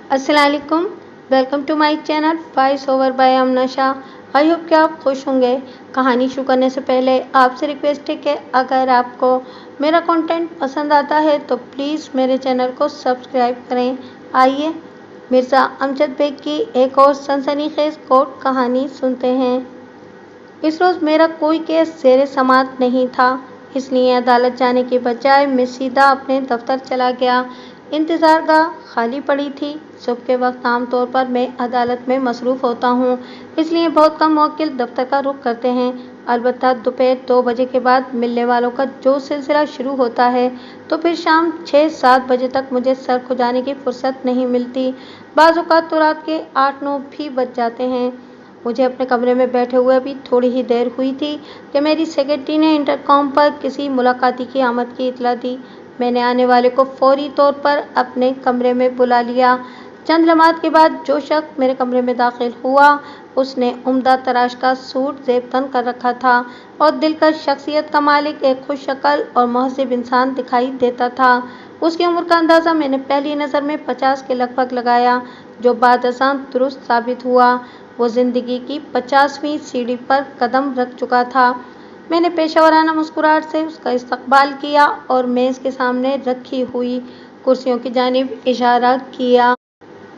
अस्सलाम वालेकुम। Welcome to my channel voice over by Amna Shah. I hope कि आप खुश होंगे। कहानी शुरू करने से पहले आपसे रिक्वेस्ट है कि अगर आपको मेरा कंटेंट पसंद आता है तो प्लीज़ मेरे चैनल को सब्सक्राइब करें। आइए मिर्ज़ा अमजद बेग की एक और सनसनीखेज कोर्ट कहानी सुनते हैं। इस रोज़ मेरा कोई केस ज़ेरे समाअत नहीं था, इसलिए अदालत जाने के बजाय मैं सीधा अपने दफ्तर चला गया। इंतज़ारगाह खाली पड़ी थी। सुबह के वक्त आमतौर पर मैं अदालत में मसरूफ़ होता हूँ, इसलिए बहुत कम मुवक्किल दफ्तर का रुख करते हैं। अलबत्ता दोपहर 2 बजे के बाद मिलने वालों का जो सिलसिला शुरू होता है तो फिर शाम 6-7 बजे तक मुझे सर खुजाने की फुर्सत नहीं मिलती। बाज़ औक़ात तो रात के 8-9 भी बज जाते हैं। मुझे अपने कमरे में बैठे हुए अभी थोड़ी ही देर हुई थी कि मेरी सेक्रेटरी ने इंटरकॉम पर किसी मुलाकाती की आमद की इत्तला दी। मैंने आने वाले को फौरी तौर पर अपने कमरे में बुला लिया। चंद लम्हात के बाद जो शख्स मेरे कमरे में दाखिल हुआ, उसने उम्दा तराश का सूट ज़ेब तन कर रखा था और दिलकश शख्सियत का मालिक एक खुश शक्ल और महज़िब इंसान दिखाई देता था। उसकी उम्र का अंदाज़ा मैंने पहली नज़र में 50 के लगभग लगाया, जो बाद अज़ां दुरुस्त साबित हुआ। वो ज़िंदगी की 50वीं सीढ़ी पर कदम रख चुका था। मैंने पेशेवराना मुस्कुराहट से उसका इस्तकबाल किया और मेज़ के सामने रखी हुई कुर्सियों की जानिब इशारा किया।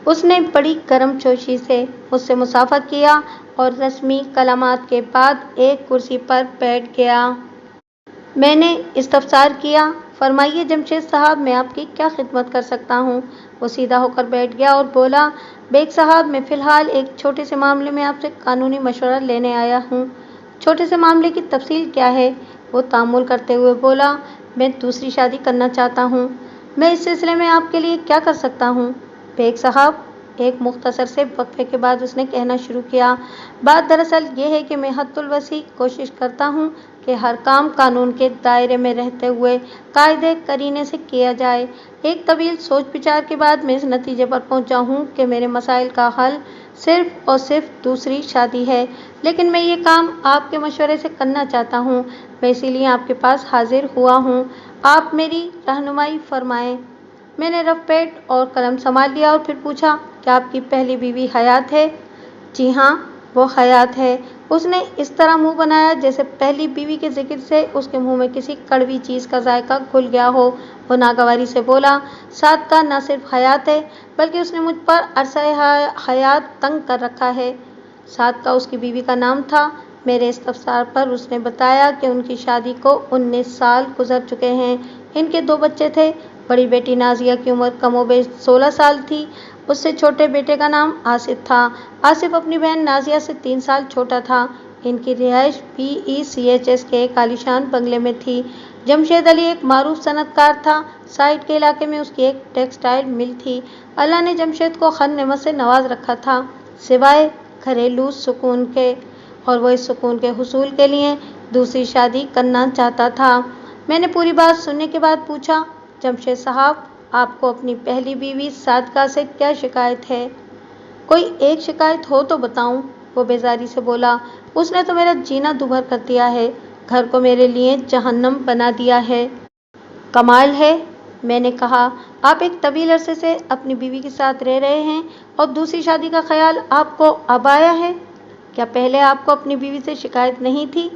उसने बड़ी गर्मजोशी से मुझसे मुसाफा किया और रस्मी कलामात के बाद एक कुर्सी पर बैठ गया। मैंने इस्तफसार किया, फरमाइए जमशेद साहब, मैं आपकी क्या खिदमत कर सकता हूँ। वो सीधा होकर बैठ गया और बोला, बेग साहब, मैं फ़िलहाल एक छोटे से मामले में आपसे कानूनी मशवरा लेने आया हूँ। छोटे से मामले की तफसील क्या है? वो तामुल करते हुए बोला, मैं दूसरी शादी करना चाहता हूँ। मैं इस सिलसिले में आपके लिए क्या कर सकता हूँ? बेग साहब, एक मुख्तसर से वक्फे के बाद उसने कहना शुरू किया, बात दरअसल ये है कि मैं हद्दुल वसी कोशिश करता हूँ कि हर काम कानून के दायरे में रहते हुए कायदे करीने से किया जाए। एक तवील सोच विचार के बाद मैं इस नतीजे पर पहुँचा हूँ कि मेरे मसाइल का हल सिर्फ़ और सिर्फ दूसरी शादी है, लेकिन मैं ये काम आपके मशवरे से करना चाहता हूँ। मैं इसीलिए आपके पास हाजिर हुआ हूँ। आप मेरी रहनुमाई फरमाएँ। मैंने रफ पैड और कलम संभाल लिया और फिर पूछा, क्या आपकी पहली बीवी हयात है? जी हाँ, वो हयात है। उसने इस तरह मुंह बनाया जैसे पहली बीवी के जिक्र से उसके मुंह में किसी कड़वी चीज़ का जायका घुल गया हो। वो नागवारी से बोला, साद का न सिर्फ हयात है बल्कि उसने मुझ पर अरसा हयात तंग कर रखा है। साद का उसकी बीवी का नाम था। मेरे इस्तफसार पर उसने बताया कि उनकी शादी को 19 साल गुजर चुके हैं। इनके 2 बच्चे थे। बड़ी बेटी नाजिया की उम्र कमोबेश 16 साल थी। उससे छोटे बेटे का नाम आसिफ था। आसिफ अपनी बहन नाजिया से 3 साल छोटा था। इनकी रिहाइश PECHS के एक आलीशान बंगले में थी। जमशेद अली एक मारूफ सनतकार था। साइड के इलाके में उसकी एक टेक्सटाइल मिल थी। अल्लाह ने जमशेद को खैर नेमत से नवाज रखा था, सिवाय घरेलू सुकून के, और वो इस सुकून के हुसूल के लिए दूसरी शादी करना चाहता था। मैंने पूरी बात सुनने के बाद पूछा, जमशेद साहब, आपको अपनी पहली बीवी सादका से क्या शिकायत है? कोई एक शिकायत हो तो बताऊं, वो बेजारी से बोला। उसने तो मेरा जीना दुभर कर दिया है, घर को मेरे लिए जहन्नम बना दिया है। कमाल है, मैंने कहा। आप एक तवील अरसे से अपनी बीवी के साथ रह रहे हैं और दूसरी शादी का ख्याल आपको अब आया है? क्या पहले आपको अपनी बीवी से शिकायत नहीं थी?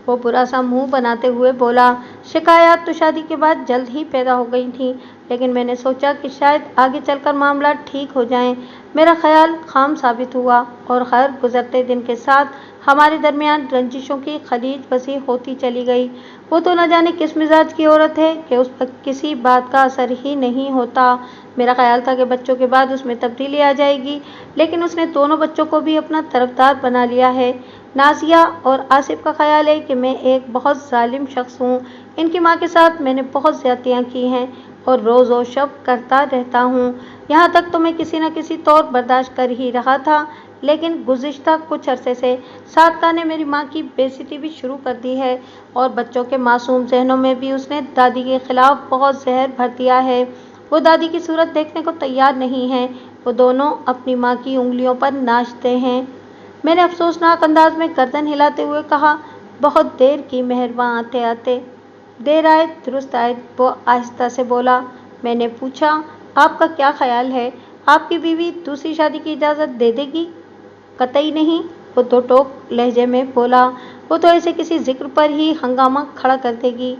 वो बुरा सा मुंह बनाते हुए बोला, शिकायत तो शादी के बाद जल्द ही पैदा हो गई थी, लेकिन मैंने सोचा कि शायद आगे चलकर मामला ठीक हो जाएं। मेरा ख्याल खाम साबित हुआ और खैर गुजरते दिन के साथ हमारे दरमियान रंजिशों की खलीज वसी होती चली गई। वो तो न जाने किस मिजाज की औरत है कि उस पर किसी बात का असर ही नहीं होता। मेरा ख्याल था कि बच्चों के बाद उसमें तब्दीली आ जाएगी, लेकिन उसने दोनों बच्चों को भी अपना तरफदार बना लिया है। नाजिया और आसिफ का ख्याल है कि मैं एक बहुत जालिम शख्स हूँ। इनकी माँ के साथ मैंने बहुत ज़्यादतियाँ की हैं और रोज़ व शब करता रहता हूँ। यहाँ तक तो मैं किसी न किसी तौर बर्दाश्त कर ही रहा था, लेकिन गुज़िश्ता कुछ अरसे से सादका ने मेरी माँ की बेइज्जती भी शुरू कर दी है और बच्चों के मासूम जहनों में भी उसने दादी के खिलाफ बहुत जहर भर दिया है। वो दादी की सूरत देखने को तैयार नहीं है। वो दोनों अपनी माँ की उंगलियों पर नाचते हैं। मैंने अफसोसनाक अंदाज में गर्दन हिलाते हुए कहा, बहुत देर की मेहरबान आते आते। देर आए दुरुस्त आए, वो आहिस्ता से बोला। मैंने पूछा, आपका क्या ख्याल है? आपकी बीवी दूसरी शादी की इजाज़त दे देगी? कतई नहीं, वो दो टोक लहजे में बोला। वो तो ऐसे किसी जिक्र पर ही हंगामा खड़ा कर देगी।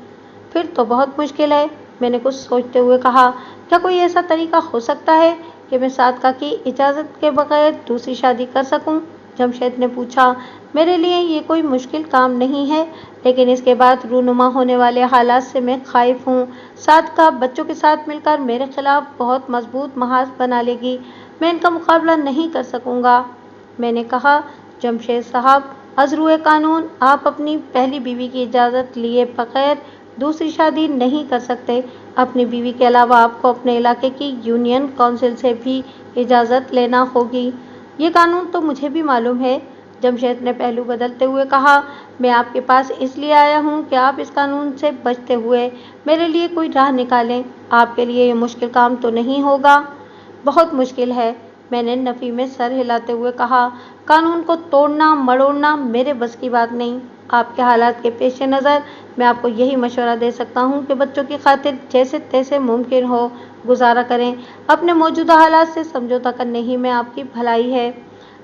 फिर तो बहुत मुश्किल है, मैंने कुछ सोचते हुए कहा। क्या कोई ऐसा तरीका हो सकता है कि मैं सादका की इजाज़त के बगैर दूसरी शादी कर सकूं? जमशेद ने पूछा। मेरे लिए ये कोई मुश्किल काम नहीं है, लेकिन इसके बाद रूनुमा होने वाले हालात से मैं खाइफ हूँ। सादका बच्चों के साथ मिलकर मेरे खिलाफ बहुत मजबूत महाज बना लेगी। मैं इनका मुकाबला नहीं कर सकूंगा। मैंने कहा, जमशेद साहब, अज़रुए कानून आप अपनी पहली बीवी की इजाज़त लिए बगैर दूसरी शादी नहीं कर सकते। अपनी बीवी के अलावा आपको अपने इलाके की यूनियन काउंसिल से भी इजाज़त लेना होगी। ये कानून तो मुझे भी मालूम है, जमशेद ने पहलू बदलते हुए कहा। मैं आपके पास इसलिए आया हूँ कि आप इस कानून से बचते हुए मेरे लिए कोई राह निकालें। आपके लिए ये मुश्किल काम तो नहीं होगा? बहुत मुश्किल है, मैंने नफ़ी में सर हिलाते हुए कहा। कानून को तोड़ना मड़ोड़ना मेरे बस की बात नहीं। आपके हालात के पेश नज़र मैं आपको यही मशवरा दे सकता हूँ कि बच्चों की खातिर जैसे तैसे मुमकिन हो गुजारा करें। अपने मौजूदा हालात से समझौता करने ही में आपकी भलाई है।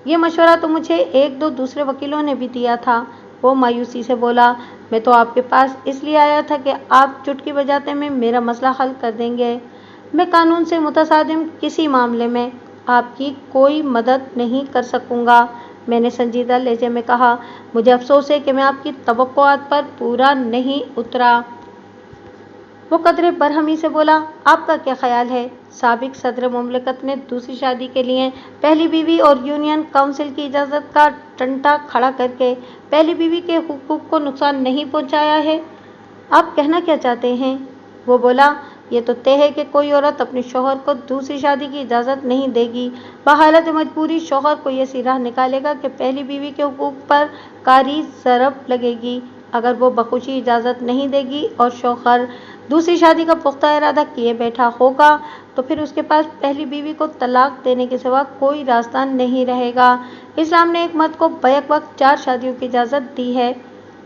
ये मशवरा तो मुझे एक दो दूसरे वकीलों ने भी दिया था, वो मायूसी से बोला। मैं तो आपके पास इसलिए आया था कि आप चुटकी बजाते में मेरा मसला हल कर देंगे। मैं कानून से मुतसादिम किसी मामले में आपकी कोई मदद नहीं कर सकूंगा, मैंने संजीदा लहजे में कहा। मुझे अफसोस है कि मैं आपकी तवक्कुआत पर पूरा नहीं उतरा। वो कदरे बरहमी से बोला। आपका क्या ख्याल है? साबिक सदर मुमलिकत ने दूसरी शादी के लिए पहली बीवी और यूनियन काउंसिल की इजाज़त का टंटा खड़ा करके पहली बीवी के हुकूक को नुकसान नहीं पहुंचाया है। आप कहना क्या चाहते हैं? वो बोला। ये तो तय है कि कोई औरत अपने शौहर को दूसरी शादी की इजाज़त नहीं देगी। बहालत मजबूरी शौहर को ऐसी राह निकालेगा कि पहली बीवी के हुकूक पर कारी ज़रब लगेगी। अगर वो बखुशी इजाज़त नहीं देगी और शौहर दूसरी शादी का पुख्ता इरादा किए बैठा होगा, तो फिर उसके पास पहली बीवी को तलाक देने के सिवा कोई रास्ता नहीं रहेगा। इस्लाम ने एक मर्द को बैक वक्त 4 शादियों की इजाज़त दी है।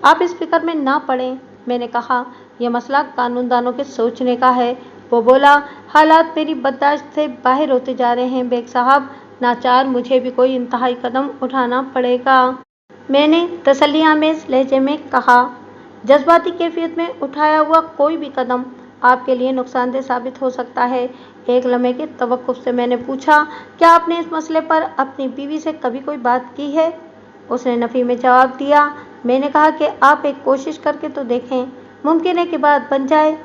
आप इस फिक्र में ना पड़ें, मैंने कहा। यह मसला कानूनदानों के सोचने का है। वो बोला। हालात मेरी बर्दाश्त से बाहर होते जा रहे हैं बेग साहब, नाचार मुझे भी कोई इंतहाई कदम उठाना पड़ेगा, मैंने तसल्लीआमेज़ लहजे में कहा। जज्बाती कैफियत में उठाया हुआ कोई भी कदम आपके लिए नुकसानदेह साबित हो सकता है। एक लम्हे के तवक्कुफ से मैंने पूछा, क्या आपने इस मसले पर अपनी बीवी से कभी कोई बात की है? उसने नफ़ी में जवाब दिया। मैंने कहा कि आप एक कोशिश करके तो देखें, मुमकिन है कि बात बन जाए।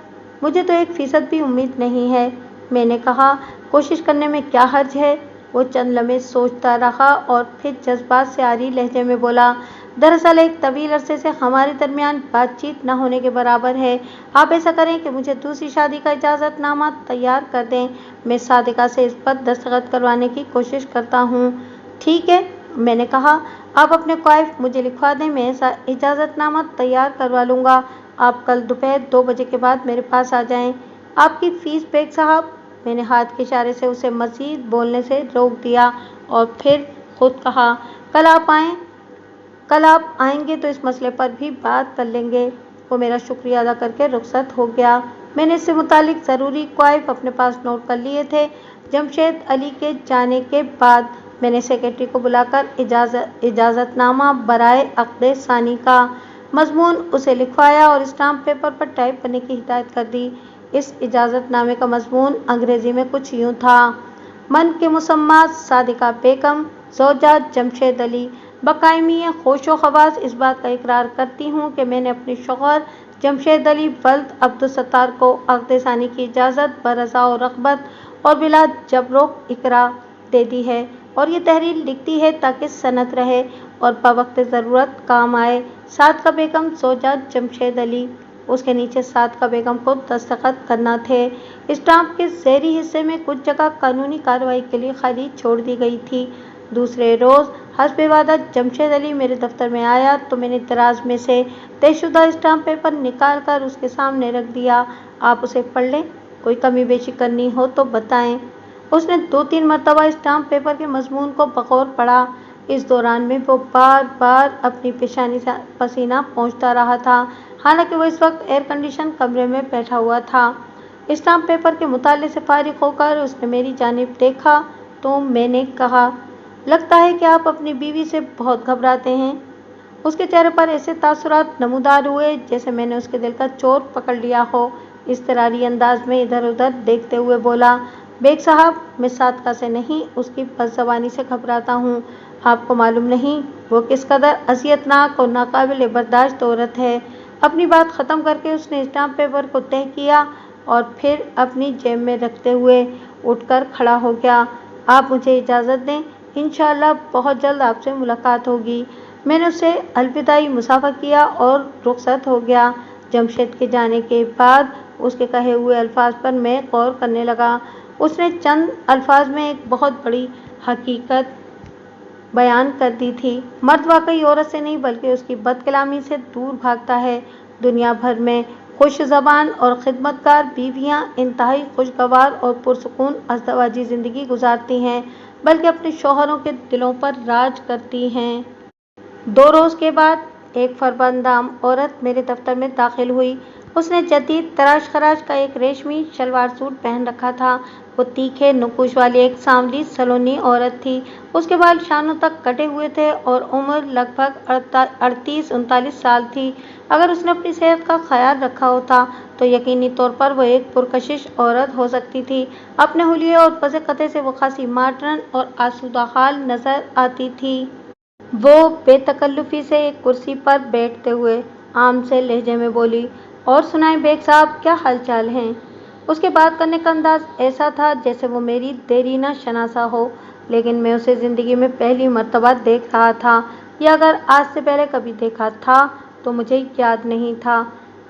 मुझे तो 1% भी उम्मीद नहीं है, मैंने कहा। कोशिश करने में क्या हर्ज है? वो चंद लम्हे सोचता रहा और फिर जज्बात से आरी लहजे में बोला। दरअसल एक तवील अरसे से हमारे दरमियान बातचीत न होने के बराबर है। आप ऐसा करें कि मुझे दूसरी शादी का इजाज़तनामा तैयार कर दें। मैं सादिका से इस पर दस्तखत करवाने की कोशिश करता हूँ। ठीक है, मैंने कहा। आप अपने क्वाइफ मुझे लिखवा दें, मैं ऐसा इजाज़तनामा तैयार करवा लूँगा। आप कल दोपहर 2 बजे के बाद मेरे पास आ जाएं। आपकी फ़ीस बेग साहब, मैंने हाथ के इशारे से उसे मज़ीद बोलने से रोक दिया और फिर खुद कहा, कल आप आएंगे तो इस मसले पर भी बात कर लेंगे। वो मेरा शुक्रिया अदा करके रुखसत हो गया। मैंने इससे मुतालिक ज़रूरी क्वाइफ अपने पास नोट कर लिए थे। जमशेद अली के जाने के बाद मैंने सेक्रेटरी को बुलाकर इजाज़तनामा बराए अक़्द सानी का मज़मून उसे लिखवाया और स्टाम्प पेपर पर टाइप करने की हिदायत कर दी। इस इजाज़तनामे का मज़मून अंग्रेज़ी में कुछ यूँ था। मन के मुसम्मा सादिका बेगम ज़ौजा जमशेद अली, बकायमी खोशो खवास इस बात का इकरार करती हूँ कि मैंने अपने शौहर जमशेद अली वल्द अब्दुलसत्तार को अक़्द सानी की इजाज़त बरज़ा और रग़बत और बिला जबरो इकरा दे दी है, और ये तहरीर लिखती है ताकि सनद रहे और बवक्त ज़रूरत काम आए। सादिका बेगम ज़ौजा जमशेद अली। उसके नीचे सादिका बेगम को दस्तखत करना थे। स्टाम्प के ज़ेरी हिस्से में कुछ जगह कानूनी कार्रवाई के लिए खाली छोड़ दी गई थी। दूसरे रोज़ हस्बे वादा जमशेद अली मेरे दफ्तर में आया तो मैंने दराज में से तयशुदा स्टाम्प पेपर निकाल कर उसके सामने रख दिया। आप उसे पढ़ लें, कोई कमी बेशी करनी हो तो बताएं। उसने 2-3 मरतबा स्टाम्प पेपर के मज़मून को बग़ौर पढ़ा। इस दौरान में वो बार बार अपनी पेशानी से पसीना पोंछता रहा था, हालांकि वो इस वक्त एयर कंडीशन कमरे में बैठा हुआ था। स्टाम्प पेपर के मुताले से फारिग होकर उसने मेरी जानिब देखा तो मैंने कहा, लगता है कि आप अपनी बीवी से बहुत घबराते हैं। उसके चेहरे पर ऐसे तासुरात नमूदार हुए जैसे मैंने उसके दिल का चोर पकड़ लिया हो। इस तरारी अंदाज में इधर उधर देखते हुए बोला, बेग साहब, मैं सादका से नहीं, उसकी बदज़बानी से घबराता हूँ। आपको मालूम नहीं वो किस कदर अज़ियतनाक और नाकाबिल बर्दाश्त औरत है। अपनी बात ख़त्म करके उसने स्टाम्प पेपर को तह किया और फिर अपनी जेब में रखते हुए उठकर खड़ा हो गया। आप मुझे इजाज़त दें, इंशाअल्लाह बहुत जल्द आपसे मुलाकात होगी। मैंने उससे अलविदाई मुसाफा किया और रुखसत हो गया। जमशेद के जाने के बाद उसके कहे हुए अल्फाज पर मैं गौर करने लगा। उसने चंद अल्फाज में एक बहुत बड़ी हकीकत बयान कर दी थी। मर्द वाकई औरत से नहीं बल्कि उसकी बदकलामी से दूर भागता है। दुनिया भर में खुश ज़बान और खिदमतगार बीवियां इंतहाई खुशगवार और पुरसुकून अज़दवाजी ज़िंदगी गुजारती हैं, बल्कि अपने शौहरों के दिलों पर राज करती हैं। 2 रोज़ के बाद एक फरबंदाम औरत मेरे दफ्तर में दाखिल हुई। उसने जदीद तराश खराश का एक रेशमी शलवार सूट पहन रखा था। वो तीखे नुकुश वाली एक सांवली सलोनी औरत थी। उसके बाल शानों तक कटे हुए थे और उम्र लगभग 38-39 साल थी। अगर उसने अपनी सेहत का ख्याल रखा होता तो यकीनी तौर पर वो एक पुरकशिश औरत हो सकती थी। अपने हुलिये और पज़े कते से वो खासी मॉडर्न और आसूदा हाल नज़र आती थी। वो बेतकल्लुफ़ी से एक कुर्सी पर बैठते हुए आम से लहजे में बोली, और सुनाएं बेग साहब, क्या हाल चाल हैं? उसके बात करने का अंदाज ऐसा था जैसे वो मेरी देरीना शनासा हो, लेकिन मैं उसे ज़िंदगी में पहली मर्तबा देख रहा था, या अगर आज से पहले कभी देखा था तो मुझे याद नहीं था।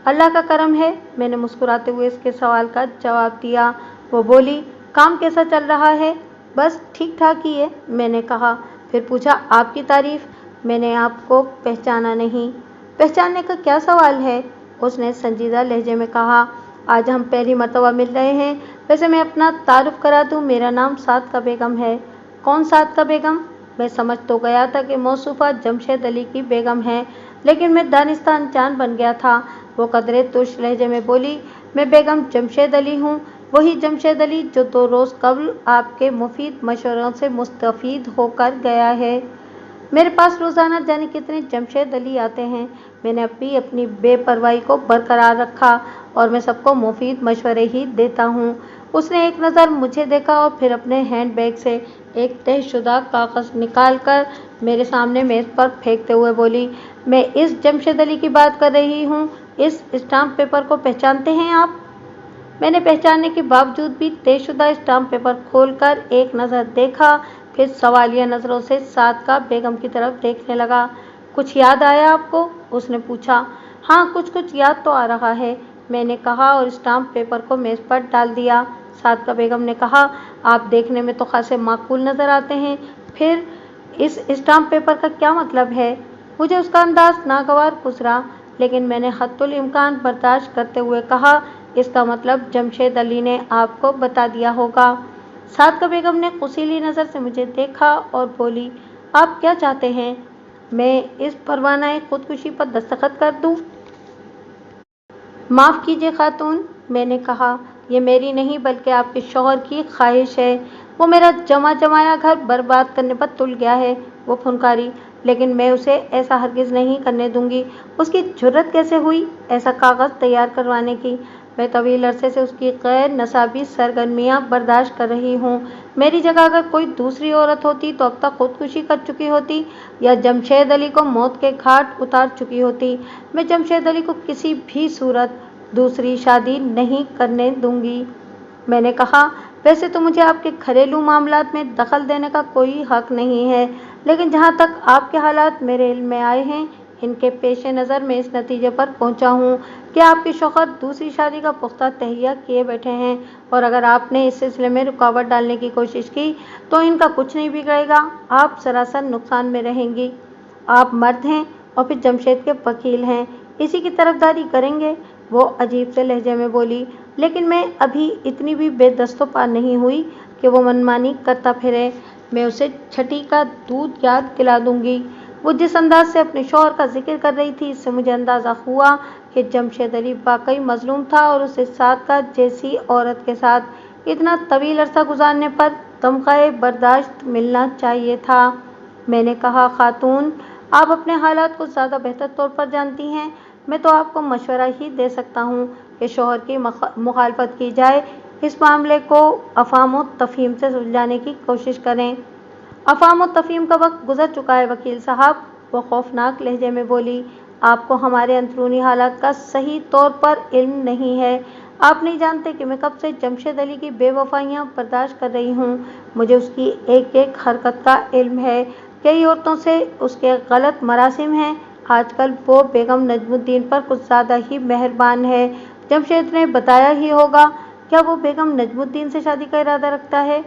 अल्लाह का करम है, मैंने मुस्कुराते हुए इसके सवाल का जवाब दिया। वो बोली, काम कैसा चल रहा है? बस ठीक ठाक ही है, मैंने कहा। फिर पूछा, आपकी तारीफ? मैंने आपको पहचाना नहीं। पहचानने का क्या सवाल है? उसने संजीदा लहजे में कहा, आज हम पहली मर्तबा मिल रहे हैं। वैसे मैं अपना तारुफ करा दूँ, मेरा नाम सादका बेगम है। कौन सादका बेगम? मैं समझ तो गया था कि मौसूफ़ा जमशेद अली की बेगम है, लेकिन मैं दानिस्ता अनजान बन गया था। वो कदरे तुर्श लहजे में बोली, मैं बेगम जमशेद अली हूँ, वही जमशेद अली जो 2 रोज़ कबल आपके मुफीद मशवरों से मुस्तफ़ीद होकर गया है। मेरे पास रोज़ाना जाने कितने जमशेद अली आते हैं। मैंने अपनी बेपरवाही को बरकरार रखा और मैं सबको मुफीद मशवरे ही देता हूँ। उसने एक नज़र मुझे देखा और फिर अपने हैंड बैग से एक तहशुदा कागज़ निकाल कर मेरे सामने मेज़ पर फेंकते हुए बोली, मैं इस जमशेद अली की बात कर रही हूँ। इस स्टाम्प पेपर को पहचानते हैं आप? मैंने पहचानने के बावजूद भी तयशुदा स्टाम्प पेपर खोलकर एक नज़र देखा, फिर सवालिया नज़रों से सादका बेगम की तरफ देखने लगा। कुछ याद आया आपको? उसने पूछा। हाँ, कुछ कुछ याद तो आ रहा है, मैंने कहा और स्टाम्प पेपर को मेज़ पर डाल दिया। सादका बेगम ने कहा, आप देखने में तो खासे माकूल नज़र आते हैं, फिर इस स्टाम्प पेपर का क्या मतलब है? मुझे उसका अंदाज नागवार गुजरा, लेकिन मैंने हत्तुल इम्कान बर्दाश्त करते हुए कहा, इसका मतलब जमशेद अली ने आपको बता दिया होगा। सादका बेगम ने कुसीली नज़र से मुझे देखा और बोली, आप क्या चाहते हैं? मैं इस परवानाए खुदकुशी पर दस्तखत कर दूं? माफ़ कीजिए खातून, मैंने कहा, ये मेरी नहीं बल्कि आपके शौहर की ख्वाहिश है। वो मेरा जमा जमाया घर बर्बाद करने पर तुल गया है। वो फुनकारी, लेकिन मैं उसे ऐसा हरगिज़ नहीं करने दूंगी। उसकी जुर्रत कैसे हुई ऐसा कागज़ तैयार करवाने की? मैं तवील अरसे से उसकी गैर नसाबी सरगर्मियाँ बर्दाश्त कर रही हूँ। मेरी जगह अगर कोई दूसरी औरत होती तो अब तक खुदकुशी कर चुकी होती या जमशेद अली को मौत के घाट उतार चुकी होती। मैं जमशेद अली को किसी भी सूरत दूसरी शादी नहीं करने दूंगी। मैंने कहा, वैसे तो मुझे आपके घरेलू मामलात में दखल देने का कोई हक नहीं है, लेकिन जहाँ तक आपके हालात मेरे इल्म में आए हैं, इनके पेश नज़र मैं इस नतीजे पर पहुँचा हूँ कि आपके शौहर दूसरी शादी का पुख्ता तहैया किए बैठे हैं, और अगर आपने इस सिलसिले में रुकावट डालने की कोशिश की तो इनका कुछ नहीं बिगड़ेगा। आप सरासर नुकसान में रहेंगी। आप मर्द हैं और फिर जमशेद के वकील हैं, इसी की तरफदारी करेंगे। वो अजीब से लहजे में बोली, लेकिन मैं अभी इतनी भी बेदस्तोपार नहीं हुई कि वो मनमानी करता फिरे। मैं उसे छठी का दूध याद दिला दूंगी। वो जिस अंदाज से अपने शौहर का जिक्र कर रही थी, इससे मुझे अंदाज़ा हुआ कि जमशेद अली वाकई मजलूम था और उसे सादका जैसी औरत के साथ इतना तवील अरसा गुजारने पर तमग़े बर्दाश्त मिलना चाहिए था। मैंने कहा, खातून, आप अपने हालात को ज़्यादा बेहतर तौर पर जानती हैं। मैं तो आपको मशवरा ही दे सकता हूँ कि शौहर की मुखालफत की जाए। इस मामले को अफ़ाम व तफ़हीम से सुलझाने की कोशिश करें। अफ़ाम व तफ़हीम का वक्त गुजर चुका है वकील साहब, वो खौफनाक लहजे में बोली। आपको हमारे अंदरूनी हालात का सही तौर पर इल्म नहीं है। आप नहीं जानते कि मैं कब से जमशेद अली की बेवफाइयाँ बर्दाश्त कर रही हूँ। मुझे उसकी एक एक हरकत का इल्म है। कई औरतों से उसके गलत मरासिम हैं। आजकल वो बेगम नजमुद्दीन पर कुछ ज़्यादा ही मेहरबान है। जमशेद ने बताया ही होगा। क्या वो बेगम नजमुद्दीन से शादी का इरादा रखता है?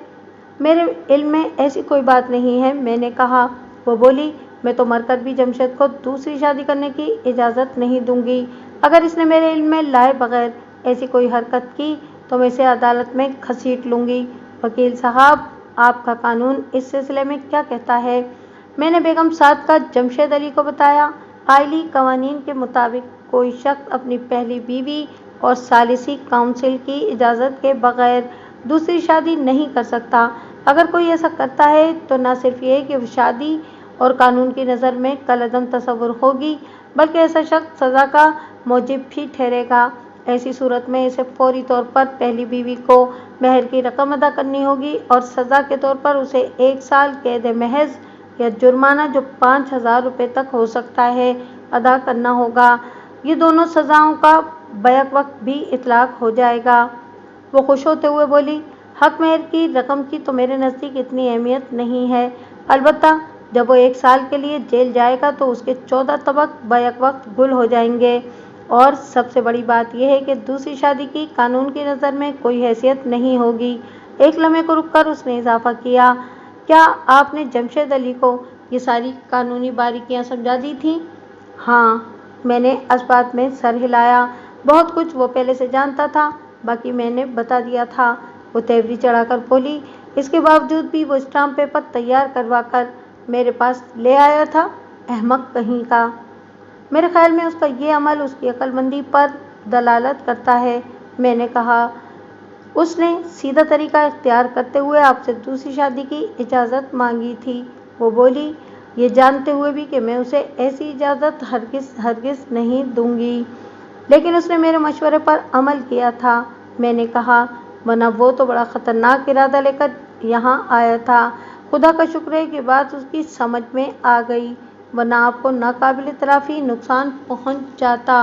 मेरे इल्म में ऐसी कोई बात नहीं है, मैंने कहा। वो बोली, मैं तो मरकर भी जमशेद को दूसरी शादी करने की इजाज़त नहीं दूंगी। अगर इसने मेरे इल्म में लाए बगैर ऐसी कोई हरकत की तो मैं इसे अदालत में घसीट लूँगी। वकील साहब, आपका कानून इस सिलसिले में क्या कहता है? मैंने बेगम साद का जमशेद अली को बताया। आइली कवानीन के मुताबिक कोई शख्स अपनी पहली बीवी और सालिसी काउंसिल की इजाज़त के बगैर दूसरी शादी नहीं कर सकता। अगर कोई ऐसा करता है तो न सिर्फ ये कि वो शादी और कानून की नज़र में कलअदम तसव्वुर होगी, बल्कि ऐसा शख्स सज़ा का मौजिब भी ठहरेगा। ऐसी सूरत में इसे फौरी तौर पर पहली बीवी को महर की रकम अदा करनी होगी और सज़ा के तौर पर उसे 1 साल कैद महज या जुर्माना जो 5,000 रुपये तक हो सकता है अदा करना होगा। ये दोनों सज़ाओं का बैक वक्त भी इतलाक हो जाएगा। वो खुश होते हुए बोली, हक महर की रकम की तो मेरे नज़दीक इतनी अहमियत नहीं है। अलबत्ता जब वो 1 साल के लिए जेल जाएगा तो उसके 14 तबक बैक वक्त गुल हो जाएंगे। और सबसे बड़ी बात यह है कि दूसरी शादी की कानून की नज़र में कोई हैसियत नहीं होगी। एक लम्हे को रुककर उसने इजाफा किया, क्या आपने जमशेद अली को ये सारी कानूनी बारीकियां समझा दी थीं? हाँ, मैंने इस बात में सर हिलाया। बहुत कुछ वो पहले से जानता था, बाकी मैंने बता दिया था। वो तेवरी चढ़ाकर बोली, इसके बावजूद भी वो स्टाम्प पेपर तैयार करवा कर मेरे पास ले आया था, अहमक कहीं का। मेरे ख्याल में उसका ये अमल उसकी अक्लमंदी पर दलालत करता है। मैंने कहा, उसने सीधा तरीका इख्तियार करते हुए आपसे दूसरी शादी की इजाज़त मांगी थी। वो बोली, ये जानते हुए भी कि मैं उसे ऐसी इजाज़त हरगिज़ नहीं दूंगी। लेकिन उसने मेरे मशवरे पर अमल किया था। मैंने कहा, वरना वो तो बड़ा ख़तरनाक इरादा लेकर यहाँ आया था। खुदा का शुक्र है कि बात उसकी समझ में आ गई, वरना आपको नाकाबिल तराफी नुकसान पहुँच जाता।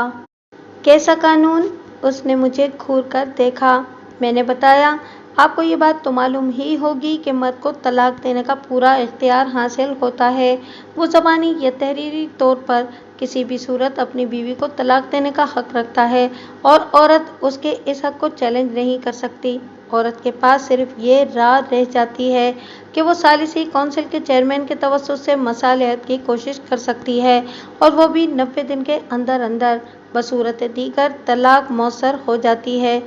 कैसा कानून? उसने मुझे घूर कर देखा। मैंने बताया, आपको ये बात तो मालूम ही होगी कि मर्द को तलाक देने का पूरा इख्तियार हासिल होता है। वो ज़बानी या तहरीरी तौर पर किसी भी सूरत अपनी बीवी को तलाक देने का हक रखता है और औरत उसके इस हक को चैलेंज नहीं कर सकती। औरत के पास सिर्फ ये राह रह जाती है कि वो सालिसी काउंसिल के चेयरमैन के तवस्सुत से मसालहत की कोशिश कर सकती है, और वो भी 90 दिन के अंदर अंदर। बसूरत दीगर तलाक मौसर हो जाती है।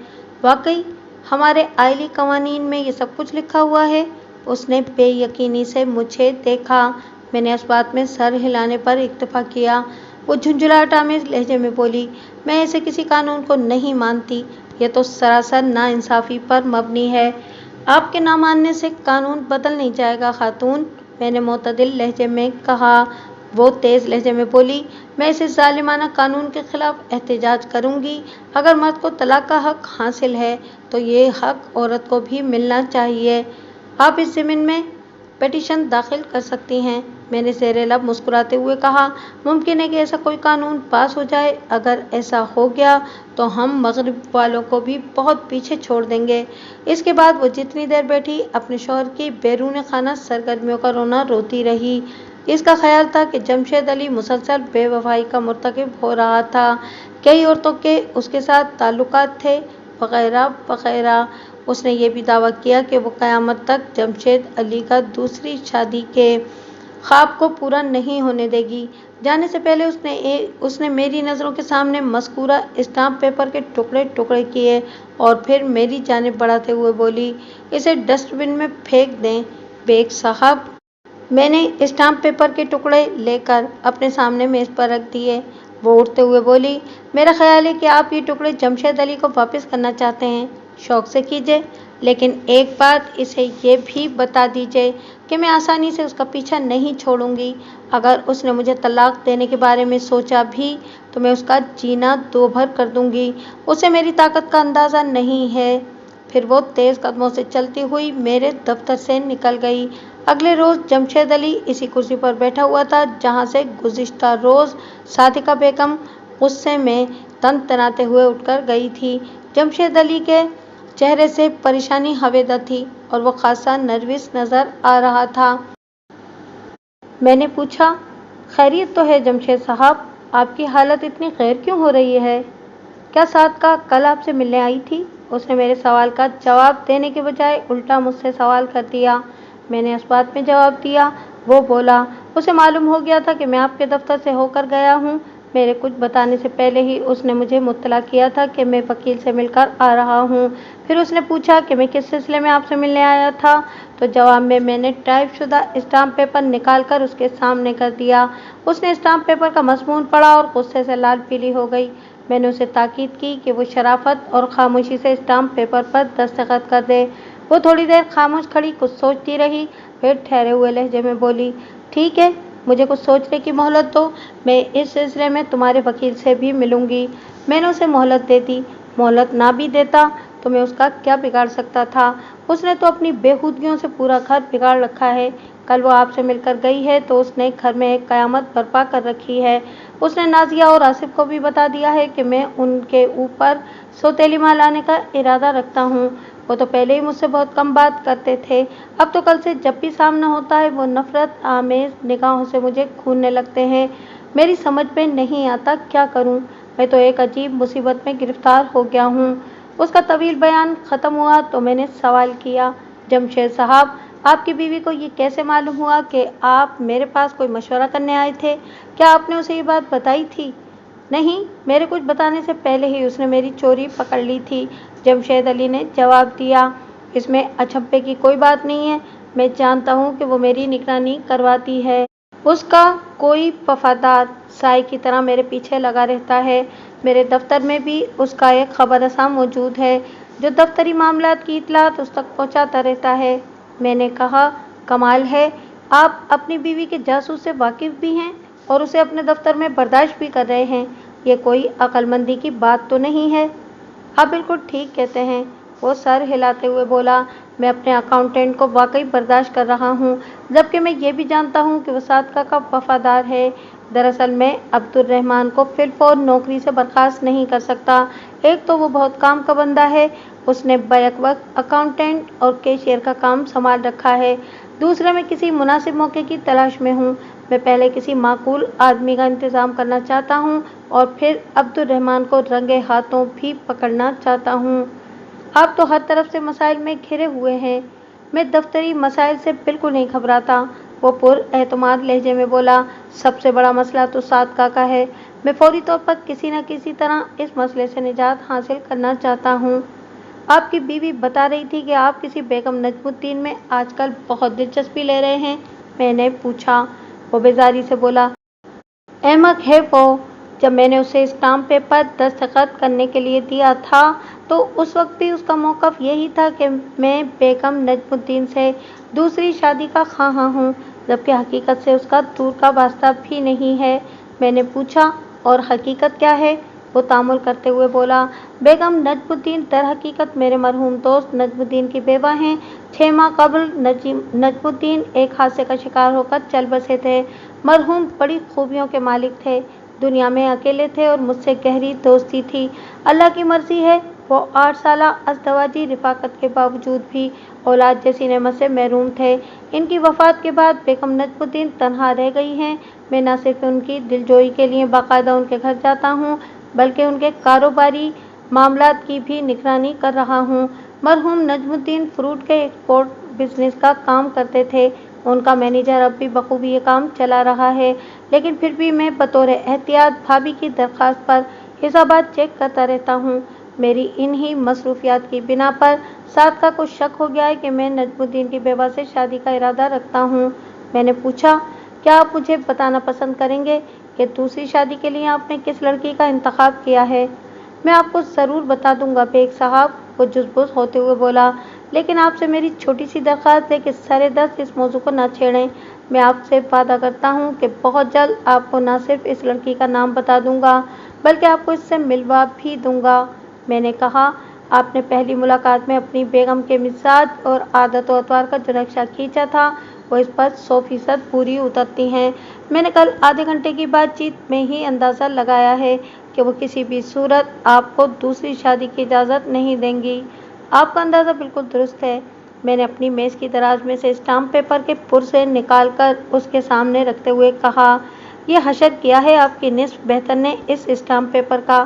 वाकई हमारे आइली कवानीन में ये सब कुछ लिखा हुआ है? उसने बेयकीनी से मुझे देखा। मैंने इस बात में सर हिलाने पर इक्तफा किया। वो झुंझुलाहट आमेज़ लहजे में बोली, मैं ऐसे किसी कानून को नहीं मानती। यह तो सरासर नाइंसाफ़ी पर मबनी है। आपके ना मानने से कानून बदल नहीं जाएगा खातून, मैंने मोतदिल लहजे में कहा। वो तेज़ लहजे में बोली, मैं इस जालिमाना कानून के खिलाफ एहतजाज करूंगी। अगर मर्द को तलाक का हक हासिल है तो ये हक औरत को भी मिलना चाहिए। आप इस ज़मीन में पिटीशन दाखिल कर सकती हैं। मैंने ज़ेरे लब मुस्कुराते हुए कहा, मुमकिन है कि ऐसा कोई कानून पास हो जाए। अगर ऐसा हो गया तो हम मगरिब वालों को भी बहुत पीछे छोड़ देंगे। इसके बाद वो जितनी देर बैठी अपने शौहर की बैरून खाना सरगर्मियों का रोना रोती रही। इसका ख्याल था कि जमशेद अली मुसलसल बेवफाई का मुर्तकिब हो रहा था। कई औरतों के उसके साथ ताल्लुकात थे, वगैरह वगैरह। उसने ये भी दावा किया कि वो क़यामत तक जमशेद अली का दूसरी शादी के ख्वाब को पूरा नहीं होने देगी। जाने से पहले उसने मेरी नज़रों के सामने मज़कूरा स्टाम्प पेपर के टुकड़े टुकड़े किए और फिर मेरी जानिब बढ़ाते हुए बोली, इसे डस्टबिन में फेंक दें बेग साहब। मैंने स्टाम्प पेपर के टुकड़े लेकर अपने सामने मेज़ पर रख दिए। वो उठते हुए बोली, मेरा ख्याल है कि आप ये टुकड़े जमशेद अली को वापस करना चाहते हैं। शौक़ से कीजिए, लेकिन एक बात इसे ये भी बता दीजिए कि मैं आसानी से उसका पीछा नहीं छोड़ूंगी। अगर उसने मुझे तलाक देने के बारे में सोचा भी तो मैं उसका जीना दोभर कर दूंगी। उसे मेरी ताकत का अंदाज़ा नहीं है। फिर वो तेज़ कदमों से चलती हुई मेरे दफ्तर से निकल गई। अगले रोज़ जमशेद अली इसी कुर्सी पर बैठा हुआ था जहाँ से गुज़िश्ता रोज़ सादिका बेगम गुस्से में तनतनाते हुए उठकर गई थी। जमशेद अली के चेहरे से परेशानी हवेदार थी और वो खासा नर्वस नज़र आ रहा था। मैंने पूछा, खैरियत तो है जमशेद साहब, आपकी हालत इतनी गैर क्यों हो रही है? क्या सादका कल आपसे मिलने आई थी? उसने मेरे सवाल का जवाब देने के बजाय उल्टा मुझसे सवाल कर दिया। मैंने इस बात में जवाब दिया। वो बोला, उसे मालूम हो गया था कि मैं आपके दफ्तर से होकर गया हूँ। मेरे कुछ बताने से पहले ही उसने मुझे मुत्तला किया था कि मैं वकील से मिलकर आ रहा हूँ। फिर उसने पूछा कि मैं किस सिलसिले में आपसे मिलने आया था, तो जवाब में मैंने टाइपशुदा स्टाम्प पेपर निकाल कर उसके सामने कर दिया। उसने स्टाम्प पेपर का मज़मून पढ़ा और गुस्से से लाल पीली हो गई। मैंने उसे ताकीद की कि वो शराफत और खामोशी से स्टाम्प पेपर पर दस्तखत कर दे। वो थोड़ी देर खामोश खड़ी कुछ सोचती रही, फिर ठहरे हुए लहजे में बोली, ठीक है, मुझे कुछ सोचने की मोहलत दो। मैं इस सिलसिले में तुम्हारे वकील से भी मिलूंगी। मैंने उसे मोहलत दे दी। मोहलत ना भी देता तो मैं उसका क्या बिगाड़ सकता था? उसने तो अपनी बेहूदगियों से पूरा घर बिगाड़ रखा है। कल वो आपसे मिलकर गई है तो उसने घर में एक कयामत बर्पा कर रखी है। उसने नाजिया और आसिफ को भी बता दिया है कि मैं उनके ऊपर सौतेली माँ लाने का इरादा रखता हूँ। वो तो पहले ही मुझसे बहुत कम बात करते थे, अब तो कल से जब भी सामना होता है वो नफरत आमेज निगाहों से मुझे घूरने लगते हैं। मेरी समझ में नहीं आता क्या करूँ। मैं तो एक अजीब मुसीबत में गिरफ्तार हो गया हूँ। उसका तवील बयान ख़त्म हुआ तो मैंने सवाल किया, जमशेद साहब, आपकी बीवी को ये कैसे मालूम हुआ कि आप मेरे पास कोई मशवरा करने आए थे? क्या आपने उसे ये बात बताई थी? नहीं, मेरे कुछ बताने से पहले ही उसने मेरी चोरी पकड़ ली थी, जमशेद अली ने जवाब दिया। इसमें अचंभे की कोई बात नहीं है। मैं जानता हूँ कि वो मेरी निगरानी करवाती है। उसका कोई वफादार साई की तरह मेरे पीछे लगा रहता है। मेरे दफ्तर में भी उसका एक खबरसां मौजूद है जो दफ्तरी मामलात की इतलात उस तक पहुँचाता रहता है। मैंने कहा, कमाल है, आप अपनी बीवी के जासूस से वाकिफ़ भी हैं और उसे अपने दफ्तर में बर्दाश्त भी कर रहे हैं। ये कोई अक्लमंदी की बात तो नहीं है। आप बिल्कुल ठीक कहते हैं, वो सर हिलाते हुए बोला। मैं अपने अकाउंटेंट को वाकई बर्दाश्त कर रहा हूँ, जबकि मैं ये भी जानता हूँ कि वो सादका का वफादार है। दरअसल मैं अब्दुर्रहमान को फिलफौर नौकरी से बर्खास्त नहीं कर सकता। एक तो वो बहुत काम का बंदा है, उसने बैक वक्त अकाउंटेंट और कैशियर का काम संभाल रखा है। दूसरे मैं किसी मुनासिब मौके की तलाश में हूँ। मैं पहले किसी माकूल आदमी का इंतज़ाम करना चाहता हूँ और फिर अब्दुर्रहमान को रंगे हाथों भी पकड़ना चाहता हूँ। आप तो हर तरफ से मसाइल में घिरे हुए हैं। मैं दफ्तरी मसाइल से बिल्कुल नहीं घबराता, वो पुरएतमाद लहजे में बोला। सबसे बड़ा मसला तो सादका का है। मैं फौरी तौर पर किसी न किसी तरह इस मसले से निजात हासिल करना चाहता हूँ। आपकी बीवी बता रही थी कि आप किसी बेगम नजमुद्दीन में आजकल बहुत दिलचस्पी ले रहे हैं। मैंने पूछा। वो बेजारी से बोला, अहमक है वो। जब मैंने उसे स्टाम्प पेपर दस्तखत करने के लिए दिया था तो उस वक्त भी उसका मौक़िफ़ यही था कि मैं बेगम नजमुद्दीन से दूसरी शादी का ख़्वाह हूँ, जबकि हकीकत से उसका दूर का वास्ता भी नहीं है। मैंने पूछा, और हकीकत क्या है? वो तामुल करते हुए बोला, बेगम नजमुद्दीन दरहकीकत मेरे मरहूम दोस्त नजमुद्दीन की बेवा हैं। 6 माह कबल नजमुद्दीन एक हादसे का शिकार होकर चल बसे थे। मरहूम बड़ी खूबियों के मालिक थे, दुनिया में अकेले थे और मुझसे गहरी दोस्ती थी। अल्लाह की मर्जी है वो 8 साला अज़दवाजी रिफ़ाक़त के बावजूद भी औलाद जैसी नेमत से महरूम थे। इनकी वफ़ात के बाद बेगम नजमुद्दीन तन्हा रह गई हैं। मैं न सिर्फ उनकी दिलजोई के लिए बाकायदा उनके घर जाता हूँ, बल्कि उनके कारोबारी मामलात की भी निगरानी कर रहा हूँ। मरहूम नजमुद्दीन फ्रूट के एक्सपोर्ट बिजनेस का काम करते थे। उनका मैनेजर अब भी बखूबी ये काम चला रहा है, लेकिन फिर भी मैं बतौर एहतियात भाभी की दरख्वास्त पर हिसाबात चेक करता रहता हूँ। मेरी इन्हीं मसरूफियात की बिना पर सादका को शक हो गया है कि मैं नजमुद्दीन की बेवा से शादी का इरादा रखता हूँ। मैंने पूछा, क्या आप मुझे बताना पसंद करेंगे कि दूसरी शादी के लिए आपने किस लड़की का इंतखाब किया है? मैं आपको ज़रूर बता दूंगा बेग साहब, वो जुज़बुज़ होते हुए बोला, लेकिन आपसे मेरी छोटी सी दरख्वास्त है कि सरे-दस्त इस मौजू को न छेड़ें। मैं आपसे वादा करता हूँ कि बहुत जल्द आपको न सिर्फ इस लड़की का नाम बता दूंगा, बल्कि आपको इससे मिलवा भी दूंगा। मैंने कहा, आपने पहली मुलाकात में अपनी बेगम के मिजाज और आदत व अतवार का जो नक्शा खींचा था, वो इस पर 100% पूरी उतरती हैं। मैंने कल आधे घंटे की बातचीत में ही अंदाज़ा लगाया है कि वो किसी भी सूरत आपको दूसरी शादी की इजाज़त नहीं देंगी। आपका अंदाज़ा बिल्कुल दुरुस्त है। मैंने अपनी मेज़ की दराज में से स्टाम्प पेपर के पुर्ज़े निकालकर उसके सामने रखते हुए कहा, ये हशर किया है आपकी निस्फ़ बेहतर ने इस स्टाम्प पेपर का।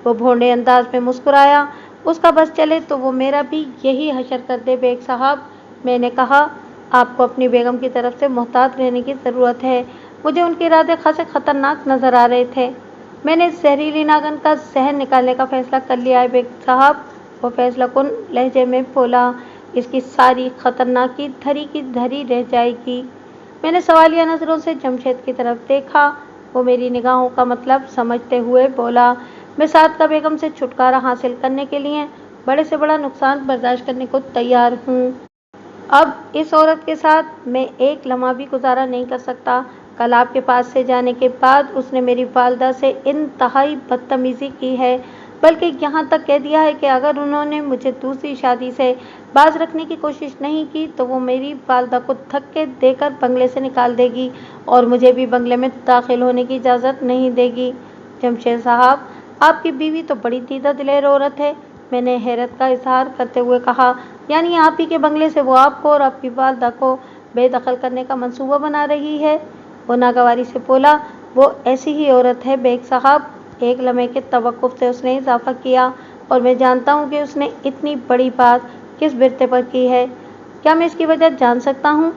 वो भोंडे अंदाज में मुस्कुराया। उसका बस चले तो वो मेरा भी यही हशर कर दे बेग साहब। मैंने कहा, आपको अपनी बेगम की तरफ से मोहतात रहने की ज़रूरत है। मुझे उनके इरादे खासे खतरनाक नज़र आ रहे थे। मैंने इस जहरीली नागन का जहर निकालने का फैसला कर लिया है बेग साहब। वो फैसला कुन लहजे में बोला, इसकी सारी खतरनाकी धरी की धरी रह जाएगी। मैंने सवालिया नज़रों से जमशेद की तरफ देखा। वो मेरी निगाहों का मतलब समझते हुए बोला, मैं सादका बेगम से छुटकारा हासिल करने के लिए बड़े से बड़ा नुकसान बर्दाश्त करने को तैयार हूँ। अब इस औरत के साथ मैं एक लम्हा भी गुजारा नहीं कर सकता। कल आपके पास से जाने के बाद उसने मेरी वालदा से इंतहाई बदतमीज़ी की है, बल्कि यहाँ तक कह दिया है कि अगर उन्होंने मुझे दूसरी शादी से बाज रखने की कोशिश नहीं की तो वो मेरी वालदा को धक्के देकर बंगले से निकाल देगी और मुझे भी बंगले में दाखिल होने की इजाज़त नहीं देगी। जमशेद साहब, आपकी बीवी तो बड़ी दीदा दिलेर औरत है। मैंने हैरत का इजहार करते हुए कहा, यानी आप ही के बंगले से वो आपको और आपकी वालदा को बेदखल करने का मंसूबा बना रही है। वो नागवारी से बोला, वो ऐसी ही औरत है बेग साहब। एक लम्हे के तवक्कुफ से उसने इजाफा किया, और मैं जानता हूँ कि उसने इतनी बड़ी बात किस बिरते पर की है। क्या मैं इसकी वजह जान सकता हूँ?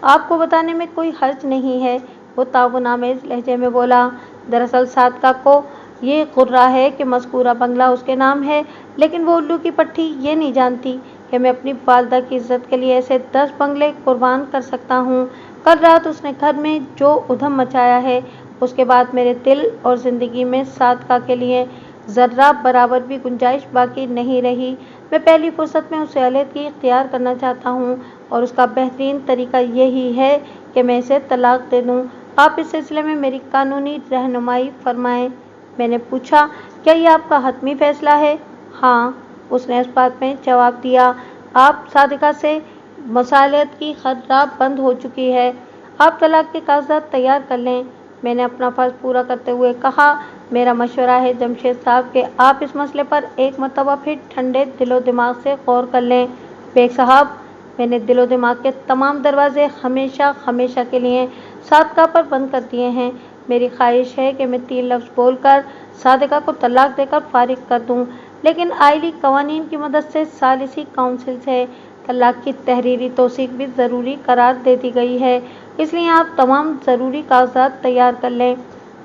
आपको बताने में कोई हर्ज नहीं है, वो ताउनामेज़ लहजे में बोला। दरअसल सादका को ये गुर्रा है कि मज़कूरा बंगला उसके नाम है, लेकिन वो उल्लू की पट्टी ये नहीं जानती कि मैं अपनी वालदा की इज्जत के लिए ऐसे 10 बंगले कुर्बान कर सकता हूँ। कल रात उसने घर में जो उधम मचाया है, उसके बाद मेरे दिल और ज़िंदगी में सादका के लिए ज़र्रा बराबर भी गुंजाइश बाकी नहीं रही। मैं पहली फुर्सत में उसे अलहदगी इख्तियार करना चाहता हूँ, और उसका बेहतरीन तरीका यही है कि मैं इसे तलाक दे दूँ। आप इस सिलसिले में मेरी कानूनी रहनुमाई फरमाएं। मैंने पूछा, क्या ये आपका हतमी फैसला है? हाँ, उसने इस बात में जवाब दिया। आप सादिका से मुसालहत की खर्राब बंद हो चुकी है। आप तलाक के कागजात तैयार कर लें। मैंने अपना फ़र्ज़ पूरा करते हुए कहा, मेरा मशवरा है जमशेद साहब कि आप इस मसले पर एक मरतबा फिर ठंडे दिलो दिमाग से गौर कर लें। बेग साहब, मैंने दिलो दिमाग के तमाम दरवाजे हमेशा हमेशा के लिए सादका पर बंद कर दिए हैं। मेरी ख्वाहिश है कि मैं 3 लफ्ज़ बोलकर सादिका को तलाक देकर फारिग कर दूँ, लेकिन आइली कवानीन की मदद से सालिसी काउंसिल से तलाक की तहरीरी तौसीक भी ज़रूरी करार दे दी गई है, इसलिए आप तमाम ज़रूरी कागजात तैयार कर लें।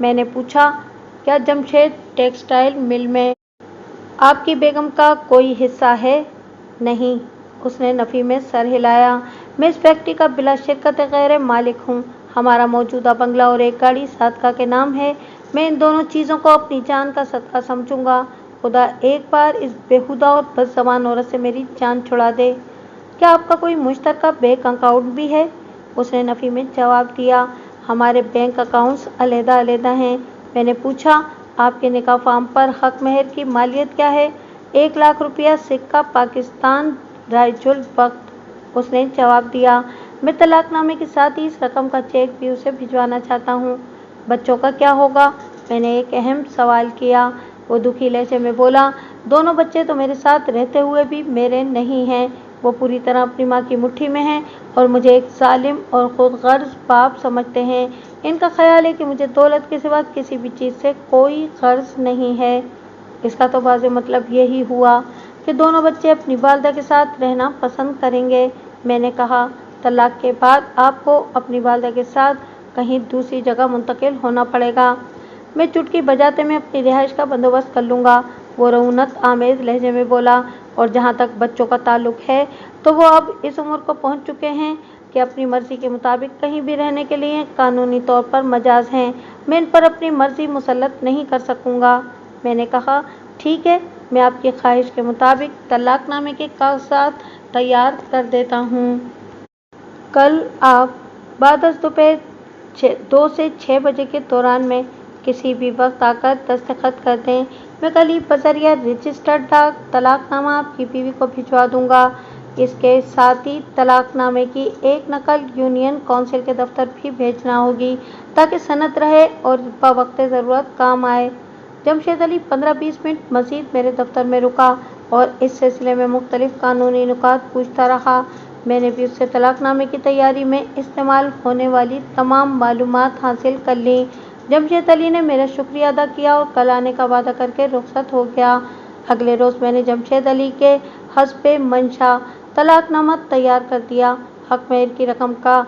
मैंने पूछा, क्या जमशेद टेक्सटाइल मिल में आपकी बेगम का कोई हिस्सा है? नहीं, उसने नफ़ी में सर हिलाया। मैं इस फैक्ट्री का बिला शिरकत गैर मालिक हूँ। हमारा मौजूदा बंगला और एक गाड़ी सादका के नाम है। मैं इन दोनों चीज़ों को अपनी जान का सदका समझूंगा। खुदा एक बार इस बेहुदा और बदज़बान औरत से मेरी जान छुड़ा दे। क्या आपका कोई मुश्तरका बैंक अकाउंट भी है? उसने नफ़ी में जवाब दिया, हमारे बैंक अकाउंट्स अलहदा-अलहदा हैं। मैंने पूछा, आपके निकाह फार्म पर हक महर की मालियत क्या है? 1 लाख रुपया सिक्का पाकिस्तान राइजुल वक्त। उसने जवाब दिया, मैं तलाकनामे के साथ ही इस रकम का चेक भी उसे भिजवाना चाहता हूँ। बच्चों का क्या होगा? मैंने एक अहम सवाल किया। वो दुखी लहजे में बोला, दोनों बच्चे तो मेरे साथ रहते हुए भी मेरे नहीं हैं। वो पूरी तरह अपनी माँ की मुट्ठी में हैं और मुझे एक जालिम और खुद गर्ज बाप समझते हैं। इनका ख्याल है कि मुझे दौलत के सिवा किसी भी चीज़ से कोई गर्ज नहीं है। इसका तो वाज़ेह मतलब यही हुआ कि दोनों बच्चे अपनी वालदा के साथ रहना पसंद करेंगे। मैंने कहा, तलाक के बाद आपको अपनी वालदा के साथ कहीं दूसरी जगह मुंतकिल होना पड़ेगा। मैं चुटकी बजाते में अपनी रिहाइश का बंदोबस्त कर लूँगा। वो रऊनत आमेज़ लहजे में बोला, और जहाँ तक बच्चों का ताल्लुक है तो वो अब इस उम्र को पहुँच चुके हैं कि अपनी मर्ज़ी के मुताबिक कहीं भी रहने के लिए कानूनी तौर पर मजाज हैं। मैं इन पर अपनी मर्ज़ी मुसल्लत नहीं कर सकूँगा। मैंने कहा, ठीक है, मैं आपकी ख्वाहिश के मुताबिक तलाकनामे के कागजात तैयार कर देता हूँ। कल आप बाद दोपहर 2 से 6 बजे के दौरान में किसी भी वक्त आकर दस्तखत कर दें। मैं कल ही बजरिया रजिस्टर्ड डाक तलाकनामा आपकी बीवी को भिजवा दूंगा। इसके साथ ही तलाकनामे की एक नकल यूनियन काउंसिल के दफ्तर भी भेजना होगी ताकि सनद रहे और बवक्त ज़रूरत काम आए। जमशेद अली 15-20 मिनट मज़ीद मेरे दफ्तर में रुका और इस सिलसिले में मुख्तलिफ कानूनी नुकात पूछता रहा। मैंने भी उससे तलाकनामे की तैयारी में इस्तेमाल होने वाली तमाम मालूमात हासिल कर ली। जमशेद अली ने मेरा शुक्रिया अदा किया और कल आने का वादा करके रुखसत हो गया। अगले रोज़ मैंने जमशेद अली के हस्बे मंशा तलाकनामा तैयार कर दिया। हक मेहर की रकम का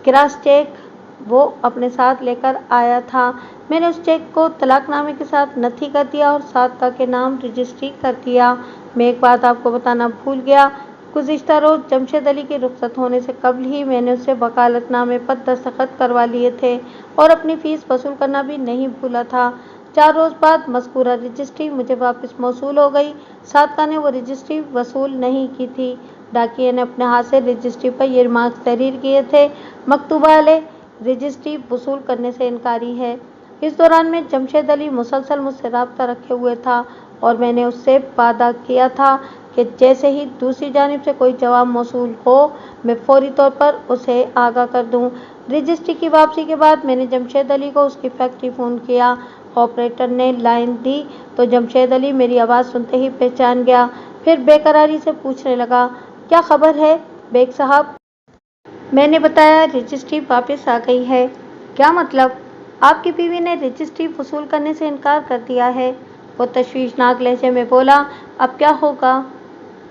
क्रॉस चेक वो अपने साथ लेकर आया था। मैंने उस चेक को तलाकनामे के साथ नथी कर दिया और सादका के नाम रजिस्ट्री कर दिया। मैं एक बात आपको बताना भूल गया, गुज़िश्ता रोज़ जमशेद अली के रुखसत होने से कबल ही मैंने उससे वकालतनामे पर दस्तखत करवा लिए थे और अपनी फ़ीस वसूल करना भी नहीं भूला था। 4 रोज़ बाद मज़कूरा रजिस्ट्री मुझे वापस मौसूल हो गई। सादका ने वो रजिस्ट्री वसूल नहीं की थी। डाकिए ने अपने हाथ से रजिस्ट्री पर ये रिमार्क्स तहरीर किए थे, मकतूबा अलैह रजिस्ट्री वसूल करने से इनकारी है। इस दौरान में जमशेद अली मुसलसल मुझसे राब्ता रखे हुए था और मैंने उससे वादा किया था कि जैसे ही दूसरी जानिब से कोई जवाब मौसूल हो मैं फौरी तौर पर उसे आगाह कर दूं। रजिस्ट्री की वापसी के बाद मैंने जमशेद अली को उसकी फैक्ट्री फ़ोन किया। ऑपरेटर ने लाइन दी तो जमशेद अली मेरी आवाज़ सुनते ही पहचान गया। फिर बेकरारी से पूछने लगा, क्या खबर है बेग साहब? मैंने बताया, रजिस्ट्री वापस आ गई है। क्या मतलब? आपकी बीवी ने रजिस्ट्री वसूल करने से इनकार कर दिया है। वो तशवीशनाक लहजे में बोला, अब क्या होगा?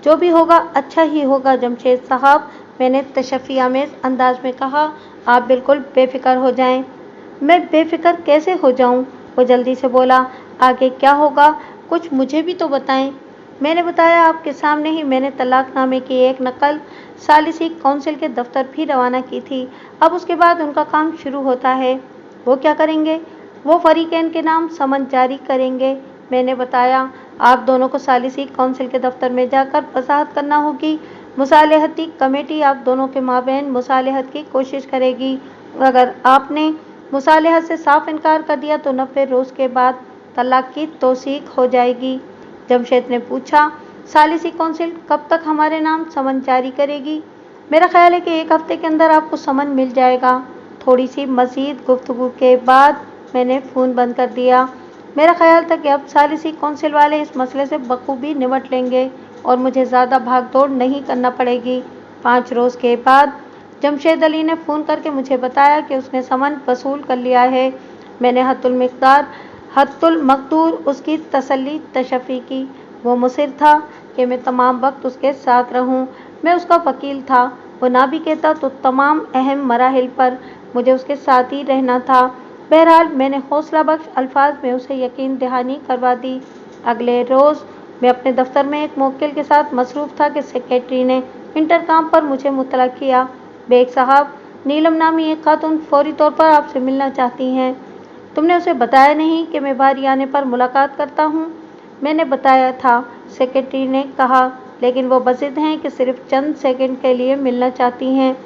जो भी होगा अच्छा ही होगा जमशेद साहब, मैंने तशफ़ी-आमेज़ अंदाज में कहा। आप बिल्कुल बेफ़िक्र हो जाएं। मैं बेफ़िक्र कैसे हो जाऊं? वो जल्दी से बोला, आगे क्या होगा कुछ मुझे भी तो बताएं। मैंने बताया, आपके सामने ही मैंने तलाकनामे की एक नकल सालिसी काउंसिल के दफ्तर भी रवाना की थी। अब उसके बाद उनका काम शुरू होता है। वो क्या करेंगे? वो फरीकैन के नाम समन जारी करेंगे। मैंने बताया, आप दोनों को सालिसी काउंसिल के दफ्तर में जाकर वजाहत करना होगी। मुसालहती कमेटी आप दोनों के माबैन मुसालहत की कोशिश करेगी। अगर आपने मुसालहत से साफ इनकार कर दिया तो 90 रोज़ के बाद तलाक की तौसीक हो जाएगी। जमशेद ने पूछा, सालिसी काउंसिल कब तक हमारे नाम समन जारी करेगी? मेरा ख्याल है कि 1 हफ्ते के अंदर आपको समन मिल जाएगा। थोड़ी सी मज़ीद गुफ्तगू के बाद मैंने फ़ोन बंद कर दिया। मेरा ख्याल था कि अब सालिसी काउंसिल वाले इस मसले से बखूबी निपट लेंगे और मुझे ज़्यादा भाग दौड़ नहीं करना पड़ेगी। 5 रोज़ के बाद जमशेद अली ने फ़ोन करके मुझे बताया कि उसने समन वसूल कर लिया है। मैंने हत्तुल मकदूर उसकी तसल्ली तशफ़ी की। वो मुसिर था कि मैं तमाम वक्त उसके साथ रहूं। मैं उसका वकील था। वो ना भी कहता तो तमाम अहम मराहिल पर मुझे उसके साथ ही रहना था। बहरहाल मैंने हौसला बख्श अल्फाज में उसे यकीन दहानी करवा दी। अगले रोज़ मैं अपने दफ्तर में एक मुवक्किल के साथ मसरूफ़ था कि सेक्रेटरी ने इंटरकॉम पर मुझे मुतला किया, बेग साहब, नीलम नामी एक खातून फौरी तौर पर आपसे मिलना चाहती हैं। तुमने उसे बताया नहीं कि मैं बारी आने पर मुलाकात करता हूँ? मैंने बताया था, सेक्रेटरी ने कहा, लेकिन वो बज़िद हैं कि सिर्फ चंद सेकंड के लिए मिलना चाहती हैं।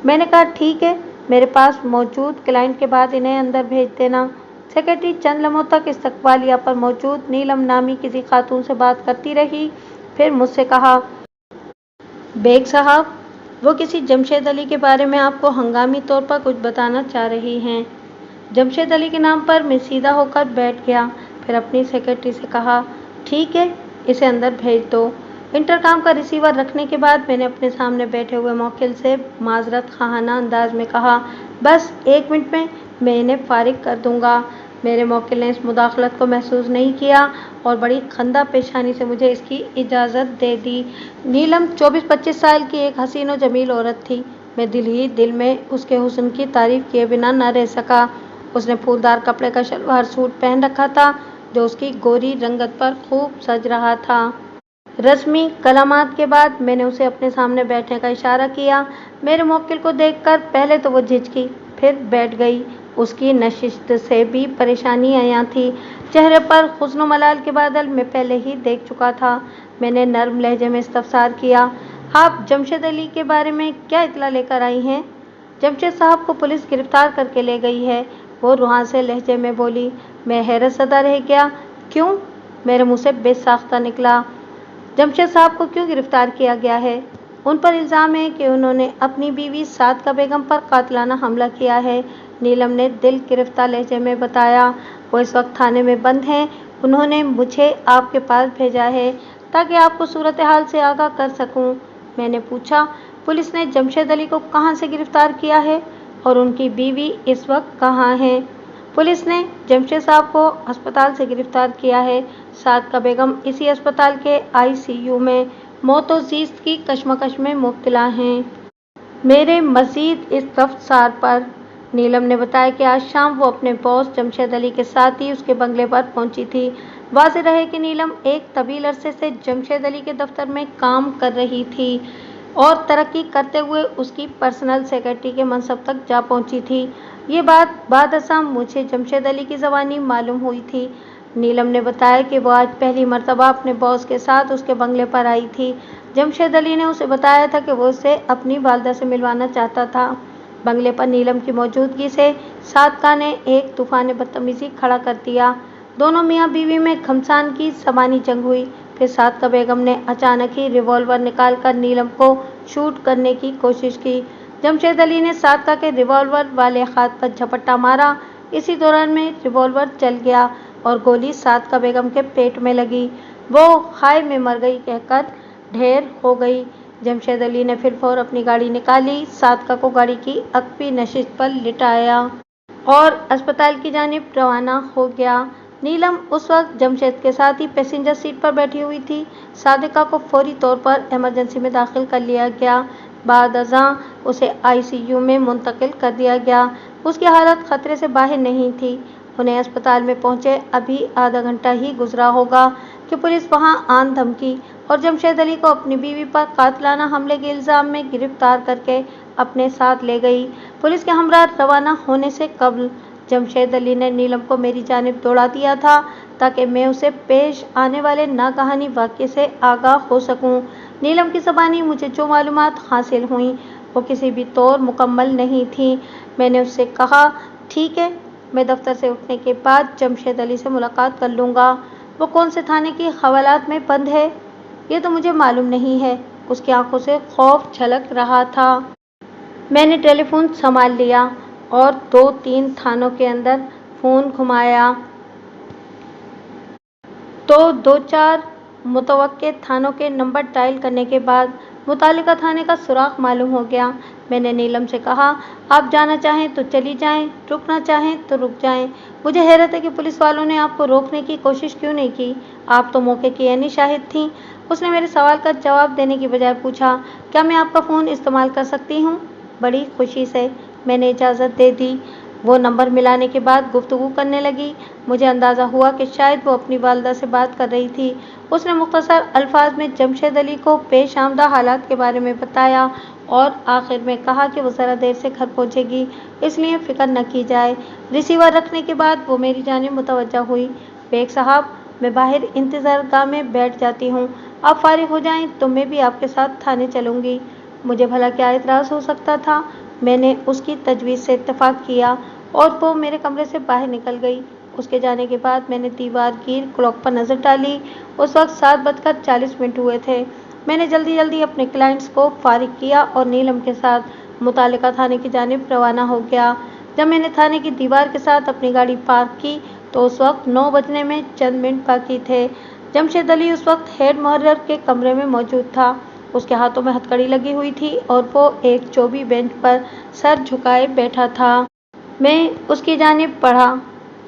मैंने कहा, ठीक है, मेरे पास मौजूद क्लाइंट के बाद इन्हें अंदर भेज देना। सेक्रेटरी चंद लम्हों तक इस्तकबालिया पर मौजूद नीलम नामी किसी खातून से बात करती रही। फिर मुझसे कहा, बेग साहब, वो किसी जमशेद अली के बारे में आपको हंगामी तौर पर कुछ बताना चाह रही हैं। जमशेद अली के नाम पर मैं सीधा होकर बैठ गया। फिर अपनी सेक्रेटरी से कहा, ठीक है, इसे अंदर भेज दो। इंटरकॉम का रिसीवर रखने के बाद मैंने अपने सामने बैठे हुए मौकिल से माजरत खाना अंदाज में कहा, बस 1 मिनट में मैं इन्हें फारिग कर दूंगा। मेरे मौकिल ने इस मुदाखलत को महसूस नहीं किया और बड़ी खंदा पेशानी से मुझे इसकी इजाज़त दे दी। नीलम 24-25 साल की एक हसीन और जमील औरत थी। मैं दिल ही दिल में उसके हुस्न की तारीफ़ किए बिना न रह सका। उसने फूलदार कपड़े का शलवार सूट पहन रखा था जो उसकी गोरी रंगत पर खूब सज रहा था। रस्मी कलामात के बाद मैंने उसे अपने सामने बैठने का इशारा किया। मेरे मौकिल को देखकर पहले तो वो झिझकी, फिर बैठ गई। उसकी नशिस्त से भी परेशानी आया थी। चेहरे पर हुस्न मलाल के बादल मैं पहले ही देख चुका था। मैंने नर्म लहजे में इस्तफसार किया, आप जमशेद अली के बारे में क्या इत्तला लेकर आई हैं? जमशेद साहब को पुलिस गिरफ्तार करके ले गई है, वो रुहासे लहजे में बोली। मैं हैरत ज़दा रह गया। क्यों? मेरे मुंह से बेसाख्ता निकला। जमशेद साहब को क्यों गिरफ्तार किया गया है? उन पर इल्ज़ाम है कि उन्होंने अपनी बीवी सादका बेगम पर कातिलाना हमला किया है, नीलम ने दिल गिरफ्तार लहजे में बताया। वो इस वक्त थाने में बंद हैं। उन्होंने मुझे आपके पास भेजा है ताकि आपको सूरत हाल से आगाह कर सकूं। मैंने पूछा, पुलिस ने जमशेद अली को कहां से गिरफ्तार किया है और उनकी बीवी इस वक्त कहां है? पुलिस ने जमशेद साहब को अस्पताल से गिरफ्तार किया है। सादका बेगम इसी अस्पताल के आईसीयू में मौतो ज़ीस्त की कशमकश में मुब्तला हैं। मेरे मज़ीद इस्तफसार पर नीलम ने बताया कि आज शाम वो अपने बॉस जमशेद अली के साथ ही उसके बंगले पर पहुंची थी। वाज़ेह रहे कि नीलम एक तवील अरसे से जमशेद अली के दफ्तर में काम कर रही थी और तरक्की करते हुए उसकी पर्सनल सेक्रेटरी के मनसब तक जा पहुंची थी। ये बात बाद अज़ां मुझे जमशेद अली की ज़बानी मालूम हुई थी। नीलम ने बताया कि वो आज पहली मर्तबा अपने बॉस के साथ उसके बंगले पर आई थी। जमशेद अली ने उसे बताया था कि वो उसे अपनी वालदा से मिलवाना चाहता था। बंगले पर नीलम की मौजूदगी से सादका ने एक तूफान बदतमीज़ी खड़ा कर दिया। दोनों मियाँ बीवी में घमसान की ज़बानी जंग हुई। फिर सादका बेगम ने अचानक ही रिवॉल्वर निकालकर नीलम को शूट करने की कोशिश की। जमशेद अली ने सादका के रिवॉल्वर वाले हाथ पर झपट्टा मारा। इसी दौरान में रिवॉल्वर चल गया और गोली सादका बेगम के पेट में लगी। वो हाय में मर गई कहकर ढेर हो गई। जमशेद अली ने फिर फौर अपनी गाड़ी निकाली, सादका को गाड़ी की अकबी नशिस्त पर लिटाया और अस्पताल की जानिब रवाना हो गया। नीलम उस वक्त जमशेद के साथ ही पैसेंजर सीट पर बैठी हुई थी। सादका को फौरी तौर पर इमरजेंसी में दाखिल कर लिया गया। बाद अज़ां उसे आईसीयू में मुंतकिल कर दिया गया। उसकी हालत खतरे से बाहर नहीं थी। उन्हें अस्पताल में पहुंचे अभी आधा घंटा ही गुजरा होगा कि पुलिस वहां आन धमकी और जमशेद अली को अपनी बीवी पर कातिलाना हमले के इल्ज़ाम में गिरफ्तार करके अपने साथ ले गई। पुलिस के हमरा रवाना होने से कबल जमशेद अली ने नीलम को मेरी जानिब दौड़ा दिया था ताकि मैं उसे पेश आने वाले नागहानी वाक़ये से आगाह हो सकूं। नीलम की ज़बानी मुझे जो मालूमात हासिल हुई वो किसी भी तौर मुकम्मल नहीं थी। मैंने उससे कहा, ठीक है, मैं दफ्तर से उठने के बाद जमशेद अली से मुलाकात कर लूँगा। वो कौन से थाने की हवालात में बंद है ये तो मुझे मालूम नहीं है। उसकी आंखों से खौफ झलक रहा था। मैंने टेलीफोन संभाल लिया और 2-3 थानों के अंदर फ़ोन घुमाया तो 2-4 मुतवक्के थानों के नंबर डायल करने के बाद मुतालिका थाने का सुराग मालूम हो गया। मैंने नीलम से कहा, आप जाना चाहें तो चली जाएं, रुकना चाहें तो रुक जाएं। मुझे हैरत है कि पुलिस वालों ने आपको रोकने की कोशिश क्यों नहीं की? आप तो मौके की ऐनी शाहिद थीं। उसने मेरे सवाल का जवाब देने की बजाय पूछा, क्या मैं आपका फ़ोन इस्तेमाल कर सकती हूँ? बड़ी खुशी से मैंने इजाज़त दे दी। वो नंबर मिलाने के बाद गुफ्तगू करने लगी। मुझे अंदाज़ा हुआ कि शायद वो अपनी वालदा से बात कर रही थी। उसने मुख्तसर अल्फाज में जमशेद अली को पेश आमदा हालात के बारे में बताया और आखिर में कहा कि वो ज़रा देर से घर पहुँचेगी, इसलिए फ़िक्र न की जाए। रिसीवर रखने के बाद वो मेरी जानिब मुतवज्जा हुई। बेग साहब, मैं बाहर इंतज़ारगाह में बैठ जाती हूँ, आप फारिग हो जाएं तो मैं भी आपके साथ थाने चलूँगी। मुझे भला क्या एतराज़ हो सकता था? मैंने उसकी तजवीज़ से इत्तफाक किया और वो मेरे कमरे से बाहर निकल गई। उसके जाने के बाद मैंने दीवार गिर क्लॉक पर नज़र डाली। उस वक्त 7:40 हुए थे। मैंने जल्दी जल्दी अपने क्लाइंट्स को फारिग किया और नीलम के साथ मुतालिका थाने की जानिब रवाना हो गया। जब मैंने थाने की दीवार के साथ अपनी गाड़ी पार्क की तो उस वक्त 9 बजने में चंद मिनट बाकी थे। जमशेद अली उस वक्त हेड मुहर्रर के कमरे में मौजूद था। उसके हाथों में हथकड़ी लगी हुई थी और वो एक चौबी बेंच पर सर झुकाए बैठा था। मैं उसकी जानिब बढ़ा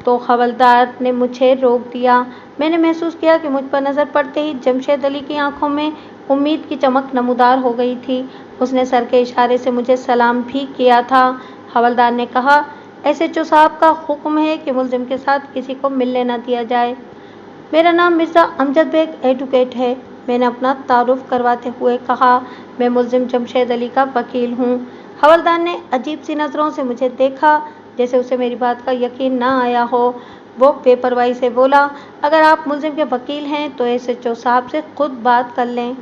तो हवलदार ने मुझे रोक दिया। मैंने महसूस किया कि मुझ पर नज़र पड़ते ही जमशेद अली की आंखों में उम्मीद की चमक नमूदार हो गई थी। उसने सर के इशारे से मुझे सलाम भी किया था। हवलदार ने कहा, एसएचओ साहब का हुक्म है कि मुलजिम के साथ किसी को मिलने न दिया जाए। मेरा नाम मिर्ज़ा अमजद बेग एडवोकेट है। मैंने अपना तारुफ करवाते हुए कहा, मैं मुलजिम जमशेद अली का वकील हूँ। हवलदार ने अजीब सी नज़रों से मुझे देखा। जैसे उसे मेरी बात का यकीन ना आया हो। वो बेपरवाही से बोला, अगर आप मुलजिम के वकील हैं तो एसएचओ साहब से खुद बात कर लें।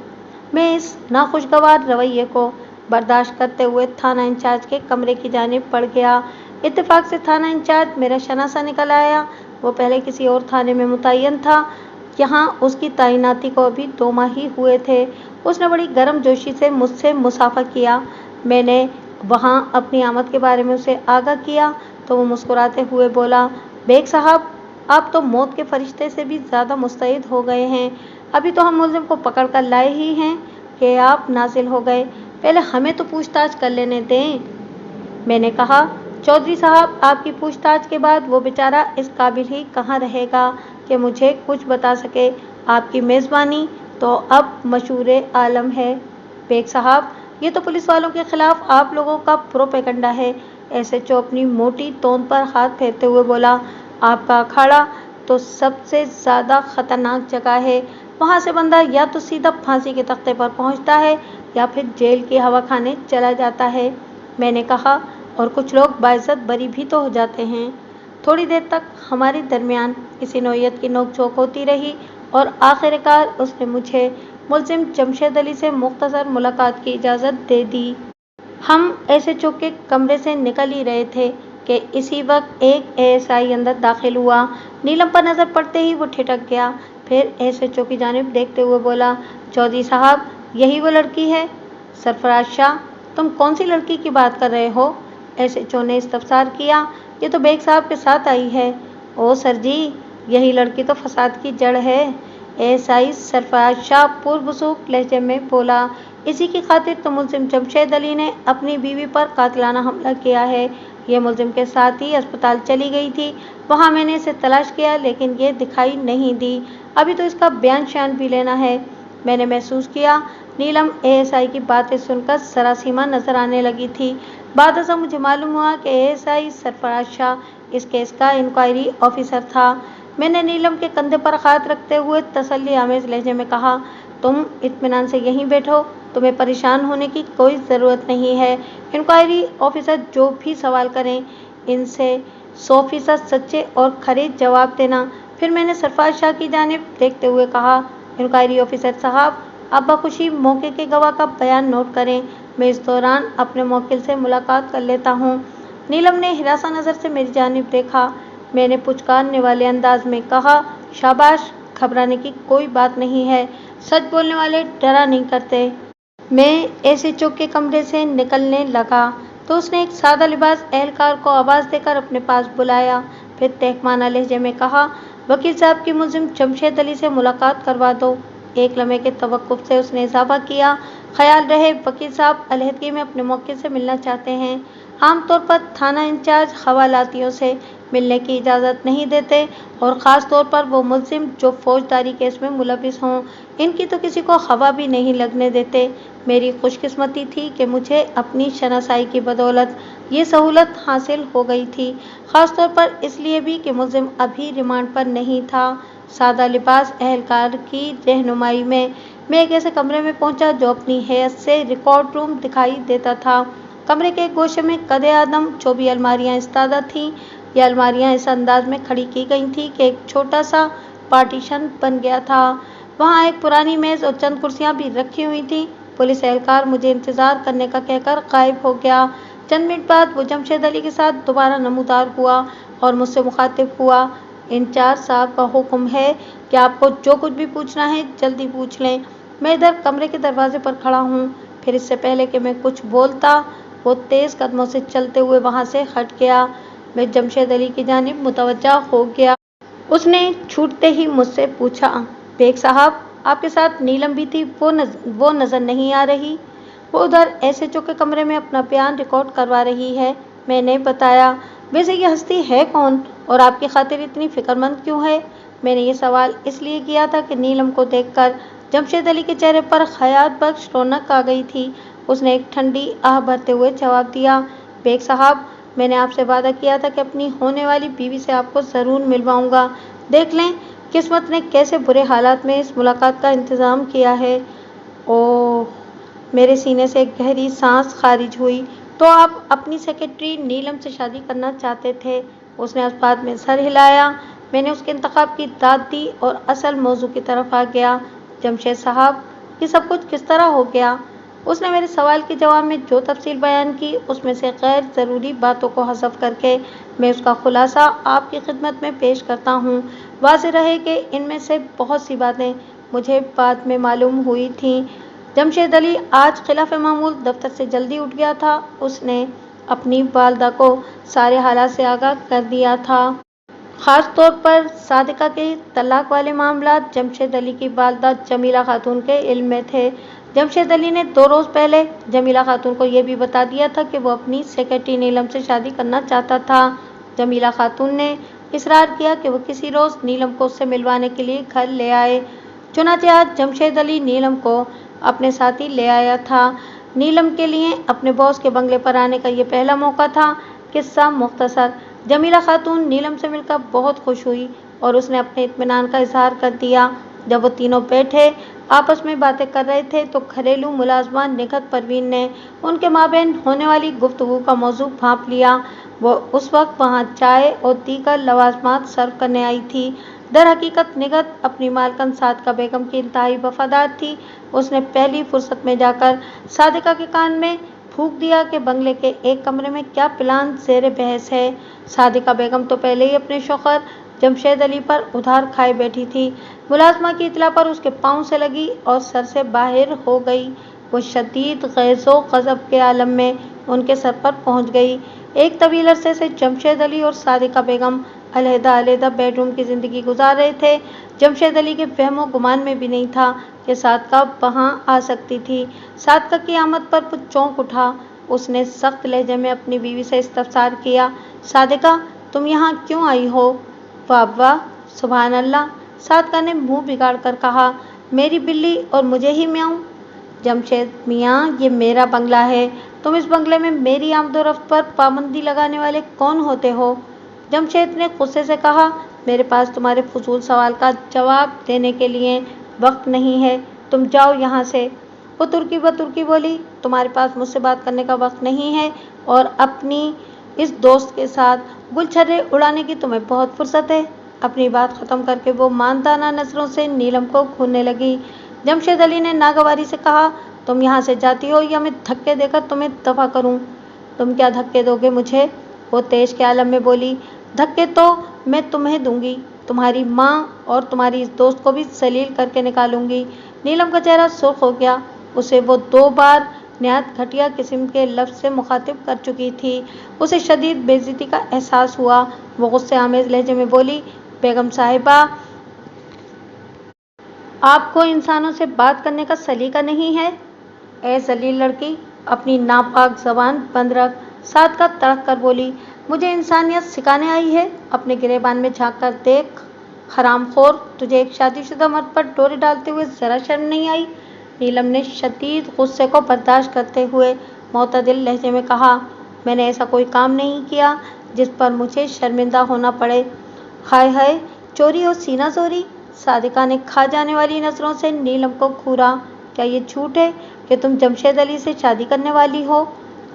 मैं इस नाखुशगवार रवैये को बर्दाश्त करते हुए थाना इंचार्ज के कमरे की जानिब बढ़ गया। इत्तेफाक से थाना इंचार्ज मेरा शनासा निकल आया। वो पहले किसी और थाने में मुतय्यन था। यहाँ उसकी तैनाती को अभी 2 माह ही हुए थे। उसने बड़ी गर्मजोशी से मुझसे मुसाफा किया। मैंने वहाँ अपनी आमद के बारे में उसे आगाह किया तो वो मुस्कुराते हुए बोला, बेग साहब, आप तो मौत के फरिश्ते से भी ज़्यादा मुस्तैद हो गए हैं। अभी तो हम मुलजिम को पकड़ कर लाए ही हैं कि आप नाजिल हो गए। पहले हमें तो पूछताछ कर लेने दें। मैंने कहा, चौधरी साहब, आपकी पूछताछ के बाद वो बेचारा इस काबिल ही कहाँ रहेगा कि मुझे कुछ बता सके। आपकी मेज़बानी तो अब मशहूर आलम है। बेग साहब, ये तो पुलिस वालों के खिलाफ आप लोगों का प्रोपेगंडा है। एसएचओ अपनी मोटी तोंद पर हाथ फेरते हुए बोला, आपका अखाड़ा तो सबसे ज़्यादा खतरनाक जगह है। वहाँ से बंदा या तो सीधा फांसी के तख्ते पर पहुँचता है या फिर जेल की हवा खाने चला जाता है। मैंने कहा, और कुछ लोग बाइज्जत बरी भी तो हो जाते हैं। थोड़ी देर तक हमारे दरमियान इसी नौयत की नोक-झोंक होती रही और आखिरकार उसने मुझे मुलजिम जमशेद अली से मुख्तसर मुलाकात की इजाज़त दे दी। हम एसएचओ के कमरे से निकल ही रहे थे कि इसी वक्त एक एएसआई अंदर दाखिल हुआ। नीलम पर नज़र पड़ते ही वो ठिठक गया। फिर एसएचओ की जानिब देखते हुए बोला, चौधरी साहब, यही वो लड़की है? सरफराज शाह, तुम कौन सी लड़की की बात कर रहे हो? एसएचओ ने इस्तफसार किया, ये तो बेग साहब के साथ आई है। ओ सर जी, यही लड़की तो फसाद की जड़ है। एएसआई सरफराज शाह पुरवसूख लहजे में बोला, इसी की खातिर तो मुलजिम जमशेद अली ने अपनी बीवी पर कातिलाना हमला किया है। ये मुलजिम के साथ ही अस्पताल चली गई थी। वहाँ मैंने इसे तलाश किया लेकिन ये दिखाई नहीं दी। अभी तो इसका बयान शान भी लेना है। मैंने महसूस किया नीलम एएसआई की बातें सुनकर सरासीमा नजर आने लगी थी। बाद अज़ा मुझे मालूम हुआ कि एएसआई सरफराज शाह इस केस का इंक्वायरी ऑफिसर था। मैंने नीलम के कंधे पर हाथ रखते हुए तसल्ली आमेज लहजे में कहा, तुम इत्मीनान से यहीं बैठो, तुम्हें परेशान होने की कोई ज़रूरत नहीं है। इंक्वायरी ऑफिसर जो भी सवाल करें, इनसे 100% सच्चे और खरे जवाब देना। फिर मैंने सरफराज शाह की जानिब देखते हुए कहा, इंक्वायरी ऑफिसर साहब, आप बखुशी मौके के गवाह का बयान नोट करें। मैं इस दौरान अपने मौकिल से मुलाकात कर लेता हूँ। नीलम ने हिरासा नज़र से मेरी जानिब देखा। मैंने पुचकारने वाले अंदाज में कहा, शाबाश, घबराने की कोई बात नहीं है। सच बोलने वाले डरा नहीं करते। मैं एसएचओ के कमरे से निकलने लगा तो उसने एक सादा लिबास एहलकार को आवाज़ देकर अपने पास बुलाया। फिर तहकमाना लहजे में कहा, वकील साहब की मुलजिम जमशेद अली से मुलाकात करवा दो। एक लम्हे के तवक्कुफ से उसने इजाफा किया, ख्याल रहे वकील साहब अलहदगी में अपने मौके से मिलना चाहते हैं। आमतौर पर थाना इंचार्ज हवालातियों से मिलने की इजाज़त नहीं देते और ख़ास तौर पर वो मुलजिम जो फौजदारी केस में मुलविस हों, इनकी तो किसी को हवा भी नहीं लगने देते। मेरी खुशकिस्मती थी कि मुझे अपनी शनासाई की बदौलत ये सहूलत हासिल हो गई थी, ख़ास तौर पर इसलिए भी कि मुलजिम अभी रिमांड पर नहीं था। सादा लिबास एहलकार की रहनुमाई में मैं एक ऐसे कमरे में पहुंचा जो अपनी हैयत से रिकॉर्ड रूम दिखाई देता था। कमरे के एक गोशे में कदे आदम 24 अलमारियाँ इस्तादा थीं। ये अलमारियाँ इस अंदाज में खड़ी की गई थीं कि एक छोटा सा पार्टीशन बन गया था। वहाँ एक पुरानी मेज़ और चंद कुर्सियाँ भी रखी हुई थीं। पुलिस एहलकार मुझे इंतज़ार करने का कहकर गायब हो गया। चंद मिनट बाद वो जमशेद अली के साथ दोबारा नमूदार हुआ और मुझसे मुखातिब हुआ, इंचार्ज साहब का हुक्म है कि आपको जो कुछ भी पूछना है जल्दी पूछ लें। मैं इधर कमरे के दरवाजे पर खड़ा हूँ। फिर इससे पहले कि मैं कुछ बोलता, वो तेज़ कदमों से चलते हुए वहाँ से हट गया। मैं जमशेद अली की जानिब मुतवज्जा हो गया। उसने छूटते ही मुझसे पूछा, बेग साहब, आपके साथ नीलम भी थी, वो नज़र नहीं आ रही। वो उधर एसएचओ के कमरे में अपना बयान रिकॉर्ड करवा रही है। मैंने बताया, वैसे ये हस्ती है कौन और आपकी खातिर इतनी फ़िक्रमंद क्यों है? मैंने ये सवाल इसलिए किया था कि नीलम को देखकर जमशेद अली के चेहरे पर हयात बख्श रौनक आ गई थी। उसने एक ठंडी आह भरते हुए जवाब दिया, बेग साहब, मैंने आपसे वादा किया था कि अपनी होने वाली बीवी से आपको ज़रूर मिलवाऊंगा। देख लें किस्मत ने कैसे बुरे हालात में इस मुलाकात का इंतज़ाम किया है। ओह! मेरे सीने से एक गहरी सांस खारिज हुई। तो आप अपनी सेक्रेटरी नीलम से शादी करना चाहते थे। उसने उस बात में सर हिलाया। मैंने उसके इंतखाब की दाद दी और असल मौजू की तरफ आ गया। जमशेद साहब, ये सब कुछ किस तरह हो गया? उसने मेरे सवाल के जवाब में जो तफसील बयान की, उसमें से गैर ज़रूरी बातों को हज़फ करके मैं उसका खुलासा आपकी खिदमत में पेश करता हूँ। वाज़ेह रहे कि इनमें से बहुत सी बातें मुझे बाद में मालूम हुई थीं। जमशेद अली आज खिलाफ मामूल दफ्तर से जल्दी उठ गया था। उसने अपनी वालदा को सारे हालात से आगाह कर दिया था। ख़ास तौर पर सादिका के तलाक वाले मामलात जमशेद अली की वालदा जमीला खातून के इल्म में थे। जमशेद अली ने 2 रोज़ पहले जमीला खातून को यह भी बता दिया था कि वो अपनी सेक्रेटरी नीलम से शादी करना चाहता था। जमीला खातून ने इसरार किया कि वो किसी रोज़ नीलम को उससे मिलवाने के लिए घर ले आए। चुनांचे आज जमशेद अली नीलम को अपने साथ ही ले आया था। नीलम के लिए अपने बॉस के बंगले पर आने का ये पहला मौका था। किस्सा मुख्तसर। जमीला खातून नीलम से मिलकर बहुत खुश हुई और उसने अपने इत्मीनान का इजहार कर दिया। जब वो तीनों बैठे आपस में बातें कर रहे थे तो घरेलू मुलाजमा निखत परवीन ने उनके माबेन होने वाली गुफ्तगू का मौजू भांप लिया। वो उस वक्त वहाँ चाय और दीगर लवाजमात सर्व करने आई थी। दर हकीकत निगत अपनी मालकन सादिका बेगम की इंतहाई वफादार थी। उसने पहली फुर्सत में जाकर सादिका के कान में फूंक दिया कि बंगले के एक कमरे में क्या प्लान ज़ेरे बहस है। सादिका बेगम तो पहले ही अपने शौहर जमशेद अली पर उधार खाए बैठी थी। मुलाजमा की इतला पर उसके पाँव से लगी और सर से बाहर हो गई। वो शदीद गैज़ो गज़ब के आलम में उनके सर पर पहुंच गई। एक तवील अरसे से जमशेद अली और सादिका बेगम अलहदा-अलहदा बेडरूम की ज़िंदगी गुजार रहे थे। जमशेद अली के वहमो गुमान में भी नहीं था कि सादिका वहाँ आ सकती थी। सादिका की आमद पर वो चौंक उठा। उसने सख्त लहजे में अपनी बीवी से इस्तफसार किया, सादिका, तुम यहाँ क्यों आई हो? वाह वाह, सुभान अल्लाह। सादिका ने मुंह बिगाड़ कर कहा, मेरी बिल्ली और मुझे ही म्याऊं। जमशेद मियाँ, ये मेरा बंगला है। तुम इस बंगले में मेरी आमदोरफ्त पर पाबंदी लगाने वाले कौन होते हो? जमशेद ने गुस्से से कहा, मेरे पास तुम्हारे फजूल सवाल का जवाब देने के लिए वक्त नहीं है। तुम जाओ यहाँ से। वो तुर्की ब तुर्की बोली, तुम्हारे पास मुझसे बात करने का वक्त नहीं है और अपनी इस दोस्त के साथ गुलछर्रे उड़ाने की तुम्हें बहुत फुर्सत है। अपनी बात ख़त्म करके वो मानदाना नज़रों से नीलम को घूरने लगी। जमशेद अली ने नागवारी से कहा, तुम यहाँ से जाती हो या मैं धक्के देकर तुम्हें दफा करूँ? तुम क्या धक्के दोगे मुझे? वो तेज के आलम में बोली, धक्के तो मैं तुम्हें दूंगी, तुम्हारी माँ और तुम्हारी इस दोस्त को भी जलील करके निकालूंगी। नीलम का चेहरा सुर्ख हो गया। उसे वो 2 बार नहायत घटिया किस्म के लफ्ज़ से मुखातिब कर चुकी थी। उसे शदीद बेइज्जती का एहसास हुआ। वो गुस्से आमेज लहजे में बोली, बेगम साहिबा, आपको इंसानों से बात करने का सलीका नहीं है? ए जलील लड़की, अपनी नापाक ज़बान बंद रख। सादिका तड़क कर बोली, मुझे इंसानियत सिखाने आई है? अपने गिरेबान में झांक कर देख। हरामखोर, तुझे एक शादीशुदा मर्द पर डोरी डालते हुए ज़रा शर्म नहीं आई? नीलम ने शदीद गुस्से को बर्दाश्त करते हुए मोतदिल लहजे में कहा, मैंने ऐसा कोई काम नहीं किया जिस पर मुझे शर्मिंदा होना पड़े। हाय हाय, चोरी और सीना चोरी। सादिका ने खा जाने वाली नज़रों से नीलम को घूरा। क्या ये झूठ है कि तुम जमशेद अली से शादी करने वाली हो?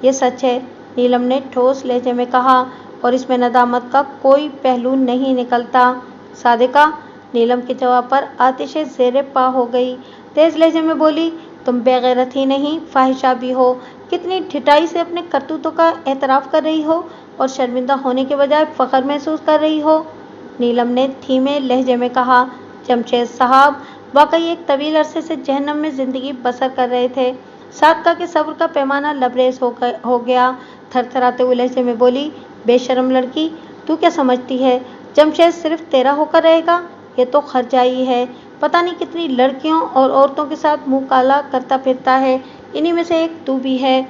ये सच है, नीलम ने ठोस लहजे में कहा, और इसमें नदामत का कोई पहलू नहीं निकलता। सादिका नीलम के जवाब पर आतिशे ज़ेरे पा हो गई। तेज लहजे में बोली, तुम बेगैरत ही नहीं, फाहिशा भी हो। कितनी ठिठाई से अपने करतूतों का एतराफ़ कर रही हो और शर्मिंदा होने के बजाय फ़ख्र महसूस कर रही हो। नीलम ने धीमे लहजे में कहा, जमशेद साहब वाकई एक तवील अरसे से जहन्नम में ज़िंदगी बसर कर रहे थे। सादिका के सब्र का पैमाना लबरेज हो गया। थरथराते हुए लहजे में बोली, बेशर्म लड़की, तू क्या समझती है जमशेद सिर्फ तेरा होकर रहेगा? ये तो खरजाई है। पता नहीं कितनी लड़कियों और औरतों के साथ मुंह काला करता फिरता है। इन्हीं में से एक तू भी है।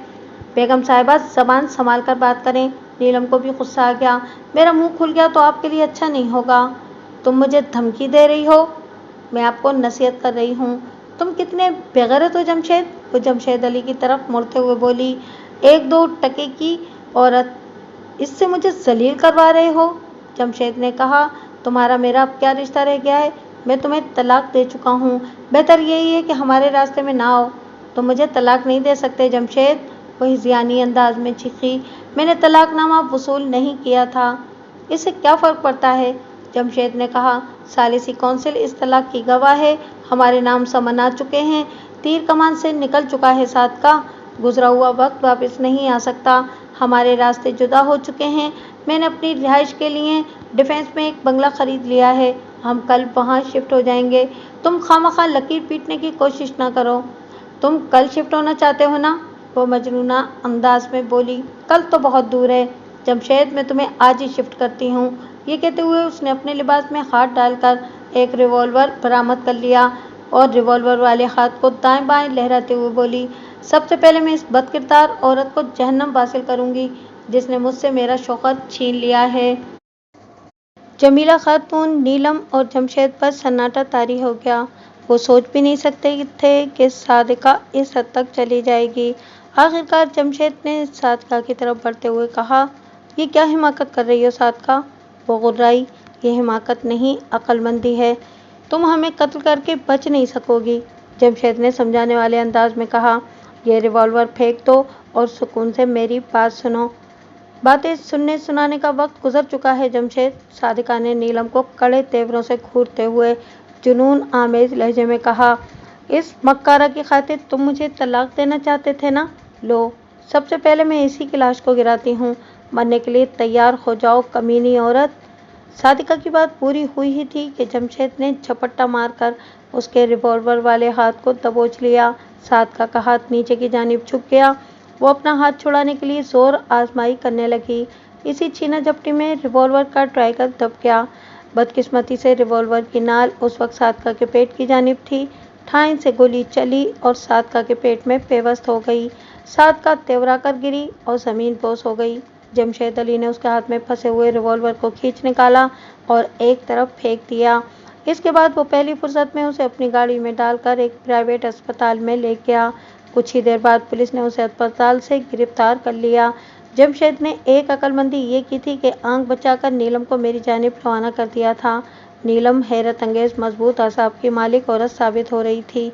बेगम साहिबा, ज़बान संभाल कर बात करें। नीलम को भी गुस्सा आ गया। मेरा मुंह खुल गया तो आपके लिए अच्छा नहीं होगा। तुम मुझे धमकी दे रही हो? मैं आपको नसीहत कर रही हूँ। तुम कितने बेगैरत हो जमशेद। वो जमशेद अली की तरफ मुड़ते हुए बोली, 1-2 टके की औरत, इससे मुझे जलील करवा रहे हो? जमशेद ने कहा, तुम्हारा मेरा अब क्या रिश्ता रह गया है? मैं तुम्हें तलाक दे चुका हूँ। बेहतर यही है कि हमारे रास्ते में ना आओ। तुम मुझे तलाक नहीं दे सकते जमशेद। वो हिज़ियानी अंदाज में चीखी, मैंने तलाकनामा वसूल नहीं किया था। इससे क्या फ़र्क पड़ता है? जमशेद ने कहा, सालिसी कौंसिल इस तलाक की गवाह है। हमारे नाम समन आ चुके हैं। तीर कमान से निकल चुका है साद का। गुजरा हुआ वक्त वापस नहीं आ सकता। हमारे रास्ते जुदा हो चुके हैं। मैंने अपनी रिहाइश के लिए डिफेंस में एक बंगला खरीद लिया है। हम कल वहाँ शिफ्ट हो जाएंगे। तुम खामखा लकीर पीटने की कोशिश ना करो। तुम कल शिफ्ट होना चाहते हो ना? वो मजनूना अंदाज में बोली। कल तो बहुत दूर है जमशेद, मैं तुम्हें आज ही शिफ्ट करती हूँ। ये कहते हुए उसने अपने लिबास में हाथ डालकर एक रिवॉल्वर बरामद कर लिया और रिवॉल्वर वाले हाथ को दाएं बाएं लहराते हुए बोली, सबसे पहले मैं इस बदकिरदार औरत को जहन्नम वासिल करूंगी जिसने मुझसे मेरा शौहर छीन लिया है। जमीला खातून, नीलम और जमशेद पर सन्नाटा तारी हो गया। वो सोच भी नहीं सकते थे कि सादिका इस हद तक चली जाएगी। आखिरकार जमशेद ने सादिका की तरफ बढ़ते हुए कहा, ये क्या हिमाकत कर रही हो सादिका? वो गुर्राई, ये हिमाकत नहीं, अक्लमंदी है। तुम हमें कत्ल करके बच नहीं सकोगी। जमशेद ने समझाने वाले अंदाज में कहा, ये रिवॉल्वर फेंक दो और सुकून से मेरी बात सुनो। बातें सुनने सुनाने का वक्त गुजर चुका है जमशेद। सादिका ने नीलम को कड़े तेवरों से घूरते हुए जुनून आमेज लहजे में कहा, इस मक्कारा की खातिर तुम मुझे तलाक देना चाहते थे ना? लो, सबसे पहले मैं इसी की लाश को गिराती हूँ। मरने के लिए तैयार हो जाओ कमीनी औरत। सादिका की बात पूरी हुई ही थी कि जमशेद ने झपट्टा मारकर उसके रिवॉल्वर वाले हाथ को दबोच लिया। सादिका का हाथ नीचे की जानिब झुक गया। वो अपना हाथ छुड़ाने के लिए जोर आजमाई करने लगी। इसी छीना झपटी में रिवॉल्वर का ट्राइगर दब गया। बदकिस्मती से रिवॉल्वर की नाल उस वक्त सादिका के पेट की जानिब थी। ठाइन से गोली चली और सादिका के पेट में पेवस्त हो गई। सादिका तेवरा कर गिरी और जमीन बोस हो गई। जमशेद अली ने उसके हाथ में फंसे हुए रिवॉल्वर को खींच निकाला और एक तरफ फेंक दिया। इसके बाद वो पहली फुर्सत में उसे अपनी गाड़ी में डालकर एक प्राइवेट अस्पताल में ले गया। कुछ ही देर बाद पुलिस ने उसे अस्पताल से गिरफ्तार कर लिया। जमशेद ने एक अक्लमंदी ये की थी कि आंख बचाकर नीलम को मेरी जानिब रवाना कर दिया था। नीलम हैरत अंगेज मजबूत असाब की मालिक औरत साबित हो रही थी।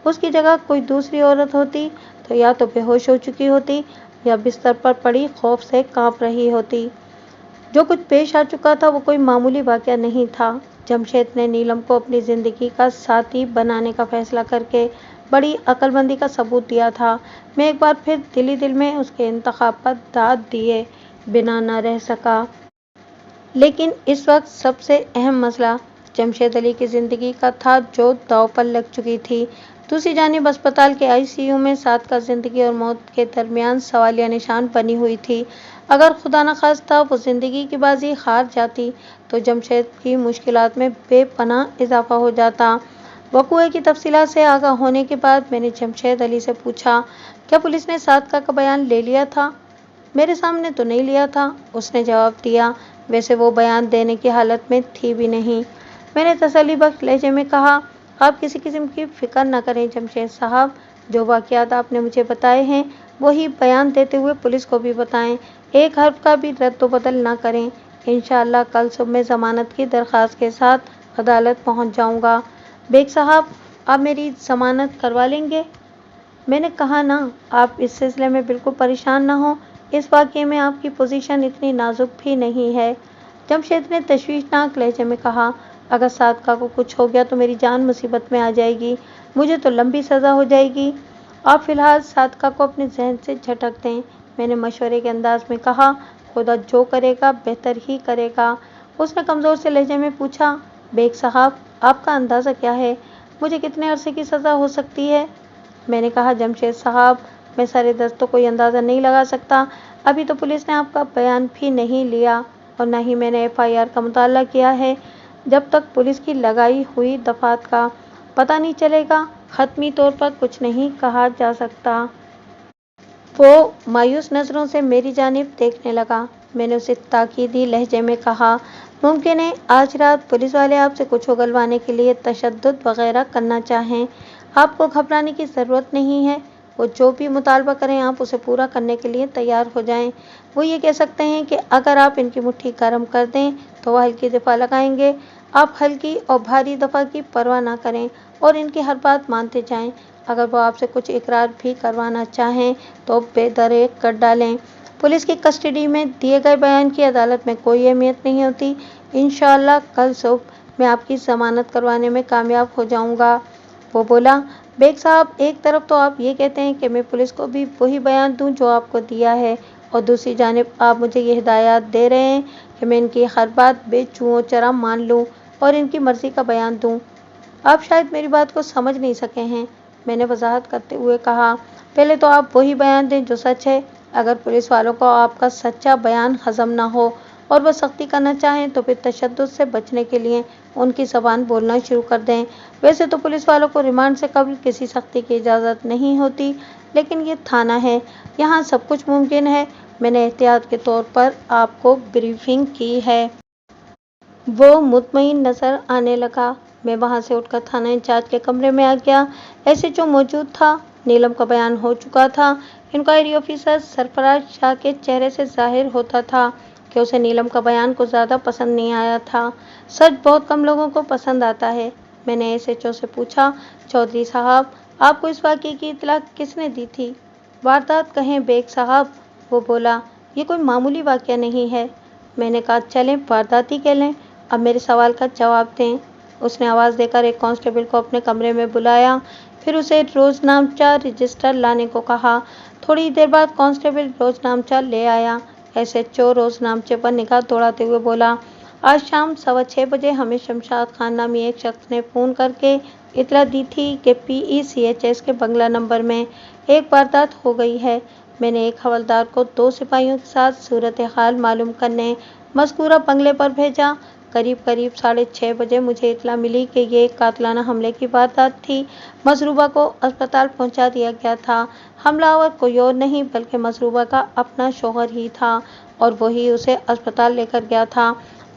उसकी जगह कोई दूसरी औरत होती तो या तो बेहोश हो चुकी होती या बिस्तर पर पड़ी खौफ से कांप रही होती। जो कुछ पेश आ चुका था वो कोई मामूली वाकया नहीं था। जमशेद ने नीलम को अपनी जिंदगी का साथी बनाने का फैसला करके बड़ी अक्लमंदी का सबूत दिया था। मैं एक बार फिर दिली दिल में उसके इंतखाब पर दाद दिए बिना न रह सका। लेकिन इस वक्त सबसे अहम मसला जमशेद अली की ज़िंदगी का था जो दांव पर लग चुकी थी। दूसरी जानिब अस्पताल के आईसीयू में सादिका ज़िंदगी और मौत के दरमियान सवालिया निशान बनी हुई थी। अगर खुदा न खास्ता वो ज़िंदगी की बाजी हार जाती तो जमशेद की मुश्किलात में बेपनाह इजाफा हो जाता। वक़ूए की तफसीलात से आगाह होने के बाद मैंने जमशेद अली से पूछा, क्या पुलिस ने सादिका का बयान ले लिया था? मेरे सामने तो नहीं लिया था, उसने जवाब दिया। वैसे वो बयान देने की हालत में थी भी नहीं। मैंने तसल्लीबख्श लहजे में कहा, आप किसी किस्म की फ़िक्र न करें जमशेद साहब, जो वाक़यात आपने मुझे बताए हैं वही बयान देते हुए पुलिस को भी बताएं। एक हर्फ का भी रद्द बदल ना करें। इंशाअल्लाह कल सुबह में ज़मानत की दरख्वास्त के साथ अदालत पहुँच जाऊँगा। बेग साहब, आप मेरी ज़मानत करवा लेंगे? मैंने कहा ना, आप इस सिलसिले में बिल्कुल परेशान ना हो। इस वाक़ये में आपकी पोजीशन इतनी नाजुक भी नहीं है। जमशेद ने तशवीशनाक लहजे में कहा, अगर सादिका को कुछ हो गया तो मेरी जान मुसीबत में आ जाएगी। मुझे तो लंबी सज़ा हो जाएगी। आप फ़िलहाल सादिका को अपने जहन से झटक दें। मैंने मशवरे के अंदाज में कहा, खुदा जो करेगा बेहतर ही करेगा। उसने कमज़ोर से लहजे में पूछा, बेग साहब, आपका अंदाज़ा क्या है? मुझे कितने अरसे की सज़ा हो सकती है? मैंने कहा, जमशेद साहब, मैं सारे दस्त तो कोई अंदाज़ा नहीं लगा सकता। अभी तो पुलिस ने आपका बयान भी नहीं लिया और न ही मैंने एफआईआर का मुताला किया है। जब तक पुलिस की लगाई हुई दफात का पता नहीं चलेगा, हतमी तौर पर कुछ नहीं कहा जा सकता। वो मायूस नज़रों से मेरी जानिब देखने लगा। मैंने उसे ताकीदी लहजे में कहा, मुमकिन है आज रात पुलिस वाले आपसे कुछ उगलवाने के लिए तशद्दुद वगैरह करना चाहें। आपको घबराने की ज़रूरत नहीं है। वो जो भी मुतालबा करें आप उसे पूरा करने के लिए तैयार हो जाएं। वो ये कह सकते हैं कि अगर आप इनकी मुट्ठी गर्म कर दें तो वह हल्की दफ़ा लगाएंगे। आप हल्की और भारी दफ़ा की परवाह ना करें और इनकी हर बात मानते जाएं। अगर वो आपसे कुछ इकरार भी करवाना चाहें तो बेदरेक कर डालें। पुलिस की कस्टडी में दिए गए बयान की अदालत में कोई अहमियत नहीं होती। इंशाअल्लाह कल सुबह मैं आपकी ज़मानत करवाने में कामयाब हो जाऊंगा। वो बोला, बेग साहब, एक तरफ तो आप ये कहते हैं कि मैं पुलिस को भी वही बयान दूं जो आपको दिया है और दूसरी जानिब आप मुझे ये हिदायत दे रहे हैं कि मैं इनकी हर बात बेचूं चरा मान लूं और इनकी मर्जी का बयान दूं। आप शायद मेरी बात को समझ नहीं सके हैं, मैंने वजाहत करते हुए कहा। पहले तो आप वही बयान दें जो सच है। अगर पुलिस वालों को आपका सच्चा बयान हजम ना हो और वह सख्ती करना चाहें तो फिर तशद्दुद से बचने के लिए उनकी ज़बान बोलना शुरू कर दें। वैसे तो पुलिस वालों को रिमांड से कबल किसी सख्ती की इजाज़त नहीं होती, लेकिन ये थाना है, यहाँ सब कुछ मुमकिन है। मैंने एहतियात के तौर पर आपको ब्रीफिंग की है। वो मुतमईन नज़र आने लगा। मैं वहाँ से उठकर थाना इंचार्ज के कमरे में आ गया। एसएचओ मौजूद था। नीलम का बयान हो चुका था। इंक्वायरी ऑफिसर सरफराज शाह के चेहरे से जाहिर होता था कि उसे नीलम का बयान को ज़्यादा पसंद नहीं आया था। सच बहुत कम लोगों को पसंद आता है। मैंने एसएचओ से पूछा, चौधरी साहब, आपको इस वाक़ये की इत्तला किसने दी थी? वारदात कहें बेग साहब। वो बोला, ये कोई मामूली वाक़या नहीं है। मैंने कहा, चलें वारदात ही कह लें। अब मेरे सवाल का जवाब दें। उसने आवाज़ देकर एक कांस्टेबल को अपने कमरे में बुलाया, फिर उसे रोज़नामचा रजिस्टर लाने को कहा। थोड़ी देर बाद कांस्टेबल रोज़नामचा ले आया। एसएचओ रोज़नामचे पर निगाह दौड़ाते हुए बोला, आज शाम 6:15 बजे हमें शमशाद खान नामी एक शख्स ने फ़ोन करके इतला दी थी कि PECHS के बंगला नंबर में एक वारदात हो गई है। मैंने एक हवलदार को 2 सिपाहियों के साथ सूरत हाल मालूम करने मज़कूरा बंगले पर भेजा। करीब 6:30 बजे मुझे इतला मिली कि ये एक कातिलाना हमले की वारदात थी। मजरूबा को अस्पताल पहुंचा दिया गया था। हमलावर कोई और नहीं बल्कि मजरूबा का अपना शौहर ही था और वही उसे अस्पताल लेकर गया था।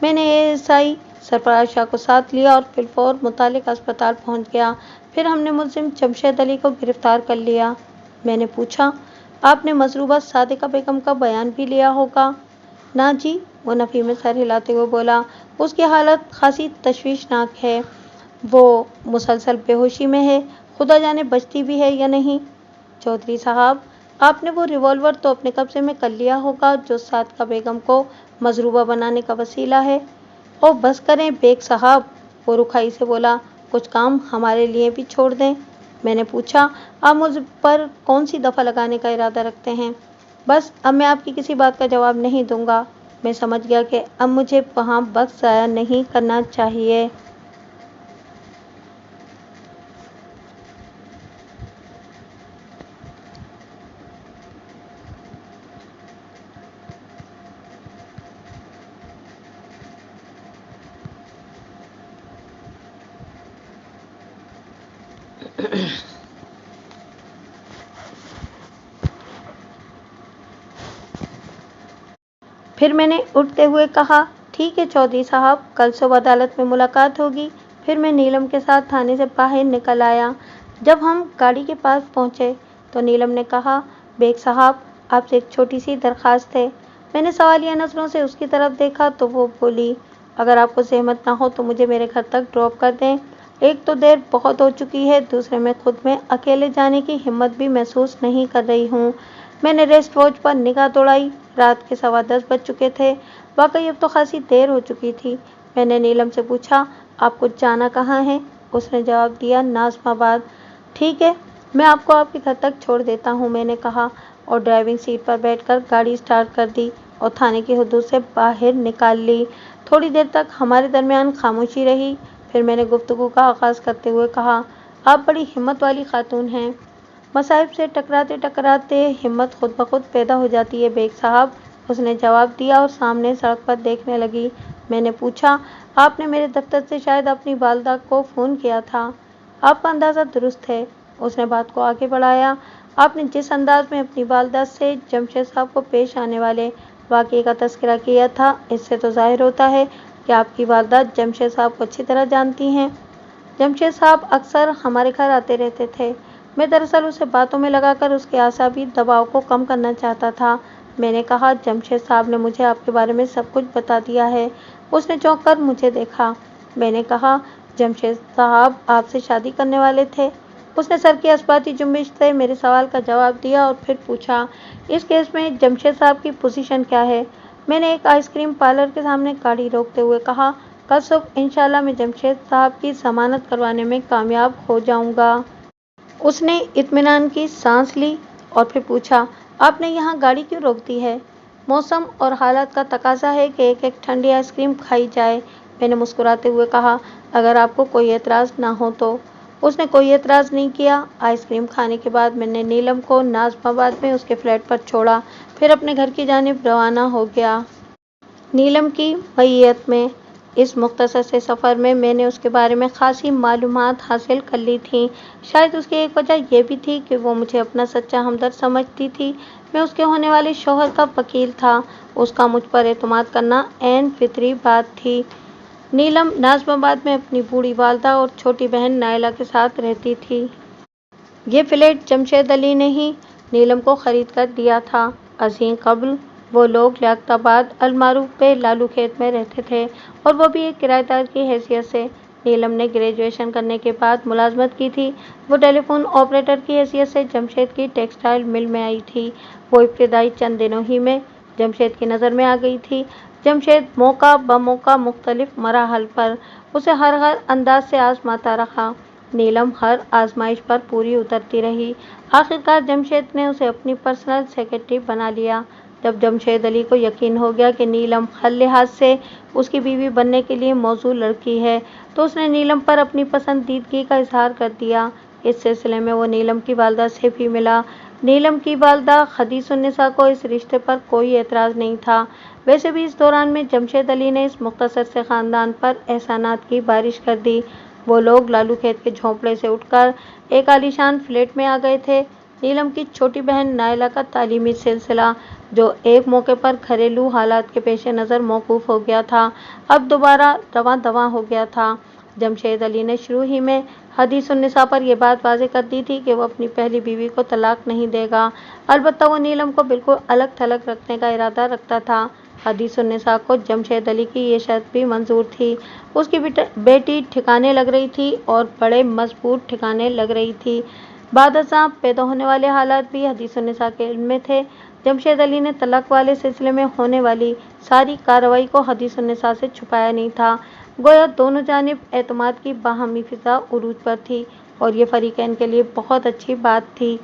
मैंने ASI सरफराज शाह को साथ लिया और फिलफौर मुतालिक अस्पताल पहुंच गया। फिर हमने मुलजिम जमशेद अली को गिरफ्तार कर लिया। मैंने पूछा, आपने मजरूबा सादिका बेगम का बयान भी लिया होगा? ना जी, वो नफ़ी में सर हिलाते हुए बोला, उसकी हालत खासी तशवीशनाक है। वो मुसलसल बेहोशी में है, खुदा जाने बचती भी है या नहीं। चौधरी साहब, आपने वो रिवॉल्वर तो अपने कब्जे में कर लिया होगा जो सादिका बेगम को मजरूबा बनाने का वसीला है। ओ बस करें बेग साहब, वो रुखाई से बोला, कुछ काम हमारे लिए भी छोड़ दें। मैंने पूछा, आप मुझ पर कौन सी दफ़ा लगाने का इरादा रखते हैं? बस अब मैं आपकी किसी बात का जवाब नहीं दूंगा। मैं समझ गया कि अब मुझे वहाँ वक्त ज़ाया नहीं करना चाहिए। फिर मैंने उठते हुए कहा, ठीक है चौधरी साहब, कल सुबह अदालत में मुलाकात होगी। फिर मैं नीलम के साथ थाने से बाहर निकल आया। जब हम गाड़ी के पास पहुंचे तो नीलम ने कहा, बेग साहब, आपसे एक छोटी सी दरख्वास्त है। मैंने सवालिया नज़रों से उसकी तरफ देखा तो वो बोली, अगर आपको सहमत ना हो तो मुझे मेरे घर तक ड्रॉप कर दें। एक तो देर बहुत हो चुकी है, दूसरे में खुद में अकेले जाने की हिम्मत भी महसूस नहीं कर रही हूँ। मैंने रेस्ट वॉच पर निगाह दौड़ाई। रात के 10:15 बज चुके थे। वाकई अब तो खासी देर हो चुकी थी। मैंने नीलम से पूछा, आपको जाना कहाँ है? उसने जवाब दिया, नाज़माबाद। ठीक है, मैं आपको आपके घर तक छोड़ देता हूँ, मैंने कहा और ड्राइविंग सीट पर बैठकर गाड़ी स्टार्ट कर दी और थाने की हदूद से बाहर निकाल ली। थोड़ी देर तक हमारे दरमियान खामोशी रही। फिर मैंने गुफ्तगू का आगाज़ करते हुए कहा, आप बड़ी हिम्मत वाली खातून हैं। मसाइब से टकराते टकराते हिम्मत खुद ब खुद पैदा हो जाती है बेग साहब, उसने जवाब दिया और सामने सड़क पर देखने लगी। मैंने पूछा, आपने मेरे दफ्तर से शायद अपनी वालदा को फ़ोन किया था? आपका अंदाज़ा दुरुस्त है, उसने बात को आगे बढ़ाया। आपने जिस अंदाज में अपनी वालदा से जमशेद साहब को पेश आने वाले वाक़ये का तज़किरा किया था, इससे तो ज़ाहिर होता है कि आपकी वालदा जमशेद साहब को अच्छी तरह जानती हैं। जमशेद साहब अक्सर हमारे घर आते रहते थे। मैं दरअसल उसे बातों में लगाकर उसके असाबी दबाव को कम करना चाहता था। मैंने कहा, जमशेद साहब ने मुझे आपके बारे में सब कुछ बता दिया है। उसने चौंक कर मुझे देखा। मैंने कहा, जमशेद साहब आपसे शादी करने वाले थे? उसने सर की अस्बाती जुम्बिश से मेरे सवाल का जवाब दिया और फिर पूछा, इस केस में जमशेद साहब की पोजीशन क्या है? मैंने एक आइसक्रीम पार्लर के सामने गाड़ी रोकते हुए कहा, कल सुबह इंशाल्लाह मैं जमशेद साहब की जमानत करवाने में कामयाब हो जाऊंगा। उसने इत्मीनान की सांस ली और फिर पूछा, आपने यहाँ गाड़ी क्यों रोक दी है? मौसम और हालात का तकाजा है कि एक एक ठंडी आइसक्रीम खाई जाए। मैंने मुस्कुराते हुए कहा, अगर आपको कोई एतराज़ ना हो तो। उसने कोई एतराज़ नहीं किया। आइसक्रीम खाने के बाद मैंने नीलम को नाज़िमाबाद में उसके फ्लैट पर छोड़ा, फिर अपने घर की जानिब रवाना हो गया। नीलम की मईयत में इस मुख्तसर से सफ़र में मैंने उसके बारे में खासी मालूमात हासिल कर ली थी। शायद उसकी एक वजह यह भी थी कि वो मुझे अपना सच्चा हमदर्द समझती थी। मैं उसके होने वाले शौहर का वकील था। उसका मुझ पर एतमाद करना ऐन फितरी बात थी। नीलम नाज़िमाबाद में अपनी बूढ़ी वालदा और छोटी बहन नायला के साथ रहती थी। ये फ्लैट जमशेद अली ने ही नीलम को खरीद कर दिया था। अज़ीं कब्ल वो लोग लियाकताबाद अलमारूफ पे लालू खेत में रहते थे और वो भी एक किराएदार की हैसियत से। नीलम ने ग्रेजुएशन करने के बाद मुलाजमत की थी। वो टेलीफोन ऑपरेटर की हैसियत से जमशेद की टेक्सटाइल मिल में आई थी। वो इब्तिदाई चंद दिनों ही में जमशेद की नज़र में आ गई थी। जमशेद मौका ब मौका मुख्तलिफ मराहल पर उसे हर अंदाज से आजमाता रहा। नीलम हर आजमाइश पर पूरी उतरती रही। आखिरकार जमशेद ने उसे अपनी पर्सनल सेक्रेटरी बना लिया। जब जमशेद अली को यकीन हो गया कि नीलम हर लिहाज से उसकी बीवी बनने के लिए मौजूद लड़की है, तो उसने नीलम पर अपनी पसंदीदगी का इजहार कर दिया। इस सिलसिले में वो नीलम की वालदा से भी मिला। नीलम की वालदा खदीजुन्निसा को इस रिश्ते पर कोई एतराज़ नहीं था। वैसे भी इस दौरान में जमशेद अली ने इस मुख्तसर से ख़ानदान पर एहसानात की बारिश कर दी। वो लोग लालू खेत के झोंपड़े से उठकर एक आलीशान फ्लैट में आ गए थे। नीलम की छोटी बहन नायला का तालीमी सिलसिला, जो एक मौके पर घरेलू हालात के पेश नज़र मौकूफ़ हो गया था, अब दोबारा रवां दवां हो गया था। जमशेद अली ने शुरू ही में हदीसुन्निसा पर यह बात वाज़ेह कर दी थी कि वो अपनी पहली बीवी को तलाक नहीं देगा। अलबत्ता वो नीलम को बिल्कुल अलग थलग रखने का इरादा रखता था। हदीसुन्निसा को जमशेद अली की ये शर्त भी मंजूर थी। उसकी बेटी ठिकाने लग रही थी और बड़े मजबूत ठिकाने लग रही थी। बादशाह पैदा होने वाले हालात भी हदीसुन्निसा के इल्म में थे। जमशेद अली ने तलाक वाले सिलसिले में होने वाली सारी कार्रवाई को हदीसुन्निसा से छुपाया नहीं था। गोया दोनों जानिब एतमाद की बाहमी फिजा उरूज पर थी और ये फरीकैन के लिए बहुत अच्छी बात थी।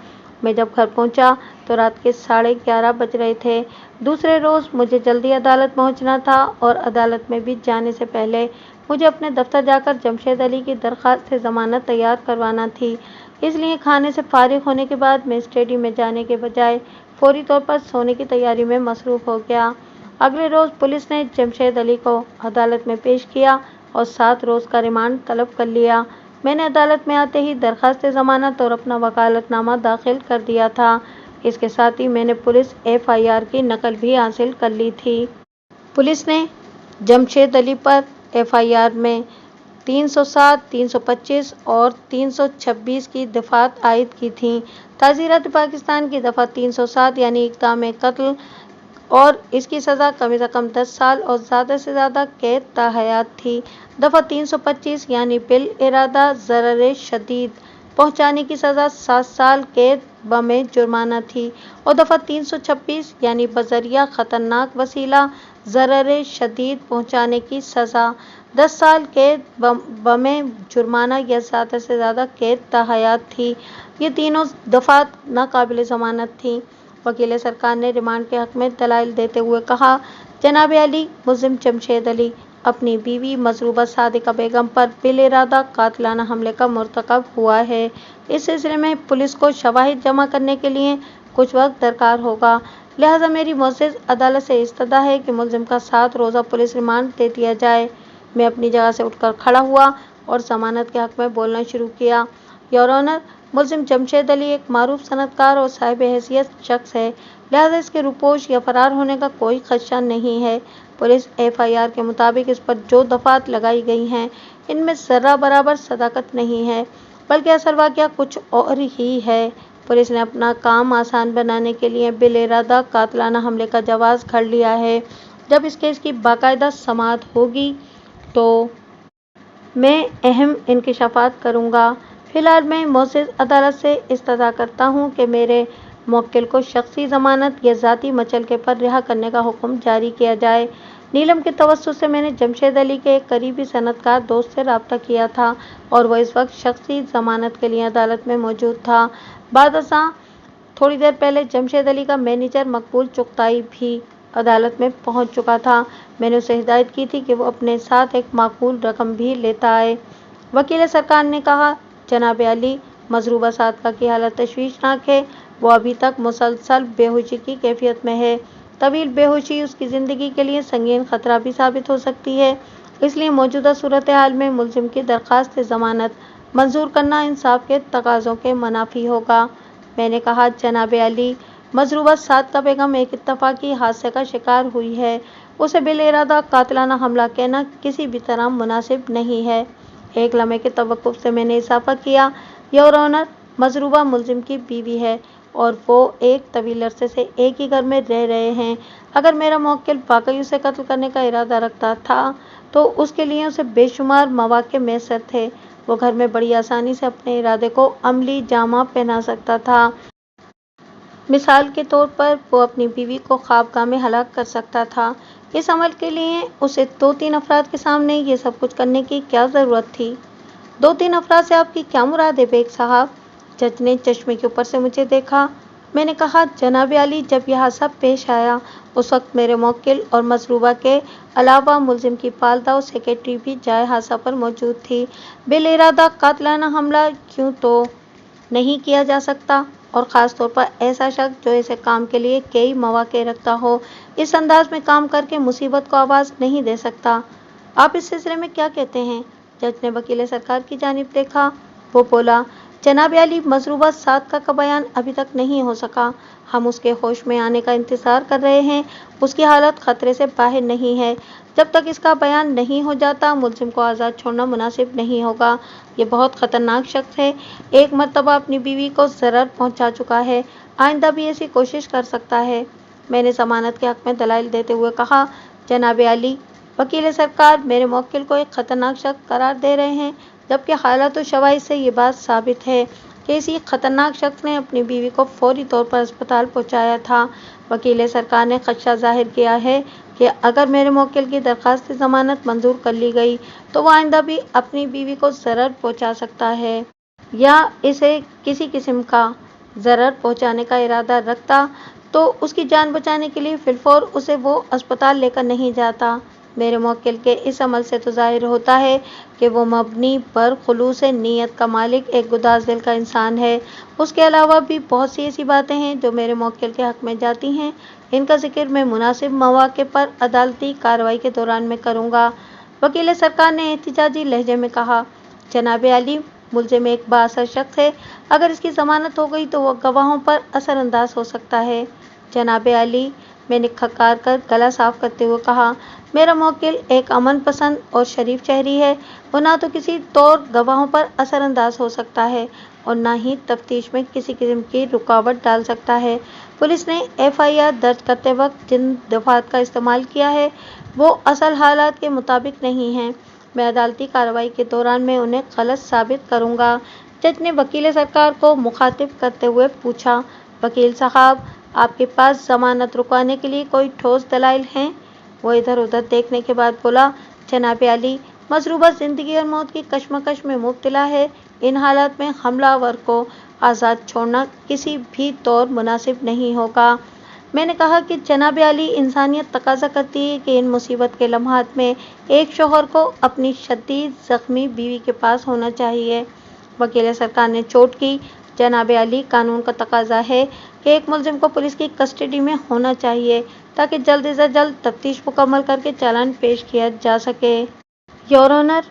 मैं जब घर पहुंचा तो रात के 11:30 बज रहे थे। दूसरे रोज़ मुझे जल्दी अदालत पहुंचना था और अदालत में भी जाने से पहले मुझे अपने दफ्तर जाकर जमशेद अली की दरख्वास्त से ज़मानत तैयार करवाना थी। इसलिए खाने से फारिग होने के बाद मैं स्टडी में जाने के बजाय फौरी तौर पर सोने की तैयारी में मसरूफ़ हो गया। अगले रोज़ पुलिस ने जमशेद अली को अदालत में पेश किया और 7 रोज़ का रिमांड तलब कर लिया। मैंने अदालत में आते ही दरख्वास्त ज़मानत और अपना वकालतनामा दाखिल कर दिया था। इसके साथ ही मैंने पुलिस FIR की नकल भी हासिल कर ली थी। पुलिस ने जमशेद अली पर FIR में 307, 325 और 326 की दफ़ात आयद की थीं। ताज़ीरात पाकिस्तान की दफ़ा 307 यानी इक़दाम कत्ल और इसकी सज़ा कम से कम 10 साल और ज़्यादा से ज़्यादा कैद ता हयात थी। दफ़ा 325 यानी बिल इरादा ज़रर शदीद पहुँचाने की सज़ा 7 साल कैद बमे जुर्माना थी और दफ़ा 326 यानी बज़रिया ख़तरनाक वसीला ज़रर शदीद पहुँचाने की सज़ा 10 साल कैद बमे जुर्माना या ज़्यादा से ज़्यादा कैद ता हयात थी। ये तीनों दफ़ात नाकाबिल ज़मानत थीं। वकील सरकार ने रिमांड के हक़ में दलाइल देते हुए कहा, जनाब अली, मुल्ज़िम जमशेद अली अपनी बीवी मजरूबा सादिका बेगम पर बिल इरादा कातिलाना हमले का मुर्तकब हुआ है। इस सिलसिले में पुलिस को शवाहिद जमा करने के लिए कुछ वक्त दरकार होगा, लिहाजा मेरी मुअज़्ज़ज़ अदालत से इस्तदा है कि मुल्ज़िम का 7 रोज़ा पुलिस रिमांड दे दिया जाए। मैं अपनी जगह से उठकर खड़ा हुआ और ज़मानत के हक़ में बोलना शुरू किया। योर ऑनर, मुल्ज़िम जमशेद अली एक मारूफ सनदकार और साहिब हैसियत शख्स है, लिहाजा इसके रुपोश या फरार होने का कोई खदशा नहीं है। पुलिस FIR के मुताबिक इस पर जो दफ़ात लगाई गई हैं, इनमें ज़र्रा बराबर सदाकत नहीं है। बल्कि असल वाकया कुछ और ही है। पुलिस ने अपना काम आसान बनाने के लिए बिल-इरादा कातिलाना हमले का जवाब घड़ लिया है। जब इस केस की बाकायदा समाअत होगी तो मैं अहम इंकशाफात करूँगा। फिलहाल मैं मोअज़्ज़ज़ अदालत से इस्तदा करता हूँ कि मेरे मुवक्किल को शख्सी ज़मानत या ज़ाती मचलके पर रिहा करने का हुक्म जारी किया जाए। नीलम के तवस्सुत से मैंने जमशेद अली के एक करीबी सनदकार दोस्त से राब्ता किया था और वह इस वक्त शख्सी ज़मानत के लिए अदालत में मौजूद था। बादशाह थोड़ी देर पहले जमशेद अली का मैनेजर मकबूल चुगताई भी अदालत में पहुंच चुका था। मैंने उसे हिदायत की थी कि वो अपने साथ एक माकूल रकम भी लेता आए। वकील सरकार ने कहा, जनाब अली, मजरूबा सादका की हालत तशवीशनाक है। वो अभी तक मुसलसल बेहोशी की कैफियत में है। तवील बेहोशी उसकी ज़िंदगी के लिए संगीन खतरा भी साबित हो सकती है। इसलिए मौजूदा सूरत हाल में मुलजिम की दरख्वास्त ज़मानत मंजूर करना इंसाफ के तकाज़ों के मुनाफी होगा। मैंने कहा, जनाब अली, मजरूबा सादका बेगम एक इत्तफाकी हादसे का शिकार हुई है। उसे बिल-इरादा कातिलाना हमला कहना किसी भी तरह मुनासिब नहीं है। एक लम्हे के तवक्कुफ से मैंने इजाफा किया, योर ऑनर, मजरूबा मुलजिम की बीवी है और वो एक तवील अरसे से एक ही घर में रह रहे हैं। अगर मेरा मुवक्किल वाकई उसे कत्ल करने का इरादा रखता था तो उसके लिए उसे बेशुमार मौक़े मैसर थे। वो घर में बड़ी आसानी से अपने इरादे को अमली जामा पहना सकता था। मिसाल के तौर पर वो अपनी बीवी को ख्वाबगाह में हलाक कर सकता था। इस अमल के लिए उसे 2-3 अफराद के सामने ये सब कुछ करने की क्या ज़रूरत थी? 2-3 अफराद से आपकी क्या मुराद है बेग साहब? जज ने चश्मे के ऊपर से मुझे देखा। मैंने कहा, जनाब अली, जब यह हादसा पेश आया उस वक्त मेरे मुवक्किल और मजरूबा के अलावा मुलजिम की पालदा और सेक्रेटरी भी जाए हादसा पर मौजूद थी। बिल-इरादा कातिलाना हमला क्यों तो नहीं किया जा सकता, और ख़ास तौर पर ऐसा शख्स जो ऐसे काम के लिए कई मौक़े रखता हो, इस अंदाज में काम करके मुसीबत को आवाज़ नहीं दे सकता। आप इस सिलसिले में क्या कहते हैं? जज ने वकील सरकार की जानिब देखा। वो बोला, जनाब अली, मजरूबा सादका का बयान अभी तक नहीं हो सका। हम उसके होश में आने का इंतज़ार कर रहे हैं। उसकी हालत खतरे से बाहर नहीं है। जब तक इसका बयान नहीं हो जाता मुलजिम को आज़ाद छोड़ना मुनासिब नहीं होगा। ये बहुत ख़तरनाक शख्स है। एक मरतबा अपनी बीवी को ज़रर पहुंचा चुका है, आइंदा भी ऐसी कोशिश कर सकता है। मैंने ज़मानत के हक़ में दलाइल देते हुए कहा, जनाब अली, वकील सरकार मेरे मुवक्किल को एक ख़तरनाक शख्स करार दे रहे हैं, जबकि हालात और शवाहिद से ये बात साबित है कि इसी ख़तरनाक शख्स ने अपनी बीवी को फौरी तौर पर अस्पताल पहुंचाया था। वकील सरकार ने खदशा ज़ाहिर किया है कि अगर मेरे मुवक्किल की दरख्वास्त ज़मानत मंजूर कर ली गई तो वह आइंदा भी अपनी बीवी को ज़रर पहुंचा सकता है या इसे किसी किस्म का ज़रर पहुंचाने का इरादा रखता तो उसकी जान बचाने के लिए फिलफौर उसे वो अस्पताल लेकर नहीं जाता। मेरे मुवक्किल के इस अमल से तो ज़ाहिर होता है कि वो मबनी पर खुलूस नीयत का मालिक एक गुदाज़ दिल का इंसान है। उसके अलावा भी बहुत सी ऐसी बातें हैं जो मेरे मुवक्किल के हक़ में जाती हैं। इनका जिक्र मैं मुनासिब मौक़े पर अदालती कार्रवाई के दौरान में करूँगा। वकील सरकार ने एहतिजाजी लहजे में कहा, जनाब अली, मुलजिम एक बाअसर शख्स है। अगर इसकी ज़मानत हो गई तो वह गवाहों पर असरअंदाज हो सकता है। जनाब अली, मैंने खकार कर गला साफ करते हुए कहा, मेरा मुवक्किल एक अमन पसंद और शरीफ शहरी है। वो ना तो किसी तौर गवाहों पर असरअंदाज हो सकता है और ना ही तफ्तीश में किसी किस्म की रुकावट डाल सकता है। पुलिस ने FIR दर्ज करते वक्त जिन दफ़ात का इस्तेमाल किया है वो असल हालात के मुताबिक नहीं हैं। मैं अदालती कार्रवाई के दौरान में उन्हें गलत साबित करूँगा। जज ने वकील सरकार को मुखातिब करते हुए पूछा, वकील साहब, आपके पास ज़मानत रुकवाने के लिए कोई ठोस दलाइल हैं? वो इधर उधर देखने के बाद बोला, जनाब अली, मजरूबा ज़िंदगी और मौत की कशमकश में मुब्तला है। इन हालात में हमलावर को आज़ाद छोड़ना किसी भी तौर मुनासिब नहीं होगा। मैंने कहा कि जनाब अली, इंसानियत तकाज़ा करती है कि इन मुसीबत के लम्हात में एक शौहर को अपनी शदीद ज़ख्मी बीवी के पास होना चाहिए। वकील सरकार ने चोट की, जनाब अली, कानून का तकाज़ा है कि एक मुलजिम को पुलिस की कस्टडी में होना चाहिए ताकि जल्द से जल्द तफ्तीश मुकम्मल करके चालान पेश किया जा सके। योर ऑनर,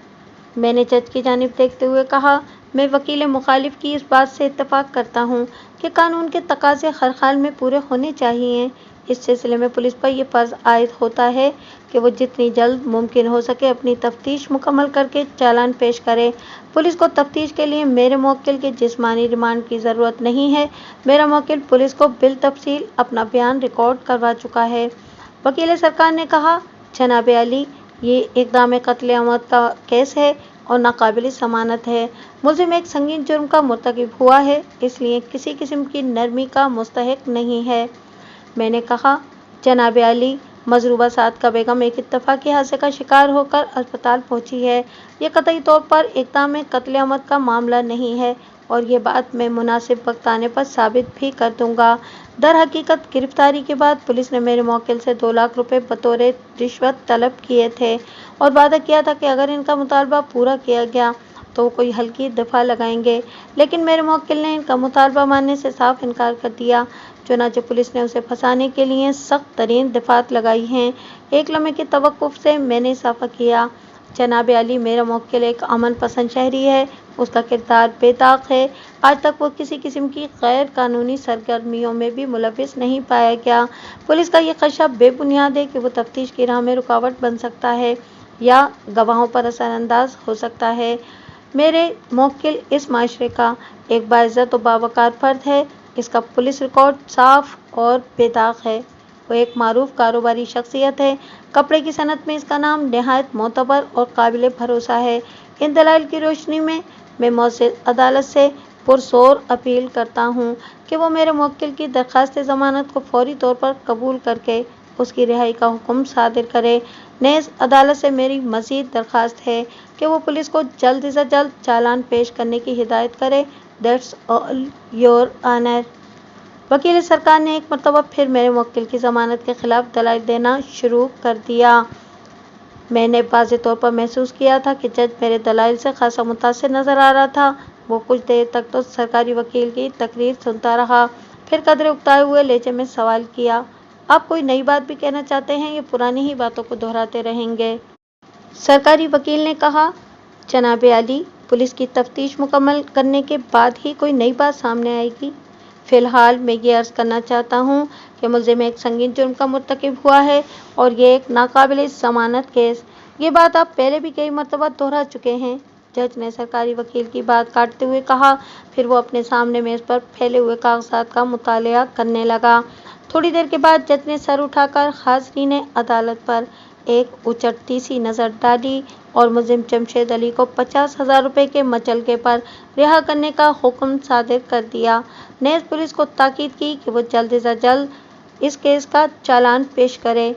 मैंने जज की जानिब देखते हुए कहा, मैं वकील मुखालिफ की इस बात से इत्तेफाक करता हूँ कि कानून के तकाजे हर हाल में पूरे होने चाहिए। इस सिलसिले में पुलिस पर यह फर्ज आयद होता है कि वो जितनी जल्द मुमकिन हो सके अपनी तफ्तीश मुकम्मल करके चालान पेश करे। पुलिस को तफ्तीश के लिए मेरे मुवक्किल के जिस्मानी रिमांड की ज़रूरत नहीं है। मेरा मुवक्किल पुलिस को बिल तफसील अपना बयान रिकॉर्ड करवा चुका है। वकील सरकार ने कहा, जनाब अली, ये इक़दाम कत्ल अमद का केस है और नाकाबिल ज़मानत है। मुल्ज़िम एक संगीन जुर्म का मुर्तकिब हुआ है, इसलिए किसी किस्म की नरमी का मुस्तहिक नहीं है। मैंने कहा, जनाब अली, मजरूबा सादका बेगम एक इत्तफाकी हादसे का शिकार होकर अस्पताल पहुंची है। ये कतई तौर पर इक़दाम कत्ल अमद का मामला नहीं है और ये बात मैं मुनासिब वक्त आने पर साबित भी कर दूंगा। दर हकीकत गिरफ्तारी के बाद पुलिस ने मेरे मुवक्किल से 2 लाख रुपए बतौर रिश्वत तलब किए थे और वादा किया था कि अगर इनका मुतालबा पूरा किया गया तो कोई हल्की दफ़ा लगाएंगे, लेकिन मेरे मुवक्किल ने इनका मुतालबा मानने से साफ इनकार कर दिया। चुनांचे पुलिस ने उसे फंसाने के लिए सख्त तरीन दफ़ात लगाई हैं। एक लम्हे की तवक्कुफ़ से मैंने इजाफ़ा किया, जनाब अली, मेरा मुवक्किल एक अमन पसंद शहरी है, उसका किरदार बेदाग है। आज तक वो किसी किस्म की गैर कानूनी सरगर्मियों में भी मुलविस नहीं पाया गया। पुलिस का ये खदशा बेबुनियाद है कि वो तफ्तीश की राह में रुकावट बन सकता है या गवाहों पर असरअंदाज हो सकता है। मेरे मुवक्किल इस माशरे का एक बाइज़्ज़त और बावकार फ़र्द है। इसका पुलिस रिकॉर्ड साफ और बेदाग है। वो एक मारूफ कारोबारी शख्सियत है। कपड़े की सनत में इसका नाम नहायत मोतबर और काबिल भरोसा है। इन दलाइल की रोशनी में मैं मौजूद अदालत से पुरज़ोर अपील करता हूँ कि वो मेरे मुवक्किल की दरख्वास्त ज़मानत को फौरी तौर पर कबूल करके उसकी रिहाई का हुक्म सादिर करे। नेज़ अदालत से मेरी मज़ीद दरख्वास्त है कि वो पुलिस को जल्द से जल्द चालान पेश करने की हिदायत करे। That's all your honour. वकील सरकार ने एक मरतबा फिर मेरे मुवक्किल की ज़मानत के खिलाफ दलाइल देना शुरू कर दिया। मैंने वाज़ेह तौर पर महसूस किया था कि जज मेरे दलाइल से खासा मुतासिर नज़र आ रहा था। वो कुछ देर तक तो सरकारी वकील की तकरीर सुनता रहा, फिर कदरे उकताए हुए लहजे में सवाल किया, आप कोई नई बात भी कहना चाहते हैं या पुरानी ही बातों को दोहराते रहेंगे? सरकारी वकील ने कहा, जनाब अली, पुलिस की तफ्तीश मुकम्मल करने के बाद ही कोई नई बात सामने आएगी। फ़िलहाल मैं ये अर्ज़ करना चाहता हूँ कि मुल्ज़िम एक संगीन जुर्म का मुर्तकिब हुआ है और ये एक नाकाबिल ज़मानत केस। ये बात आप पहले भी कई मरतबा दोहरा चुके हैं। जज ने सरकारी वकील की बात काटते हुए कहा, फिर वो अपने सामने मेज़ पर फैले हुए कागजात का मुतालिया करने लगा। थोड़ी देर के बाद जज ने सर उठाकर हाज़रीन अदालत पर एक उचटती सी नज़र डाली और मुल्ज़िम जमशेद अली को 50,000 रुपये के मचलके पर रिहा करने का हुक्म सादिर कर दिया। नेज़ पुलिस को ताकीद की कि वो जल्द से जल्द इस केस का चालान पेश करे।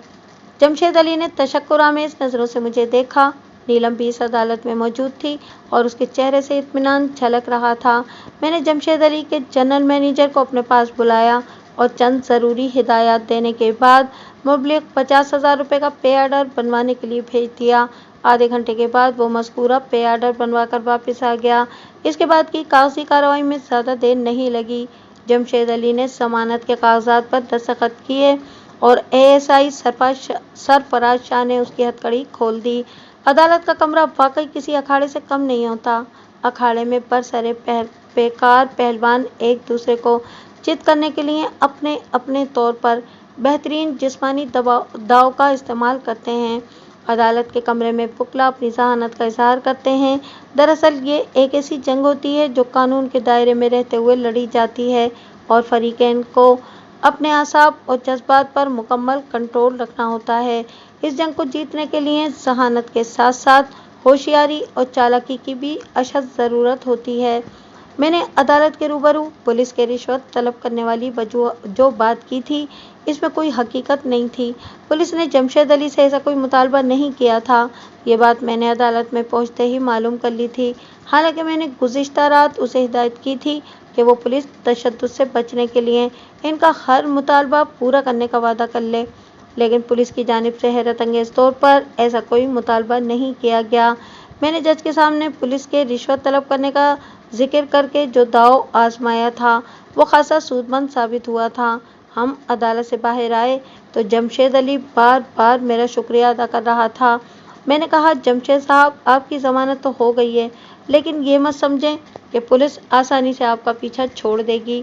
जमशेद अली ने तशक्कुर-आमेज़ नज़रों से मुझे देखा। नीलम भी इस अदालत में मौजूद थी और उसके चेहरे से इत्मीनान झलक रहा था। मैंने जमशेद अली के जनरल मैनेजर को अपने पास बुलाया और चंद ज़रूरी हिदायत देने के बाद मुबलिग 50,000 रुपये का पे आर्डर बनवाने के लिए भेज दिया। आधे घंटे के बाद वो मज़कूरा पे आर्डर बनवाकर वापस आ गया। इसके बाद की कागजी कार्रवाई में ज़्यादा देर नहीं लगी। जमशेद अली ने ज़मानत के कागजात पर दस्तखत किए और एएसआई सरफराज शाह ने उसकी हथकड़ी खोल दी। अदालत का कमरा वाकई किसी अखाड़े से कम नहीं होता। अखाड़े में बरसरे बेकार पहलवान एक दूसरे को चित करने के लिए अपने अपने तौर पर बेहतरीन जिस्मानी दाव का इस्तेमाल करते हैं। अदालत के कमरे में पुकला अपनी जहानत का इजहार करते हैं। दरअसल ये एक ऐसी जंग होती है जो कानून के दायरे में रहते हुए लड़ी जाती है और फरीकैन को अपने आसाब और जज्बात पर मुकम्मल कंट्रोल रखना होता है। इस जंग को जीतने के लिए जहानत के साथ साथ होशियारी और चालाकी की भी अशद ज़रूरत होती है। मैंने अदालत के रूबरू पुलिस के रिश्वत तलब करने वाली जो बात की थी, इसमें कोई हकीकत नहीं थी। पुलिस ने जमशेद अली से ऐसा कोई मुतालबा नहीं किया था। ये बात मैंने अदालत में पहुंचते ही मालूम कर ली थी। हालांकि मैंने गुज़िश्ता रात उसे हिदायत की थी कि वो पुलिस तशद्दुद से बचने के लिए इनका हर मुतालबा पूरा करने का वादा कर ले, लेकिन पुलिस की जानिब से हैरत अंगेज़ तौर पर ऐसा कोई मुतालबा नहीं किया गया। मैंने जज के सामने पुलिस के रिश्वत तलब करने का जिक्र करके जो दाव आजमाया था वो खासा सूदमंद साबित हुआ था। हम अदालत से बाहर आए तो जमशेद अली बार बार मेरा शुक्रिया अदा कर रहा था میں نے کہا جمشید صاحب آپ کی ضمانت تو ہو گئی ہے، لیکن یہ مت سمجھیں کہ پولیس آسانی سے آپ کا پیچھا چھوڑ دے گی۔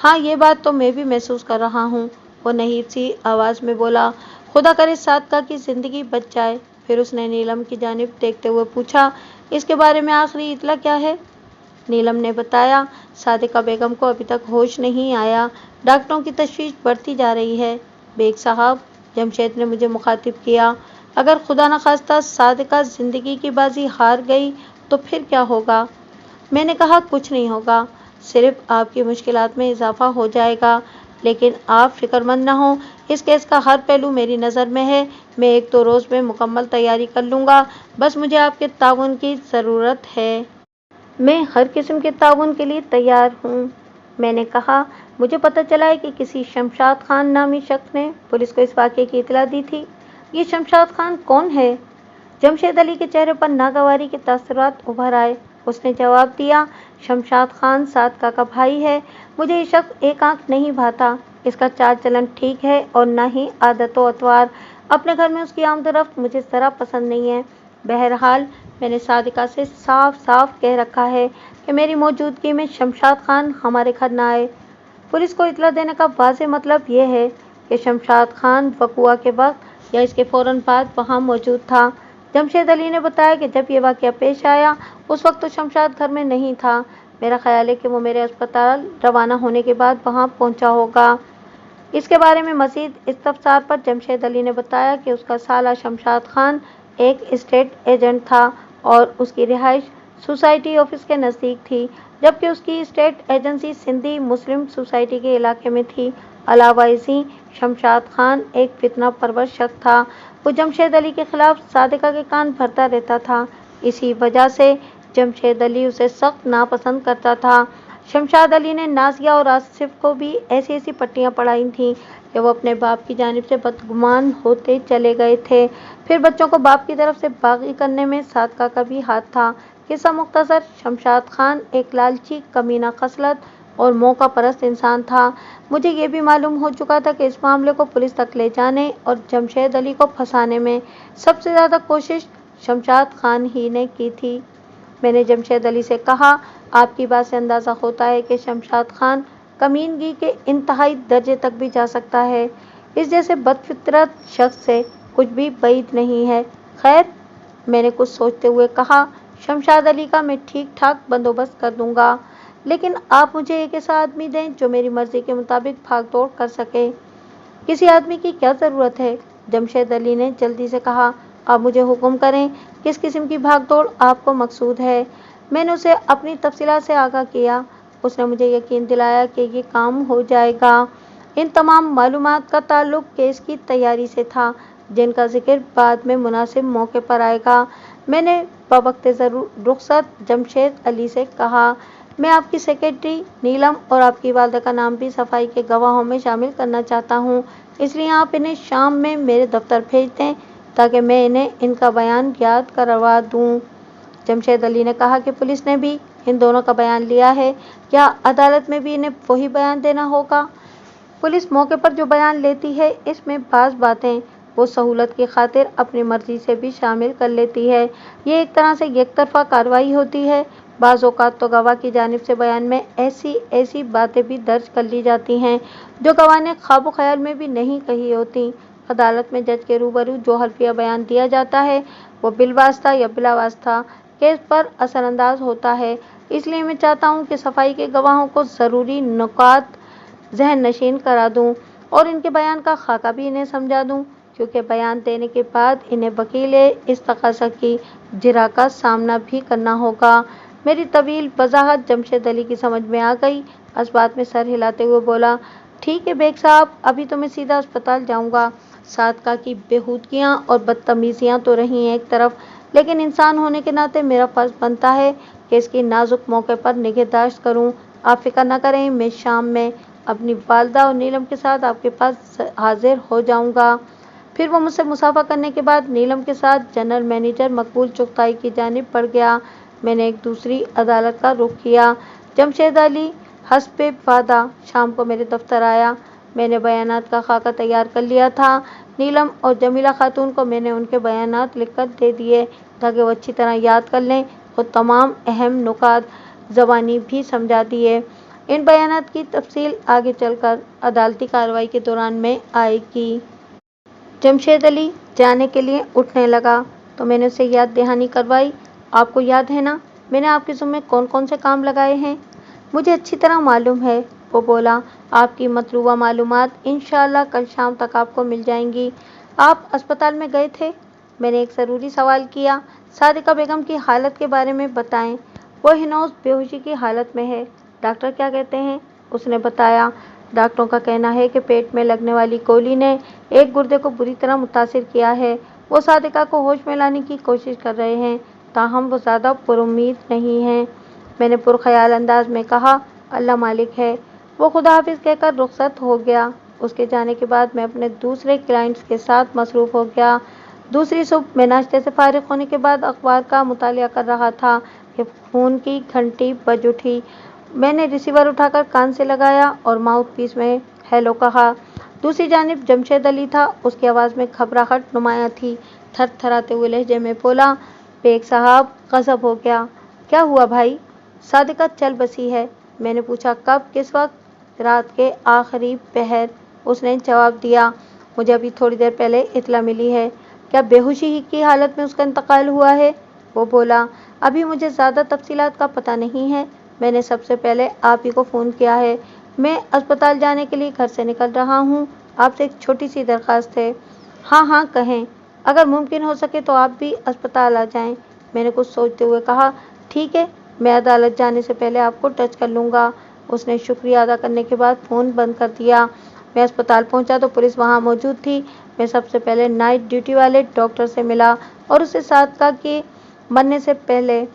ہاں یہ بات تو میں بھی محسوس کر رہا ہوں، وہ نحیف سی آواز میں بولا۔ خدا کرے صادقہ کی زندگی بچ جائے۔ پھر اس نے نیلم کی جانب دیکھتے ہوئے پوچھا، اس کے بارے میں آخری اطلاع کیا ہے؟ نیلم نے بتایا، صادقہ بیگم کو ابھی تک ہوش نہیں آیا، ڈاکٹروں کی تشویش بڑھتی جا رہی ہے۔ بیگ صاحب، جمشید نے مجھے مخاطب کیا، اگر خدا نخواستہ صادقہ زندگی کی بازی ہار گئی تو پھر کیا ہوگا؟ میں نے کہا کچھ نہیں ہوگا، صرف آپ کی مشکلات میں اضافہ ہو جائے گا، لیکن آپ فکر مند نہ ہوں، اس کیس کا ہر پہلو میری نظر میں ہے، میں 1-2 روز میں مکمل تیاری کر لوں گا، بس مجھے آپ کے تعاون کی ضرورت ہے۔ میں ہر قسم کے تعاون کے لیے تیار ہوں۔ میں نے کہا، مجھے پتہ چلا ہے کہ کسی شمشاد خان نامی شخص نے پولیس کو اس واقعے کی اطلاع دی تھی۔ یہ شمشاد خان کون ہے؟ جمشید علی کے چہرے پر ناگواری کے تاثرات ابھر آئے۔ اس نے جواب دیا، شمشاد خان صادقہ کا بھائی ہے۔ مجھے یہ شخص ایک آنکھ نہیں بھاتا، اس کا چال چلن ٹھیک ہے اور نہ ہی عادت و اطوار۔ اپنے گھر میں اس کی آمد و رفت مجھے ذرا پسند نہیں ہے۔ بہرحال میں نے صادقہ سے صاف صاف کہہ رکھا ہے کہ میری موجودگی میں شمشاد خان ہمارے گھر نہ آئے۔ پولیس کو اطلاع دینے کا واضح مطلب یہ ہے کہ شمشاد خان وقوعہ کے وقت یا اس کے فوراً بعد وہاں موجود تھا۔ جمشید علی نے بتایا کہ جب یہ واقعہ پیش آیا اس وقت تو شمشاد گھر میں نہیں تھا، میرا خیال ہے کہ وہ میرے اسپتال روانہ ہونے کے بعد وہاں پہنچا ہوگا۔ اس کے بارے میں مزید استفسار پر جمشید علی نے بتایا کہ اس کا سالہ شمشاد خان ایک اسٹیٹ ایجنٹ تھا اور اس کی رہائش سوسائٹی آفس کے نزدیک تھی، جبکہ اس کی state agency Sindhi Muslim society کے علاقے میں تھی۔ علاوہ ازیں شمشاد خان ایک فتنہ پرور شخص تھا، وہ جمشید علی کے خلاف صادقہ کے کان بھرتا رہتا تھا، اسی وجہ سے جمشید علی اسے سخت ناپسند کرتا تھا۔ شمشاد علی نے نازیہ اور آصف کو بھی ایسی ایسی پٹیاں پڑھائی تھیں کہ وہ اپنے باپ کی جانب سے بدگمان ہوتے چلے گئے تھے۔ پھر بچوں کو باپ کی طرف سے باغی کرنے میں صادقہ کا بھی ہاتھ تھا۔ قصہ مختصر، شمشاد خان ایک لالچی کمینہ خصلت اور موقع پرست انسان تھا۔ مجھے یہ بھی معلوم ہو چکا تھا کہ اس معاملے کو پولیس تک لے جانے اور جمشید علی کو پھنسانے میں سب سے زیادہ کوشش شمشاد خان ہی نے کی تھی۔ میں نے جمشید علی سے کہا، آپ کی بات سے اندازہ ہوتا ہے کہ شمشاد خان کمینگی کے انتہائی درجے تک بھی جا سکتا ہے۔ اس جیسے بدفطرت شخص سے کچھ بھی بعید نہیں ہے۔ خیر، میں نے کچھ سوچتے ہوئے کہا، شمشاد علی کا میں ٹھیک ٹھاک بندوبست کر دوں گا، لیکن آپ مجھے ایک ایسا آدمی دیں جو میری مرضی کے مطابق بھاگ دوڑ کر سکے۔ کسی آدمی کی کیا ضرورت ہے؟ جمشید علی نے جلدی سے کہا، آپ مجھے حکم کریں، کس قسم کی بھاگ دوڑ آپ کو مقصود ہے؟ میں نے اسے اپنی تفصیلات سے آگاہ کیا۔ اس نے مجھے یقین دلایا کہ یہ کام ہو جائے گا۔ ان تمام معلومات کا تعلق کیس کی تیاری سے تھا، جن کا ذکر بعد میں مناسب موقع پر آئے گا۔ میں نے بوقت رخصت جمشید علی سے کہا، میں آپ کی سیکرٹری نیلم اور آپ کی والدہ کا نام بھی صفائی کے گواہوں میں شامل کرنا چاہتا ہوں، اس لیے آپ انہیں شام میں میرے دفتر بھیج دیں تاکہ میں انہیں ان کا بیان یاد کروا دوں۔ جمشید علی نے کہا کہ پولیس نے بھی ان دونوں کا بیان لیا ہے، کیا عدالت میں بھی انہیں وہی بیان دینا ہوگا؟ پولیس موقع پر جو بیان لیتی ہے اس میں بعض باتیں وہ سہولت کی خاطر اپنی مرضی سے بھی شامل کر لیتی ہے۔ یہ ایک طرح سے یک طرفہ کارروائی ہوتی ہے۔ بعض اوقات تو گواہ کی جانب سے بیان میں ایسی باتیں بھی درج کر لی جاتی ہیں جو گواہ نے خواب و خیال میں بھی نہیں کہی ہوتی۔ عدالت میں جج کے روبرو جو حلفیہ بیان دیا جاتا ہے وہ بالواسطہ یا بلا واسطہ کیس پر اثر انداز ہوتا ہے، اس لیے میں چاہتا ہوں کہ صفائی کے گواہوں کو ضروری نکات ذہن نشین کرا دوں اور ان کے بیان کا خاکہ بھی انہیں سمجھا دوں، کیونکہ بیان دینے کے بعد انہیں وکیل استغاثہ کی جرح کا سامنا بھی کرنا ہوگا۔ میری طویل وضاحت جمشید علی کی سمجھ میں آ گئی۔ اس بات میں سر ہلاتے ہوئے بولا، ٹھیک ہے بیگ صاحب، ابھی تو میں سیدھا اسپتال جاؤں گا۔ صادقہ کی بےہودگیاں اور بدتمیزیاں تو رہیں ایک طرف، لیکن انسان ہونے کے ناطے میرا فرض بنتا ہے کہ اس کی نازک موقع پر نگہداشت کروں۔ آپ فکر نہ کریں، میں شام میں اپنی والدہ اور نیلم کے ساتھ آپ کے پاس حاضر ہو جاؤں گا۔ پھر وہ مجھ سے مصافحہ کرنے کے بعد نیلم کے ساتھ جنرل مینیجر مقبول چغتائی کی جانب بڑھ گیا۔ میں نے ایک دوسری عدالت کا رخ کیا۔ جمشید علی حسب وعدہ شام کو میرے دفتر آیا۔ मैंने बयानात का खाका तैयार कर लिया था। नीलम और जमीला खातून को मैंने उनके बयानात लिखकर दे दिए ताकि वो अच्छी तरह याद कर लें और तमाम अहम नुकात ज़बानी भी समझा दिए। इन बयानात की तफसील आगे चलकर अदालती कार्रवाई के दौरान में आएगी। जमशेद अली जाने के लिए उठने लगा तो मैंने उसे याद दहानी करवाई। आपको याद है ना, मैंने आपके ज़िम्मे कौन कौन से काम लगाए हैं? मुझे अच्छी तरह मालूम है, वो बोला। आपकी मतलूबा मालूमात इंशाअल्लाह कल शाम तक आपको मिल जाएंगी। आप अस्पताल में गए थे? मैंने एक ज़रूरी सवाल किया। सादिका बेगम की हालत के बारे में बताएं। वो हिनौस बेहोशी की हालत में है। डॉक्टर क्या कहते हैं? उसने बताया। डॉक्टरों का कहना है कि पेट में लगने वाली गोली ने एक गुर्दे को बुरी तरह मुतासिर किया है। वो सादिका को होश में लाने की कोशिश कर रहे हैं, ताहम वो ज़्यादा पुरुम्मीद नहीं हैं। मैंने पुरख्याल अंदाज में कहा, अल्लाह मालिक है। वो खुदा हाफिज़ कहकर रुखसत हो गया। उसके जाने के बाद मैं अपने दूसरे क्लाइंट्स के साथ मसरूफ़ हो गया। दूसरी सुबह मैं नाश्ते से फारिग होने के बाद अखबार का मुतालिया कर रहा था कि फ़ोन की घंटी बज उठी। मैंने रिसीवर उठाकर कान से लगाया और माउथ पीस में हेलो कहा। दूसरी जानिब जमशेद अली था। उसकी आवाज़ में घबराहट नुमायां थी। थरथराते हुए लहजे में बोला, बेग साहब, गज़ब हो गया। क्या हुआ भाई? सादिका चल बसी है। मैंने पूछा, कब, किस वक्त? रात के आखिरी पहर, उसने जवाब दिया। मुझे अभी थोड़ी देर पहले इत्तला मिली है। क्या बेहोशी की हालत में उसका इंतकाल हुआ है? वो बोला। अभी मुझे ज़्यादा तफसीलात का पता नहीं है। मैंने सबसे पहले आप ही को फ़ोन किया है। मैं अस्पताल जाने के लिए घर से निकल रहा हूँ। आपसे एक छोटी सी दरख्वास्त है। हाँ हाँ कहें। अगर मुमकिन हो सके तो आप भी अस्पताल आ जाएं। मैंने कुछ सोचते हुए कहा, ठीक है, मैं अदालत जाने से पहले आपको टच कर लूँगा। उसने शुक्रिया अदा करने के बाद फ़ोन बंद कर दिया। मैं अस्पताल पहुँचा तो पुलिस वहाँ मौजूद थी। मैं सबसे पहले नाइट ड्यूटी वाले डॉक्टर से मिला और उससे सादिका के मरने से पहले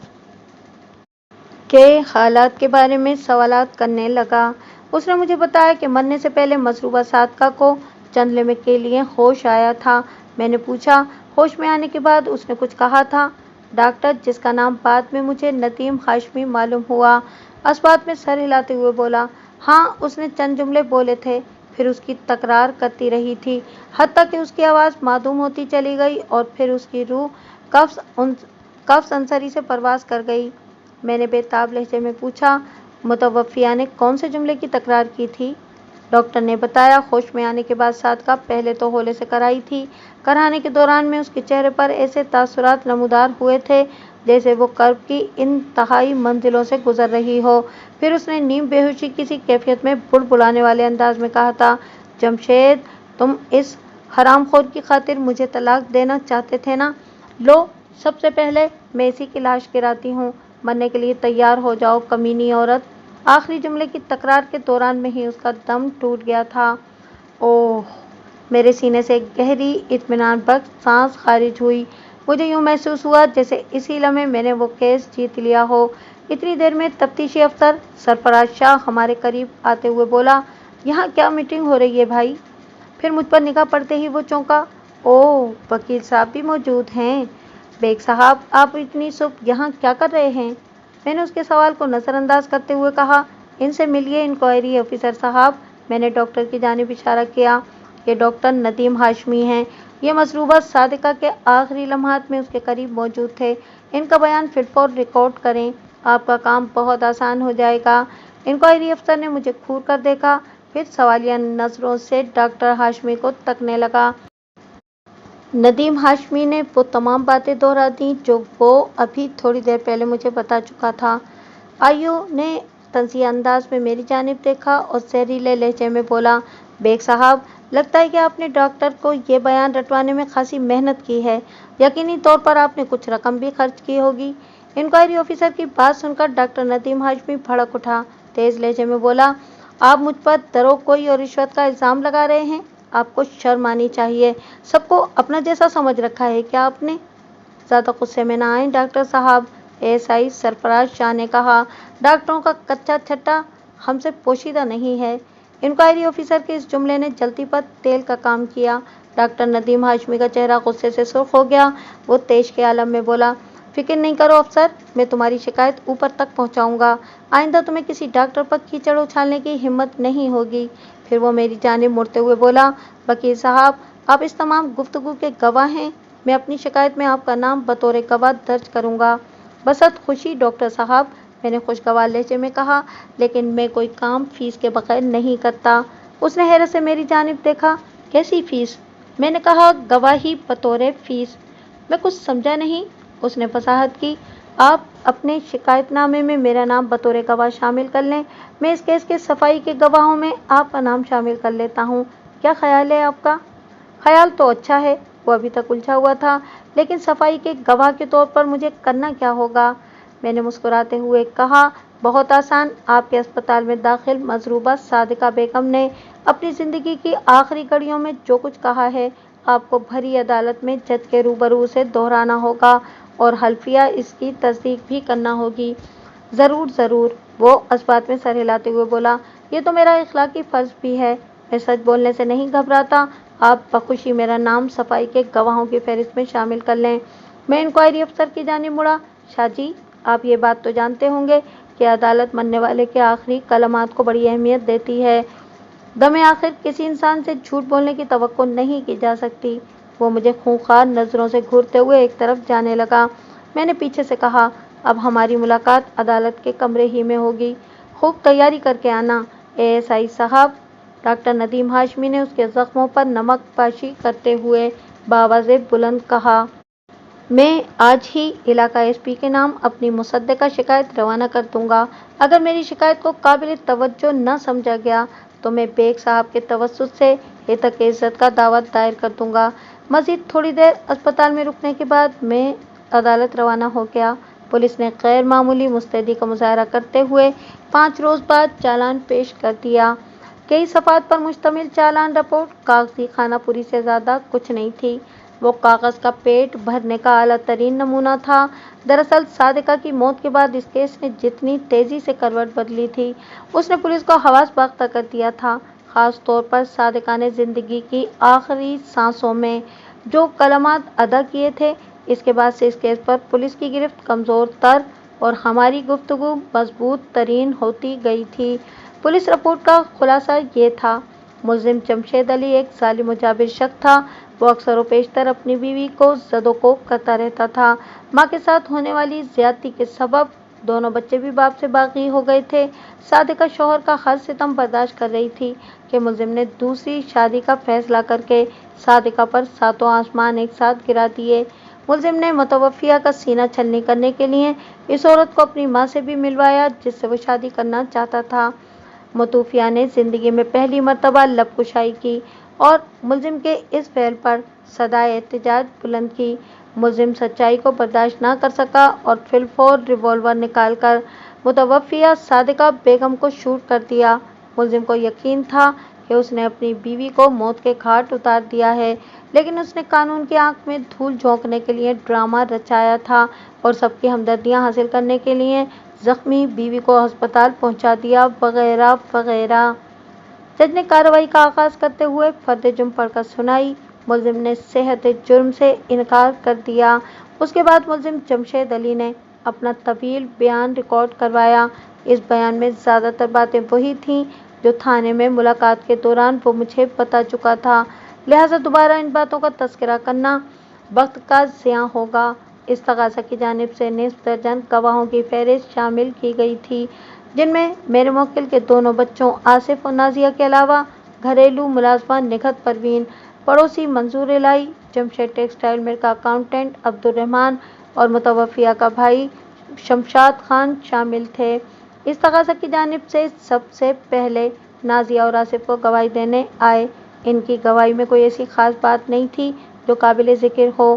के हालात के बारे में सवालात करने लगा। उसने मुझे बताया कि मरने से पहले मसरूबा सादिका को चंद लम्हे के लिए होश आया था। मैंने पूछा, होश में आने के बाद उसने कुछ कहा था? डॉक्टर, जिसका नाम बाद में मुझे नदीम हाशमी मालूम हुआ, अस्पात में सर हिलाते हुए बोला, हाँ, उसने चंद जुमले बोले थे, फिर उसकी तकरार करती रही थी, हत्ता कि उसकी आवाज़ मादूम होती चली गई और फिर उसकी रूह कफ्स अंसरी से परवास कर गई। मैंने बेताब लहजे में पूछा, मुतवफ़िया ने कौन से जुमले की तकरार की थी? डॉक्टर ने बताया, होश में आने के बाद सादिका पहले तो होले से कराई थी। कराने के दौरान में उसके चेहरे पर ऐसे तासुरात नमूदार हुए थे जैसे वो कर्ब की इंतहाई मंजिलों से गुजर रही हो। फिर उसने नीम बेहोशी किसी कैफियत में बुड़बुड़ाने वाले अंदाज में कहा था, जमशेद, तुम इस हरामखोर की खातिर मुझे तलाक देना चाहते थे ना? लो, सबसे पहले मैं इसी की लाश गिराती हूँ। मरने के लिए तैयार हो जाओ, कमीनी औरत। आखिरी जुमले की तकरार के दौरान में ही उसका दम टूट गया था। ओह! मेरे सीने से एक गहरी इत्मीनान बख्श सांस खारिज हुई। मुझे यूँ महसूस हुआ जैसे इसी लम्हे मैंने वो केस जीत लिया हो। इतनी देर में तफ्तीशी अफसर सरफराज शाह हमारे करीब आते हुए बोला, यहाँ क्या मीटिंग हो रही है भाई? फिर मुझ पर निगाह पड़ते ही वो चौंका। ओह, वकील साहब भी मौजूद हैं। बेग साहब, आप इतनी सुबह यहाँ क्या कर रहे हैं? मैंने उसके सवाल को नज़रअंदाज करते हुए कहा, इनसे मिलिए, इंक्वायरी ऑफिसर साहब। मैंने डॉक्टर की जानिब इशारा किया। ये डॉक्टर नदीम हाशमी हैं। ये मसरूबा सादिका के आखिरी लम्हात में उसके करीब मौजूद थे। इनका बयान फिटफॉर रिकॉर्ड करें, आपका काम बहुत आसान हो जाएगा। इंक्वायरी अफसर ने मुझे घूर कर देखा, फिर सवालिया नज़रों से डॉक्टर हाशमी को तकने लगा। नदीम हाशमी ने वो तमाम बातें दोहरा दी जो वो अभी थोड़ी देर पहले मुझे बता चुका था। आयु ने तंज़िया अंदाज में मेरी जानिब देखा और जहरीले लहजे में बोला, बेग साहब, लगता है कि आपने डॉक्टर को ये बयान रटवाने में खासी मेहनत की है। यकीनी तौर पर आपने कुछ रकम भी खर्च की होगी। इंक्वायरी ऑफिसर की बात सुनकर डॉक्टर नदीम हाशमी भड़क उठा। तेज़ लहजे में बोला, आप मुझ पर दरोगोई और रिश्वत का इल्ज़ाम लगा रहे हैं? आपको शर्म आनी चाहिए। सबको अपना जैसा समझ रखा है क्या आपने? ज़्यादा गुस्से में ना आए डॉक्टर साहब, एएसआई सरफराज शाह ने कहा। डॉक्टरों का कच्चा छट्टा हमसे पोशीदा नहीं है। इंक्वायरी ऑफिसर के इस जुमले ने जल्दी पर तेल का काम किया। डॉक्टर नदीम हाशमी का चेहरा गुस्से से सुर्ख हो गया। वो तेज के आलम में बोला, फिक्र नहीं करो अफसर, मैं तुम्हारी शिकायत ऊपर तक पहुंचाऊंगा। आइंदा तुम्हें किसी डॉक्टर पर कीचड़ उछालने की हिम्मत नहीं होगी। फिर वो मेरी जानिब मुड़ते हुए बोला, वकील साहब, आप इस तमाम गुफ्तगू के गवाह हैं। मैं अपनी शिकायत में आपका नाम बतौर गवाह दर्ज करूंगा। बसत खुशी डॉक्टर साहब, मैंने खुशगवार लहजे में कहा, लेकिन मैं कोई काम फीस के बगैर नहीं करता। उसने हैरत से मेरी जानिब देखा। कैसी फीस? मैंने कहा, गवाही बतौर फीस। मैं कुछ समझा नहीं। उसने वजाहत की, आप अपने शिकायतनामे में मेरा नाम बतौर गवाह शामिल कर लें। मैं इस केस के सफाई के गवाहों में आपका नाम शामिल कर लेता हूँ। क्या ख्याल है आपका? ख्याल तो अच्छा है। वो अभी तक उलझा हुआ था। लेकिन सफाई के गवाह के तौर पर मुझे करना क्या होगा? मैंने मुस्कुराते हुए कहा, बहुत आसान। आपके अस्पताल में दाखिल मजरूबा सादिका बेगम ने अपनी ज़िंदगी की आखिरी घड़ियों में जो कुछ कहा है, आपको भरी अदालत में जज के रूबरू उसे दोहराना होगा और हल्फिया इसकी तस्दीक भी करना होगी। ज़रूर ज़रूर, वो इस बात में सर हिलाते हुए बोला, ये तो मेरा इखलाकी फ़र्ज भी है। मैं सच बोलने से नहीं घबराता। आप बखुशी मेरा नाम सफाई के गवाहों की फहरिस्त में शामिल कर लें। मैं इंक्वायरी अफसर की जानिब मुड़ा। शाह जी, आप ये बात तो जानते होंगे कि अदालत मरने वाले के आखिरी कलमात को बड़ी अहमियत देती है। दमे आखिर किसी इंसान से झूठ बोलने की तवक्को नहीं की जा सकती। वो मुझे खूंखार नज़रों से घूरते हुए एक तरफ जाने लगा। मैंने पीछे से कहा, अब हमारी मुलाकात अदालत के कमरे ही में होगी। खूब तैयारी करके आना। एएसआई साहब, डॉक्टर नदीम हाशमी ने उसके ज़ख्मों पर नमक पाशी करते हुए बावाज़े बुलंद कहा। मैं आज ही इलाका एसपी के नाम अपनी मुसद्दका शिकायत रवाना कर दूंगा। अगर मेरी शिकायत को काबिल तवज्जो न समझा गया तो मैं बेग साहब के तवस्सुत से हितक इज़्ज़त का दावा दायर कर दूंगा। मज़ीद थोड़ी देर अस्पताल में रुकने के बाद मैं अदालत रवाना हो गया। पुलिस ने गैर मामूली मुस्तैदी का मुजाहरा करते हुए 5 रोज़ बाद चालान पेश कर दिया। कई सफ़ात पर मुश्तमिल चालान रिपोर्ट कागजी खानापुरी से ज़्यादा कुछ नहीं थी। वो कागज़ का पेट भरने का आला तरीन नमूना था। दरअसल सादिका की मौत के बाद इस केस ने जितनी तेज़ी से करवट बदली थी, उसने पुलिस को हवास बाख्ता कर दिया था। ख़ास तौर पर सादिका ने ज़िंदगी की आखिरी सांसों में जो कलमात अदा किए थे, इसके बाद से इस केस पर पुलिस की गिरफ्त कमज़ोर तर और हमारी गुफ्तगू मजबूत तरीन होती गई थी। पुलिस रिपोर्ट का खुलासा ये था, मुलजिम जमशेद अली एक जालिम और जाबिर शख्स था। वो अक्सर व पेशतर अपनी बीवी को ज़दोकोब करता रहता था। माँ के साथ होने वाली ज़्यादती के सबब दोनों बच्चे भी बाप से बागी हो गए थे। सादिका शौहर का हर सितम बर्दाश्त कर रही थी कि मुलजिम ने दूसरी शादी का फैसला करके सादिका पर सातों आसमान एक साथ गिरा दिए। मुलजिम ने मुतवफ़िया का सीना छलनी करने के लिए इस औरत को अपनी माँ से भी मिलवाया जिससे वो शादी करना चाहता था। मुतवफ़िया ने ज़िंदगी में पहली मर्तबा लबकुशाई की और मुलजिम के इस फ़ेल पर सदाए एहतजाज बुलंद की। मुलजिम सच्चाई को बर्दाश्त न कर सका और फिलफौर रिवॉल्वर निकालकर मुतवफ़िया सादिका बेगम को शूट कर दिया। मुलजिम को यकीन था कि उसने अपनी बीवी को मौत के घाट उतार दिया है, लेकिन उसने कानून की आंख में धूल झोंकने के लिए ड्रामा रचाया था और सबकी हमदर्दियां हासिल करने के लिए जख्मी बीवी को अस्पताल पहुंचा दिया, वगैरह वगैरह। जज ने कार्रवाई का आगाज़ करते हुए फर्द जुर्म पढ़कर सुनाई। मुलजिम ने सेहत जुर्म से इनकार कर दिया। उसके बाद मुलजिम जमशेद अली ने अपना तवील बयान रिकॉर्ड करवाया। इस बयान में ज़्यादातर बातें वही थीं जो थाने में मुलाकात के दौरान वो मुझे बता चुका था, लिहाजा दोबारा इन बातों का तज़किरा करना वक्त का ज़िया होगा। इस तगाज़ा की जानिब से निस्फ दर्जन गवाहों की फहरिस्त शामिल की गई थी, जिनमें मेरे मुवक्किल के दोनों बच्चों आसिफ और नाजिया के अलावा घरेलू मुलाज़मा निखत परवीन, पड़ोसी मंजूर इलाही, जमशेद टेक्सटाइल मिल का अकाउंटेंट अब्दुर्रहमान और मुतवफ़िया का भाई शमशाद खान शामिल थे। इस तगाज़ा की जानिब से सबसे पहले नाजिया और आसिफ को गवाही देने आए। इनकी गवाही में कोई ऐसी ख़ास बात नहीं थी जो काबिल ज़िक्र हो।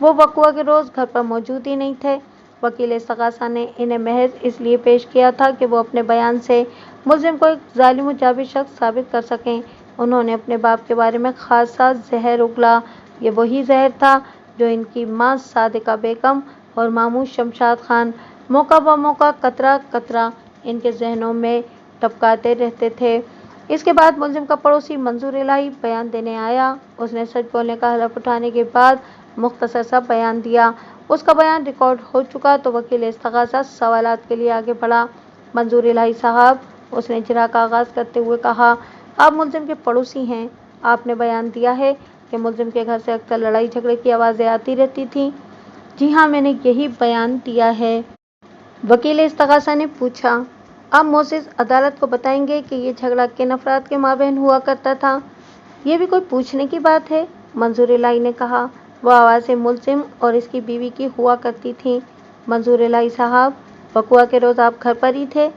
वो वक़्वा के रोज़ घर पर मौजूद ही नहीं थे। वकील इस्तग़ासा ने इन्हें महज इसलिए पेश किया था कि वो अपने बयान से मुलजिम को एक ज़ालिम और जाबिर शख्स साबित कर सकें। उन्होंने अपने बाप के बारे में ख़ासा ज़हर उगला। ये वही ज़हर था जो इनकी माँ सादिका बेगम और मामू शमशाद खान मौका ब मौका कतरा कतरा इनके जहनों में टपकाते रहते थे। इसके बाद मुलजिम का पड़ोसी मंजूर इलाही बयान देने आया। उसने सच बोलने का हलफ उठाने के बाद मुख्तसर सा बयान दिया। उसका बयान रिकॉर्ड हो चुका तो वकील इस्तग़ासा सवालात के लिए आगे बढ़ा। मंजूर इलाही साहब, उसने इजरा का आगाज़ करते हुए कहा, आप मुलजिम के पड़ोसी हैं। आपने बयान दिया है कि मुलजिम के घर से अक्सर लड़ाई झगड़े की आवाज़ें आती रहती थीं। जी हाँ, मैंने यही बयान दिया है। वकील इस्तगासा ने पूछा, आप मोसिस अदालत को बताएंगे कि ये झगड़ा किन अफराद के माबैन हुआ करता था? ये भी कोई पूछने की बात है? मंजूर इलाही ने कहा। वो आवाज़ें मुलजिम और इसकी बीवी की हुआ करती थीं। मंजूर इलाही साहब, वकवा के रोज़ आप घर पर ही थे?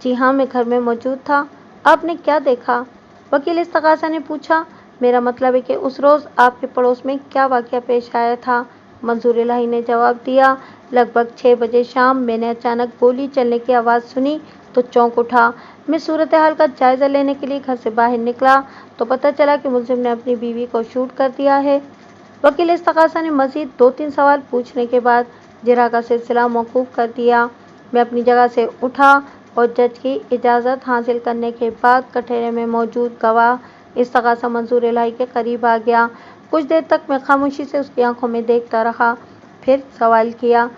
जी हाँ, मैं घर में मौजूद था। आपने क्या देखा? वकील इस्तगासा ने पूछा। मेरा मतलब है कि उस रोज़ आपके पड़ोस में क्या वाक़या पेश आया था? मंजूर इलाही ने जवाब दिया, लगभग 6 बजे शाम मैंने अचानक गोली चलने की आवाज़ सुनी तो चौंक उठा। मैं सूरत हाल का जायज़ा लेने के लिए घर से बाहर निकला तो पता चला कि मुलजिम ने अपनी बीवी को शूट कर दिया है। वकील इस्तगासा ने मज़ीद 2-3 सवाल पूछने के बाद जिरह का सिलसिला मौकूफ़ कर दिया। मैं अपनी जगह से उठा और जज की इजाज़त हासिल करने के बाद कटहरे में मौजूद गवाह इस्तगासा मंजूर इलाही के करीब आ गया। कुछ देर तक मैं खामोशी से उसकी आंखों में देखता रहा, फिर सवाल किया,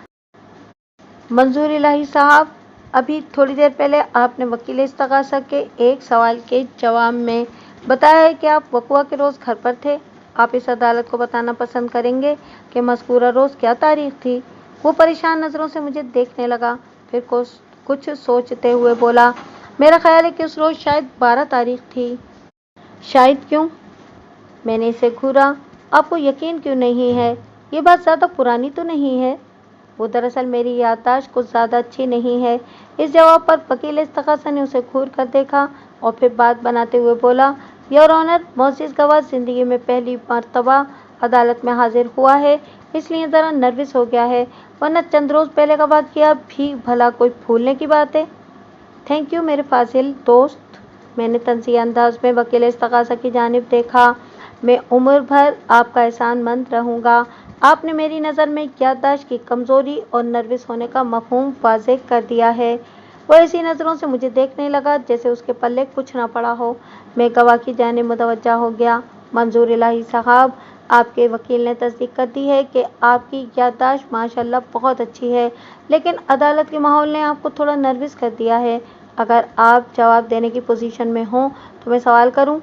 मंजूर इलाही साहब, अभी थोड़ी देर पहले आपने वकील इस्तगासा के एक सवाल के जवाब में बताया है कि आप वकवा के रोज़ घर पर थे। आप इस अदालत को बताना पसंद करेंगे कि मज़कूरा रोज़ क्या तारीख थी? वो परेशान नज़रों से मुझे देखने लगा, फिर कुछ सोचते हुए बोला, मेरा ख्याल है कि उस रोज़ शायद 12 तारीख थी। शायद क्यों? मैंने इसे घूरा। आपको यकीन क्यों नहीं है? ये बात ज़्यादा पुरानी तो नहीं है? वो दरअसल मेरी याददाश्त कुछ ज़्यादा अच्छी नहीं है। इस जवाब पर वकील इस्तगासा ने उसे घूर कर देखा और फिर बात बनाते हुए बोला, योर ऑनर, मोअज़्ज़िज़ गवाह ज़िंदगी में पहली मर्तबा अदालत में हाजिर हुआ है, इसलिए ज़रा नर्वस हो गया है, वरना चंद रोज़ पहले का वाक़या भी भला कोई भूलने की बात है। थैंक यू मेरे फाजिल दोस्त। मैंने तंज़िया अंदाज में वकील इस्तगासा की जानिब देखा। मैं उम्र भर आपका एहसानमंद रहूँगा। आपने मेरी नज़र में याददाश्त की कमज़ोरी और नर्वस होने का मफ़हूम वाज़ेह कर दिया है। वो ऐसी नज़रों से मुझे देखने लगा जैसे उसके पल्ले कुछ ना पड़ा हो। मैं गवाह की जानिब मुतवज्जा हो गया। मंजूर इलाही साहब, आपके वकील ने तस्दीक कर दी है कि आपकी याददाश्त माशाअल्लाह बहुत अच्छी है, लेकिन अदालत के माहौल ने आपको थोड़ा नर्वस कर दिया है। अगर आप जवाब देने की पोजीशन में हों तो मैं सवाल करूं?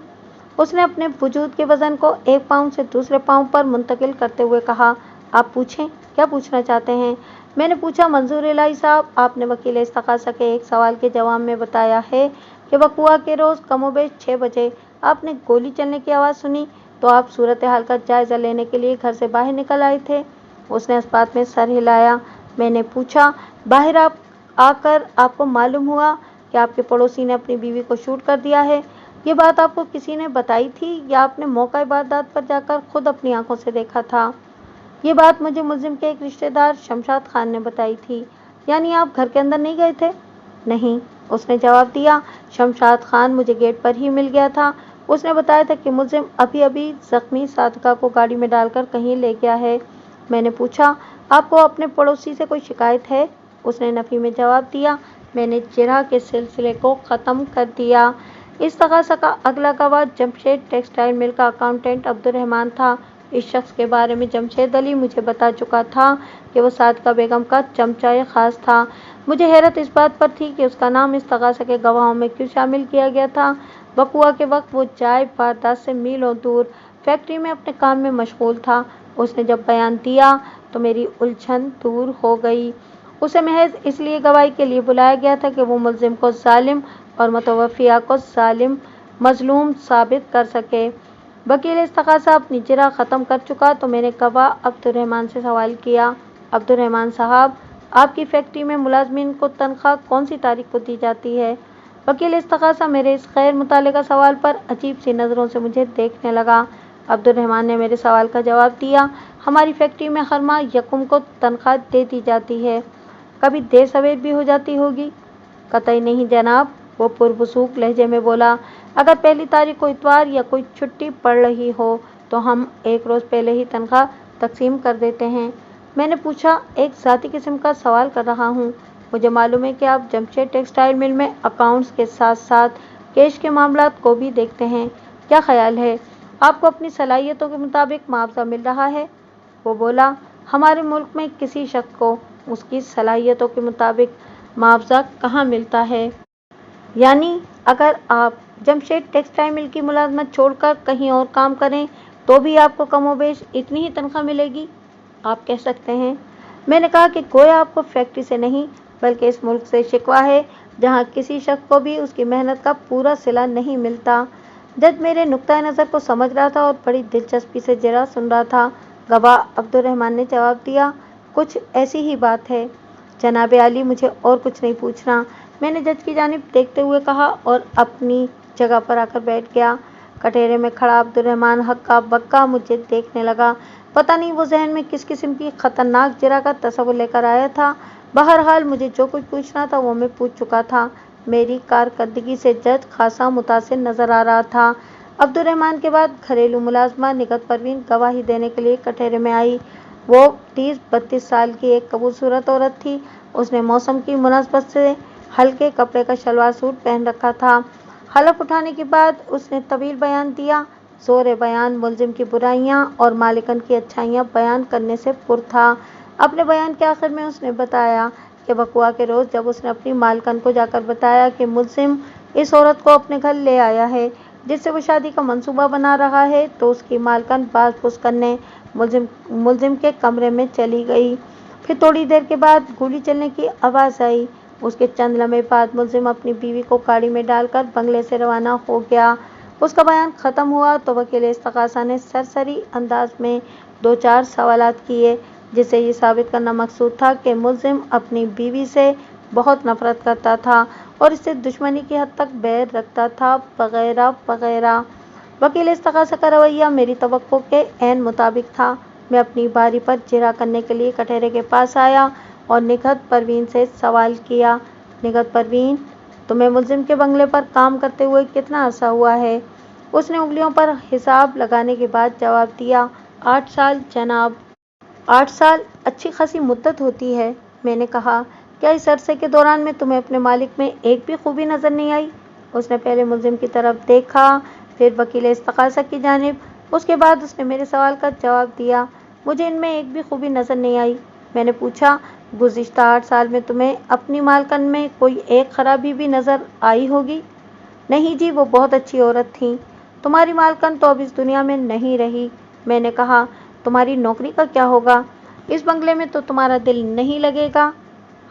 उसने अपने वजूद के वज़न को एक पाँव से दूसरे पाँव पर मुंतकिल करते हुए कहा, आप पूछें, क्या पूछना चाहते हैं? मैंने पूछा, मंजूर इलाही साहब, आपने वकील इस्तगासा के एक सवाल के जवाब में बताया है कि वकवा के रोज़ कमोबेश 6 बजे आपने गोली चलने की आवाज़ सुनी तो आप सूरत हाल का जायज़ा लेने के लिए घर से बाहर निकल आए थे। उसने इस बात में सर हिलाया। मैंने पूछा, बाहर आकर आपको मालूम हुआ कि आपके पड़ोसी ने अपनी बीवी को शूट कर दिया है? ये बात आपको किसी ने बताई थी या आपने मौका वारदात पर जाकर खुद अपनी आंखों से देखा था? ये बात मुझे मुलजिम के एक रिश्तेदार शमशाद खान ने बताई थी। यानी आप घर के अंदर नहीं गए थे? नहीं, उसने जवाब दिया। शमशाद खान मुझे गेट पर ही मिल गया था। उसने बताया था कि मुलजिम अभी अभी जख्मी सादका को गाड़ी में डालकर कहीं ले गया है। मैंने पूछा, आपको अपने पड़ोसी से कोई शिकायत है? उसने नफ़ी में जवाब दिया। मैंने जिरह के सिलसिले को ख़त्म कर दिया। इस्तगासा का अगला गवाह जमशेद टेक्सटाइल मिल का अकाउंटेंट अब्दुर्रहमान था। इस शख्स के बारे में जमशेद अली मुझे बता चुका था कि वो सादका बेगम का चमचा खास था। मुझे हैरत इस बात पर थी कि उसका नाम इस्तगासा के गवाहों में क्यों शामिल किया गया था। वकवा के वक्त वो जाए वारदात से मीलों दूर फैक्ट्री में अपने काम में मशगूल था। उसने जब बयान दिया तो मेरी उलझन दूर हो गई। उसे महज इसलिए गवाही के लिए बुलाया गया था कि वो मुलजिम को जालिम और मुतवफ़िया को जालिम मजलूम साबित कर सके। वकील इस्तगासा अपनी जिरह ख़त्म कर चुका तो मैंने गवाह अब्दुर्रहमान से सवाल किया, अब्दुर्रहमान साहब, आपकी फैक्ट्री में मुलाजमीन को तनख्वाह कौन सी तारीख को दी जाती है? वकील इस्तगासा मेरे इस गैर मुतालिका सवाल पर अजीब सी नज़रों से मुझे देखने लगा। अब्दुर्रहमान ने मेरे सवाल का जवाब दिया, हमारी फैक्ट्री में हर माह यकुम को तनख्वाह दे दी जाती है। कभी देर सवेर भी हो जाती होगी? कतई नहीं जनाब, वो पुरवसूख लहजे में बोला। अगर पहली तारीख को इतवार या कोई छुट्टी पड़ रही हो तो हम एक रोज़ पहले ही तनख्वाह तकसीम कर देते हैं। मैंने पूछा, एक ज़ाती किस्म का सवाल कर रहा हूँ। मुझे मालूम है कि आप जमशेद टेक्सटाइल मिल में अकाउंट्स के साथ साथ कैश के मामलात को भी देखते हैं। क्या ख्याल है, आपको अपनी सलाहियतों के मुताबिक मुआवजा मिल रहा है? वो बोला, हमारे मुल्क में किसी शख्स को उसकी सलाहियतों के मुताबिक मुआवजा कहाँ मिलता है? यानी अगर आप जमशेद टेक्सटाइल मिल की मुलाजमत छोड़कर कहीं और काम करें तो भी आपको कमोबेश इतनी ही तनख्वाह मिलेगी, आप कह सकते हैं। मैंने कहा कि गोया आपको फैक्ट्री से नहीं बल्कि इस मुल्क से शिकवा है जहां किसी शख्स को भी उसकी मेहनत का पूरा सिला नहीं मिलता। जज मेरे नुक्ता नज़र को समझ रहा था और बड़ी दिलचस्पी से जरा सुन रहा था। गवाह अब्दुर्रहमान ने जवाब दिया, कुछ ऐसी ही बात है जनाब आली, मुझे और कुछ नहीं पूछना, मैंने जज की जानिब देखते हुए कहा और अपनी जगह पर आकर बैठ गया। कटहरे में खड़ा अब्दुर्रहमान हक्का बक्का मुझे देखने लगा। पता नहीं वो जहन में किस किस्म की खतरनाक जरा का तस्वुर लेकर आया था। बहरहाल मुझे जो कुछ पूछना था वो मैं पूछ चुका था। मेरी कारकर्दगी से जज खासा मुतासिर नजर आ रहा था। अब्दुर्रहमान के बाद घरेलू मुलाजमा निगत परवीन गवाही देने के लिए कटहरे में आई। वो 30-32 साल की एक खूबसूरत औरत थी। उसने मौसम की मुनासबत से हल्के कपड़े का शलवार सूट पहन रखा था। हलफ उठाने के बाद उसने तवील बयान दिया। ज़ोर बयान मुलजिम की बुराइयां और मालिकन की अच्छाइयां बयान करने से पुर था। अपने बयान के आखिर में उसने बताया कि बकुआ के रोज़ जब उसने अपनी मालकन को जाकर बताया कि मुलजिम इस औरत को अपने घर ले आया है जिससे वो शादी का मंसूबा बना रहा है, तो उसकी मालकन बाज पुस करने मुलजिम के कमरे में चली गई। फिर थोड़ी देर के बाद गोली चलने की आवाज़ आई। उसके चंद लम्हे बाद मुलजिम अपनी बीवी को गाड़ी में डालकर बंगले से रवाना हो गया। उसका बयान ख़त्म हुआ तो वकील इस्तग़ासा ने सरसरी अंदाज में 2-4 सवालात किए जिससे ये साबित करना मकसूद था कि मुलजिम अपनी बीवी से बहुत नफरत करता था और इससे दुश्मनी की हद तक बैर रखता था, वगैरह वगैरह। वकील इस्तग़ासा का रवैया मेरी तवक्को के ऐन मुताबिक था। मैं अपनी बारी पर जिरा करने के लिए कटहरे के पास आया और निगहत परवीन से सवाल किया, निगहत परवीन, तुम्हें मुलजिम के बंगले पर काम करते हुए कितना अरसा हुआ है? उसने उंगलियों पर हिसाब लगाने के बाद जवाब दिया, 8 साल जनाब। 8 साल अच्छी खासी मुद्दत होती है। मैंने कहा, क्या इस अरसे के दौरान में तुम्हें अपने मालिक में एक भी खूबी नजर नहीं आई? उसने पहले मुलजिम की तरफ देखा, फिर वकील इस्तग़ासा की जानिब, उसके बाद उसने मेरे सवाल का जवाब दिया, मुझे इनमें एक भी खूबी नजर नहीं आई। मैंने पूछा, गुज़िश्ता 8 साल में तुम्हें अपनी मालकन में कोई एक खराबी भी नजर आई होगी? नहीं जी, वो बहुत अच्छी औरत थी। तुम्हारी मालकन तो अब इस दुनिया में नहीं रही। मैंने कहा, तुम्हारी नौकरी का क्या होगा? इस बंगले में तो तुम्हारा दिल नहीं लगेगा।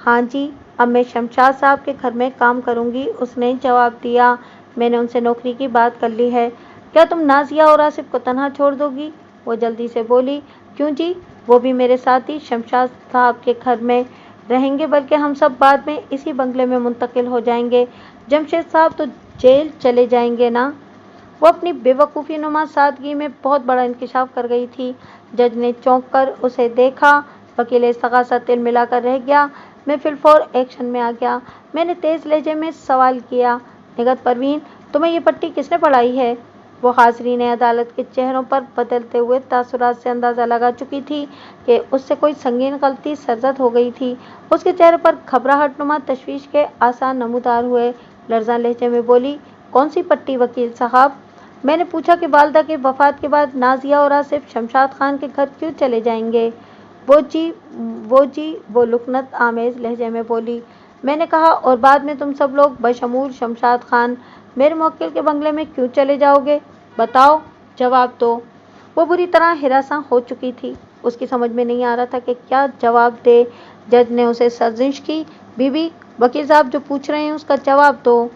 हाँ जी, अब मैं शमशाद साहब के घर में काम करूंगी, उसने जवाब दिया। मैंने उनसे नौकरी की बात कर ली है। क्या तुम नाजिया और आसिफ को तन्हा छोड़ दोगी? वो जल्दी से बोली, क्यों जी, वो भी मेरे साथ ही शमशाद साहब के घर में रहेंगे, बल्कि हम सब बाद में इसी बंगले में मुंतकिल हो जाएंगे। जमशेद साहब तो जेल चले जाएंगे ना। वो अपनी बेवकूफ़ी नुमा सादगी में बहुत बड़ा इंकशाफ कर गई थी। जज ने चौंक कर उसे देखा। वकील इस्तग़ासा तिल मिलाकर रह गया। मैं फिलफौर एक्शन में आ गया। मैंने तेज़ लहजे में सवाल किया, निगहत परवीन, तुम्हें ये पट्टी किसने पढ़ाई है? वो हाज़रीन अदालत के चेहरों पर बदलते हुए तासुरात से अंदाज़ा लगा चुकी थी कि उससे कोई संगीन गलती सरजद हो गई थी। उसके चेहरे पर घबराहट नुमा तशवीश के आसार नमूदार हुए। लर्ज़ां लहजे में बोली, कौन सी पट्टी वकील साहब? मैंने पूछा कि वालिदा के वफ़ात के बाद नाजिया और आसिफ शमशाद खान के घर क्यों चले जाएंगे? वो लुकनत आमेज लहजे में बोली। मैंने कहा, और बाद में तुम सब लोग बशमूल शमशाद खान मेरे मुवक्किल के बंगले में क्यों चले जाओगे? बताओ, जवाब दो। वो बुरी तरह हिरासां हो चुकी थी। उसकी समझ में नहीं आ रहा था कि क्या जवाब दे। जज ने उसे सर्जिश की, बीबी, वकील साहब जो पूछ रहे हैं उसका जवाब दो।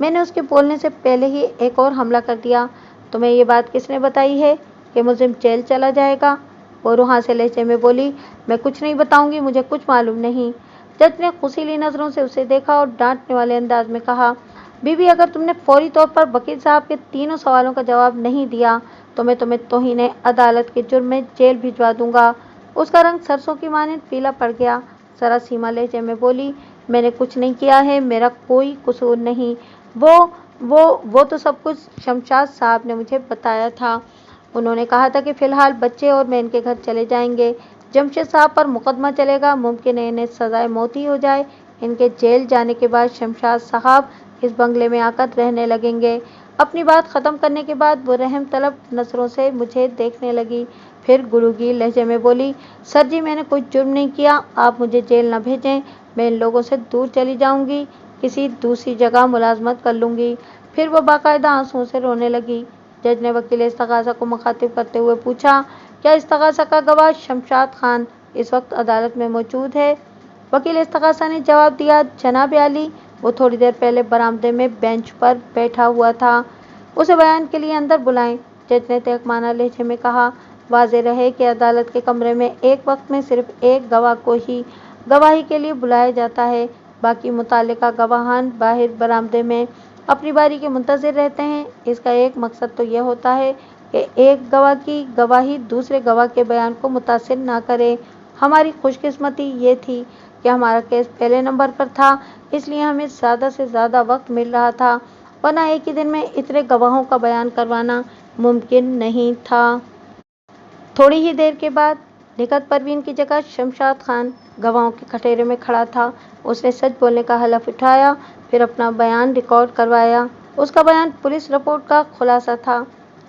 मैंने उसके बोलने से पहले ही एक और हमला कर दिया, तुम्हें ये बात किसने बताई है कि मुलजिम जेल चला जाएगा? वो रूहां से लहजे में बोली, मैं कुछ नहीं बताऊंगी, मुझे कुछ मालूम नहीं। जज ने खुशीली नज़रों से उसे देखा और डांटने वाले अंदाज में कहा, बीबी, अगर तुमने फौरी तौर पर वकील साहब के तीनों सवालों का जवाब नहीं दिया तो मैं तुम्हें तौहीन अदालत के जुर्म में जेल भिजवा दूंगा। उसका रंग सरसों की मानिंद पीला पड़ गया। सरासीमा लहजे में बोली, मैंने कुछ नहीं किया है, मेरा कोई कसूर नहीं। वो तो सब कुछ शमशाद साहब ने मुझे बताया था। उन्होंने कहा था कि फ़िलहाल बच्चे और मैं इनके घर चले जाएंगे। जमशेद साहब पर मुकदमा चलेगा, मुमकिन है इन्हें सजाए मौत ही हो जाए। इनके जेल जाने के बाद शमशाद साहब इस बंगले में आकर रहने लगेंगे। अपनी बात ख़त्म करने के बाद वो रहम तलब नज़रों से मुझे देखने लगी। फिर गुरूगी लहजे में बोली, सर जी, मैंने कोई जुर्म नहीं किया, आप मुझे जेल न भेजें, मैं इन लोगों से दूर चली जाऊंगी। किसी दूसरी जगह मुलाजमत कर लूँगी। फिर वो बाकायदा आंसुओं से रोने लगी। जज ने वकील इस्तग़ासा को मुखातिब करते हुए पूछा, क्या इस्तग़ासा का गवाह शमशाद खान इस वक्त अदालत में मौजूद है? वकील इस्तग़ासा ने जवाब दिया, जनाब आली, वो थोड़ी देर पहले बरामदे में बेंच पर बैठा हुआ था, उसे बयान के लिए अंदर बुलाएं। जज ने तहकमाना लहजे में कहा, वाज़ेह रहे कि अदालत के कमरे में एक वक्त में सिर्फ एक गवाह को ही गवाही के लिए बुलाया जाता है। बाकी मुतल्लिका गवाहान बाहर बरामदे में अपनी बारी के मुंतज़िर रहते हैं। इसका एक मकसद तो यह होता है कि एक गवाह की गवाही दूसरे गवाह के बयान को मुतासिर ना करे। हमारी खुशकिस्मती ये थी कि हमारा केस पहले नंबर पर था, इसलिए हमें ज़्यादा से ज़्यादा वक्त मिल रहा था, वरना एक ही दिन में इतने गवाहों का बयान करवाना मुमकिन नहीं था। थोड़ी ही देर के बाद निकत परवीन की जगह शमशाद खान गवाहों के कटहरे में खड़ा था। उसने सच बोलने का हलफ उठाया, फिर अपना बयान रिकॉर्ड करवाया। उसका बयान पुलिस रिपोर्ट का खुलासा था।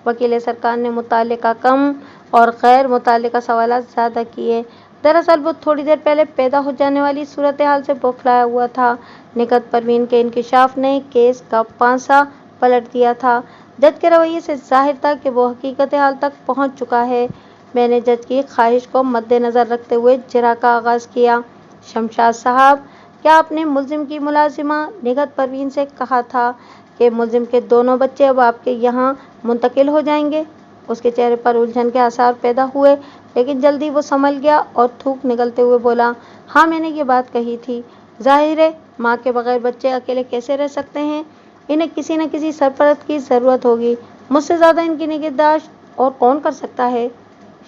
वकील सरकार ने मुतल्लिका कम और गैर मुतल्लिका सवालात ज़्यादा किए। दरअसल वो थोड़ी देर पहले पैदा हो जाने वाली सूरत हाल से बौखलाया हुआ था। निकत परवीन के इंकिशाफ ने केस का पांसा पलट दिया था। जज के रवैये से जाहिर था कि वो हकीकत हाल तक पहुँच चुका है। मैंने जज की ख्वाहिश को मद्देनज़र रखते हुए जिरा का आगाज़ किया। शमशाद साहब, क्या आपने मुलजिम की मुलाजिमा निगहत परवीन से कहा था कि मुलजिम के दोनों बच्चे अब आपके यहाँ मुंतकिल हो जाएंगे? उसके चेहरे पर उलझन के आसार पैदा हुए, लेकिन जल्दी वो संभल गया और थूक निकलते हुए बोला, हाँ, मैंने ये बात कही थी। जाहिर है, माँ के बगैर बच्चे अकेले कैसे रह सकते हैं? इन्हें किसी न किसी सरपरस्त की ज़रूरत होगी। मुझसे ज़्यादा इनकी निगहदाश्त और कौन कर सकता है?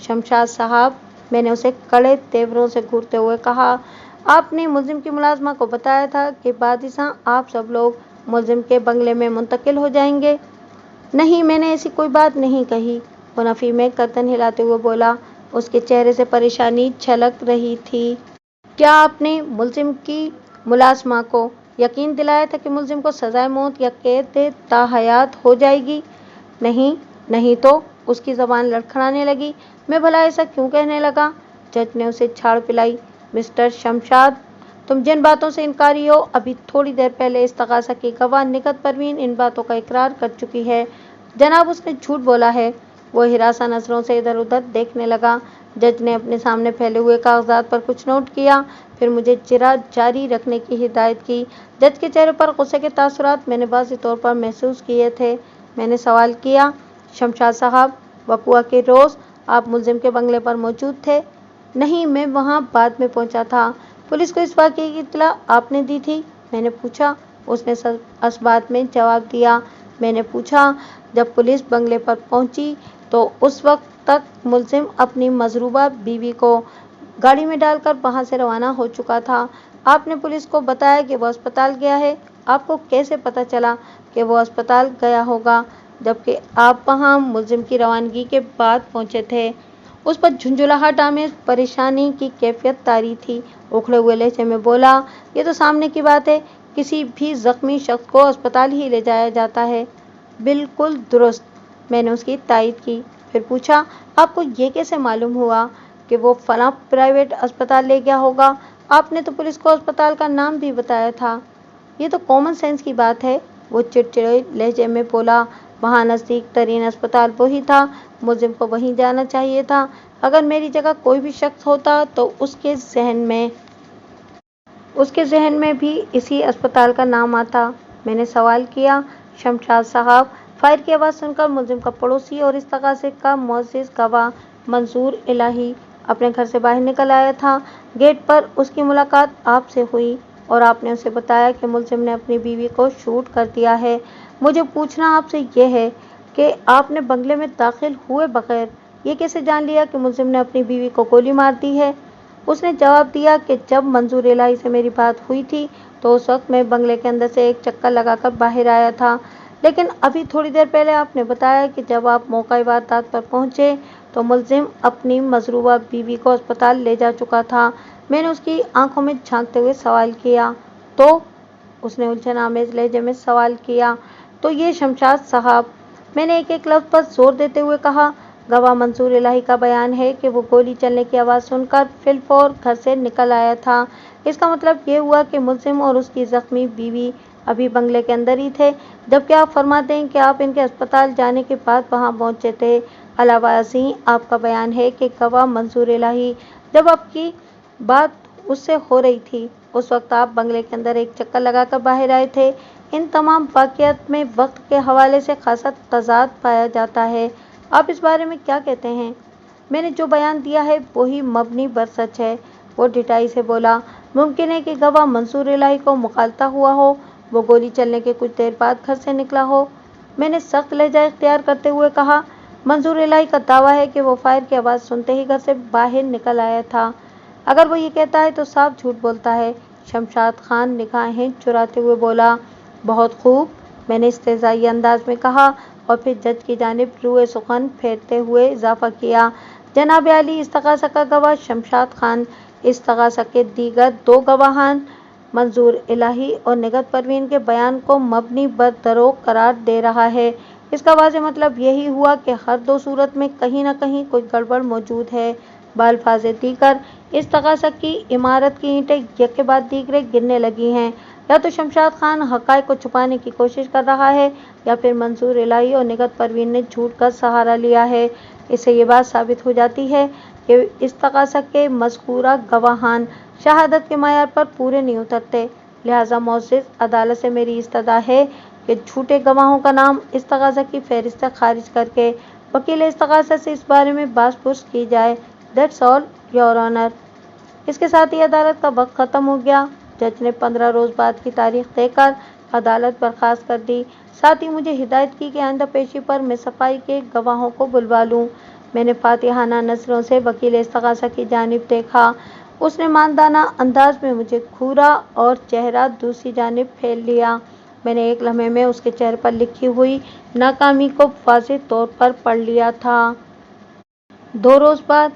शमशाद साहब, मैंने उसे कड़े तेवरों से घूरते हुए कहा, आपने मुलजिम की मुलाजमा को बताया था कि बादिशाह आप सब लोग मुलजिम के बंगले में मुंतकिल हो जाएंगे। नहीं, मैंने ऐसी कोई बात नहीं कही। वो नफ़ी में गर्दन हिलाते हुए बोला। उसके चेहरे से परेशानी झलक रही थी। क्या आपने मुलजिम की मुलाजमा को यकीन दिलाया था कि मुलजिम को सजाए मौत या कैद ताहयात हो जाएगी? नहीं, नहीं तो? उसकी ज़बान लड़खड़ाने लगी। मैं भला ऐसा क्यों कहने लगा? जज ने उसे झाड़ पिलाई। मिस्टर शमशाद, तुम जिन बातों से इनकारी हो, अभी थोड़ी देर पहले इस्तग़ासा की गवाह निकत परवीन इन बातों का इकरार कर चुकी है। जनाब, उसने झूठ बोला है। वो हिरासा नज़रों से इधर उधर देखने लगा। जज ने अपने सामने फैले हुए कागजात पर कुछ नोट किया, फिर मुझे जिरा जारी रखने की हिदायत की। जज के चेहरे पर गुस्से के तासुरात मैंने वाज़ेह तौर पर महसूस किए थे। मैंने सवाल किया, शमशाद साहब, वक़ुआ के रोज़ आप मुलजिम के बंगले पर मौजूद थे? नहीं, मैं वहाँ बाद में पहुँचा था। पुलिस को इस वाक़ये की इत्तला आपने दी थी? मैंने पूछा। उसने असबात में जवाब दिया। मैंने पूछा, जब पुलिस बंगले पर पहुँची तो उस वक्त तक मुलजिम अपनी मजरूबा बीवी को गाड़ी में डालकर वहाँ से रवाना हो चुका था। आपने पुलिस को बताया कि वो अस्पताल गया है। आपको कैसे पता चला कि वो अस्पताल गया होगा, जबकि आप वहाँ मुलजिम की रवानगी के बाद पहुँचे थे? उस पर झुंझुलाहट आमेज़ परेशानी की कैफियत तारी थी। उखड़े हुए लहजे में बोला, ये तो सामने की बात है, किसी भी ज़ख्मी शख्स को अस्पताल ही ले जाया जाता है। बिल्कुल दुरुस्त, मैंने उसकी तायीद की। फिर पूछा, आपको ये कैसे मालूम हुआ कि वो फलां प्राइवेट अस्पताल ले गया होगा? आपने तो पुलिस को अस्पताल का नाम भी बताया था। ये तो कॉमन सेंस की बात है, वो चिड़चिड़े लहजे में बोला। वहाँ नज़दीक तरीन अस्पताल वही था, मुलजिम को वहीं जाना चाहिए था। अगर मेरी जगह कोई भी शख्स होता तो उसके जहन में भी इसी अस्पताल का नाम आता। मैंने सवाल किया। शमशाद साहब, फायर की आवाज़ सुनकर मुलजिम का पड़ोसी और इस्तग़ासे का मुअज़्ज़िज़ गवाह मंसूर इलाही अपने घर से बाहर निकल आया था। गेट पर उसकी मुलाकात आपसे हुई और आपने उसे बताया कि मुलजिम ने अपनी बीवी को शूट कर दिया है। मुझे पूछना आपसे ये है कि आपने बंगले में दाखिल हुए बगैर ये कैसे जान लिया कि मुलजिम ने अपनी बीवी को गोली मार दी है? उसने जवाब दिया कि जब मंसूर इलाही से मेरी बात हुई थी तो उस वक्त मैं बंगले के अंदर से एक चक्कर लगाकर बाहर आया था, लेकिन अभी थोड़ी देर पहले आपने बताया कि जब आप मौका वारदात पर पहुंचे तो मुलजिम अपनी मजरूबा बीवी को अस्पताल ले जा चुका था। मैंने उसकी आंखों में झांकते हुए सवाल किया। तो? उसने उलझन आमेज़ लहजे में सवाल किया। तो ये शमशाद साहब, मैंने एक एक लफ्ज़ पर जोर देते हुए कहा, गवाह मंसूर इलाही का बयान है कि वो गोली चलने की आवाज़ सुनकर फिलफौर घर से निकल आया था। इसका मतलब ये हुआ कि मुलजिम और उसकी जख्मी बीवी अभी बंगले के अंदर ही थे, जबकि आप फरमाते हैं कि आप इनके अस्पताल जाने के बाद वहां पहुंचे थे। अलावा अजीं, आपका बयान है कि गवाह मंसूर इलाही जब आपकी बात उससे हो रही थी, उस वक्त आप बंगले के अंदर एक चक्कर लगाकर बाहर आए थे। इन तमाम वाक़यात में वक्त के हवाले से खासा तज़ाद पाया जाता है। आप इस बारे में क्या कहते हैं? मैंने जो बयान दिया है वो ही मबनी बर सच है, वो ढिठाई से बोला। मुमकिन है कि गवाह मंसूर इलाही को मुखालता हुआ हो, वो गोली चलने के कुछ देर बाद घर से निकला हो। मैंने सख्त लहजा इख्तियार करते हुए कहा, मंसूर इलाही का दावा है कि वो फायर की आवाज़ सुनते ही घर से बाहर निकल आया था। अगर वो ये कहता है तो साफ झूठ बोलता है। शमशाद खान निगाहें चुराते हुए बोला। बहुत खूब, मैंने इस्तेज़ाई अंदाज में कहा और फिर जज की जानिब रूए सुखन फेरते हुए इजाफा किया, जनाब आली, इस्तग़ासा का गवाह शमशाद खान इस्तग़ासा के दीगर दो गवाहान मंसूर इलाही और निगहत परवीन के बयान को मबनी बर दरोग करार दे रहा है। इसका वाज़ेह मतलब यही हुआ कि हर दो सूरत में कहीं न कहीं कोई गड़बड़ मौजूद है। बाल्फाज़े दीगर इस्तग़ासा की इमारत की ईंटें एक के बाद दीगरे गिरने लगी हैं। या तो शमशाद खान हक़ाइक़ को छुपाने की कोशिश कर रहा है या फिर मंसूर इलाही और निगहत परवीन ने झूठ का सहारा लिया है। इससे ये बात साबित हो जाती है कि इस्तग़ासा के मज़कूरा गवाहान शहादत के मयार पर पूरे नहीं उतरते। लिहाजा मुअज़्ज़िज़, अदालत से मेरी इस्तदा है कि झूठे गवाहों का नाम इस्तग़ासा की फहरिस्त खारिज करके वकील इस्तग़ासा से इस बारे में बाज़पुर्स की जाए। That's all your honour. इसके साथ ही अदालत का वक्त ख़त्म हो गया। जज ने 15 रोज़ बाद की तारीख देकर अदालत बर्खास्त कर दी। साथ ही मुझे हिदायत की कि आइंदा पेशी पर मैं सफाई के गवाहों को बुलवा लूँ। मैंने फातिहाना नज़रों से वकील इस्तग़ासा की जानिब देखा। उसने मानदाना अंदाज में मुझे घूरा और चेहरा दूसरी जानिब फेर लिया। मैंने एक लम्हे में उसके चेहरे पर लिखी हुई नाकामी को वाज़ेह तौर पर पढ़ लिया था। 2 रोज़ बाद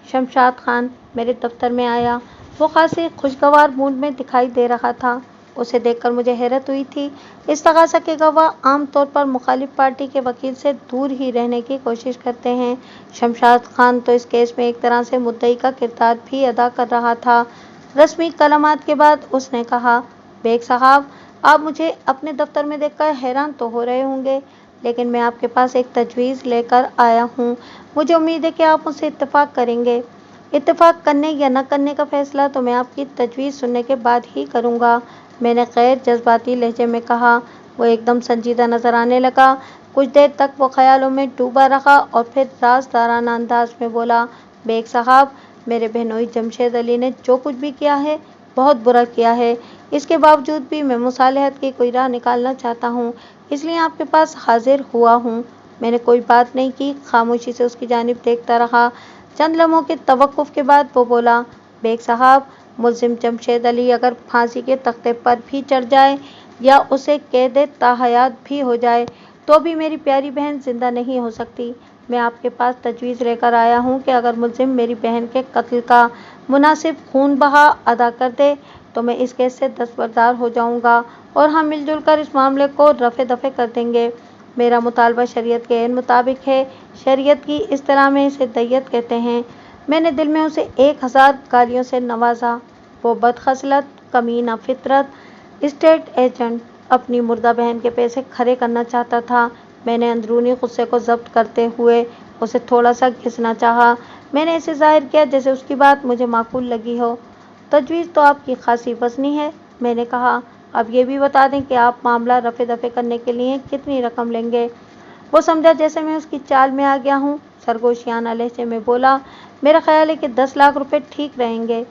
शमशाद खान मेरे दफ्तर में आया। वो खासे खुशगवार मूड में दिखाई दे रहा था। उसे देखकर मुझे हैरत हुई थी। इस्तग़ासा के गवाह आम तौर पर मुखालिफ पार्टी के वकील से दूर ही रहने की कोशिश करते हैं। शमशाद खान तो इस केस में एक तरह से मुद्दई का किरदार भी अदा कर रहा था। रस्मी कलमात के बाद उसने कहा, बेग साहब, आप मुझे अपने दफ्तर में देखकर हैरान तो हो रहे होंगे, लेकिन मैं आपके पास एक तजवीज़ लेकर आया हूँ। मुझे उम्मीद है कि आप मुझसे इत्तेफाक करेंगे। इत्तेफाक करने या न करने का फैसला तो मैं आपकी तजवीज़ सुनने के बाद ही करूँगा, मैंने गैर जज्बाती लहजे में कहा। वो एकदम संजीदा नजर आने लगा। कुछ देर तक वो ख्यालों में डूबा रहा और फिर राज़दाराना अंदाज में बोला, बेग साहब, मेरे बहनोई जमशेद अली ने जो कुछ भी किया है बहुत बुरा किया है। इसके बावजूद भी मैं मुसालहत की कोई राह निकालना चाहता हूँ, इसलिए आपके पास हाजिर हुआ हूँ। मैंने कोई बात नहीं की, खामोशी से उसकी जानिब देखता रहा। चंद लम्हों के तवक्कुफ़ के बाद वो बोला, बेग साहब, मुलजिम जमशेद अली अगर फांसी के तख्ते पर भी चढ़ जाए या उसे कैद ताहयात भी हो जाए तो भी मेरी प्यारी बहन जिंदा नहीं हो सकती। मैं आपके पास तजवीज़ लेकर आया हूँ कि अगर मुलजिम मेरी बहन के कत्ल का मुनासिब खून बहा अदा कर दे तो मैं इस केस से दस्तबरदार हो जाऊँगा और हम मिलजुल कर इस मामले को रफ़े दफ़े कर देंगे। मेरा मुतालबा शरीयत के ऐन मुताबिक है। शरीयत की इस्तिलाह में इसे दैयत कहते हैं। मैंने दिल में उसे 1000 गालियों से नवाजा। वो बदखसलत, कमीना फितरत, स्टेट एजेंट अपनी मुर्दा बहन के पैसे खरे करना चाहता था। मैंने अंदरूनी गुस्से को जब्त करते हुए उसे थोड़ा सा घिसना चाहा। मैंने इसे जाहिर किया जैसे उसकी बात मुझे माकूल लगी हो। तजवीज़ तो आपकी खासी वज़नी है, मैंने कहा। अब ये भी बता दें कि आप मामला रफ़े दफ़े करने के लिए कितनी रकम लेंगे। वो समझा जैसे मैं उसकी चाल में आ गया हूँ। सरगोशियाना लहजे में बोला, मेरा ख्याल है कि 10 लाख रुपए ठीक रहेंगे।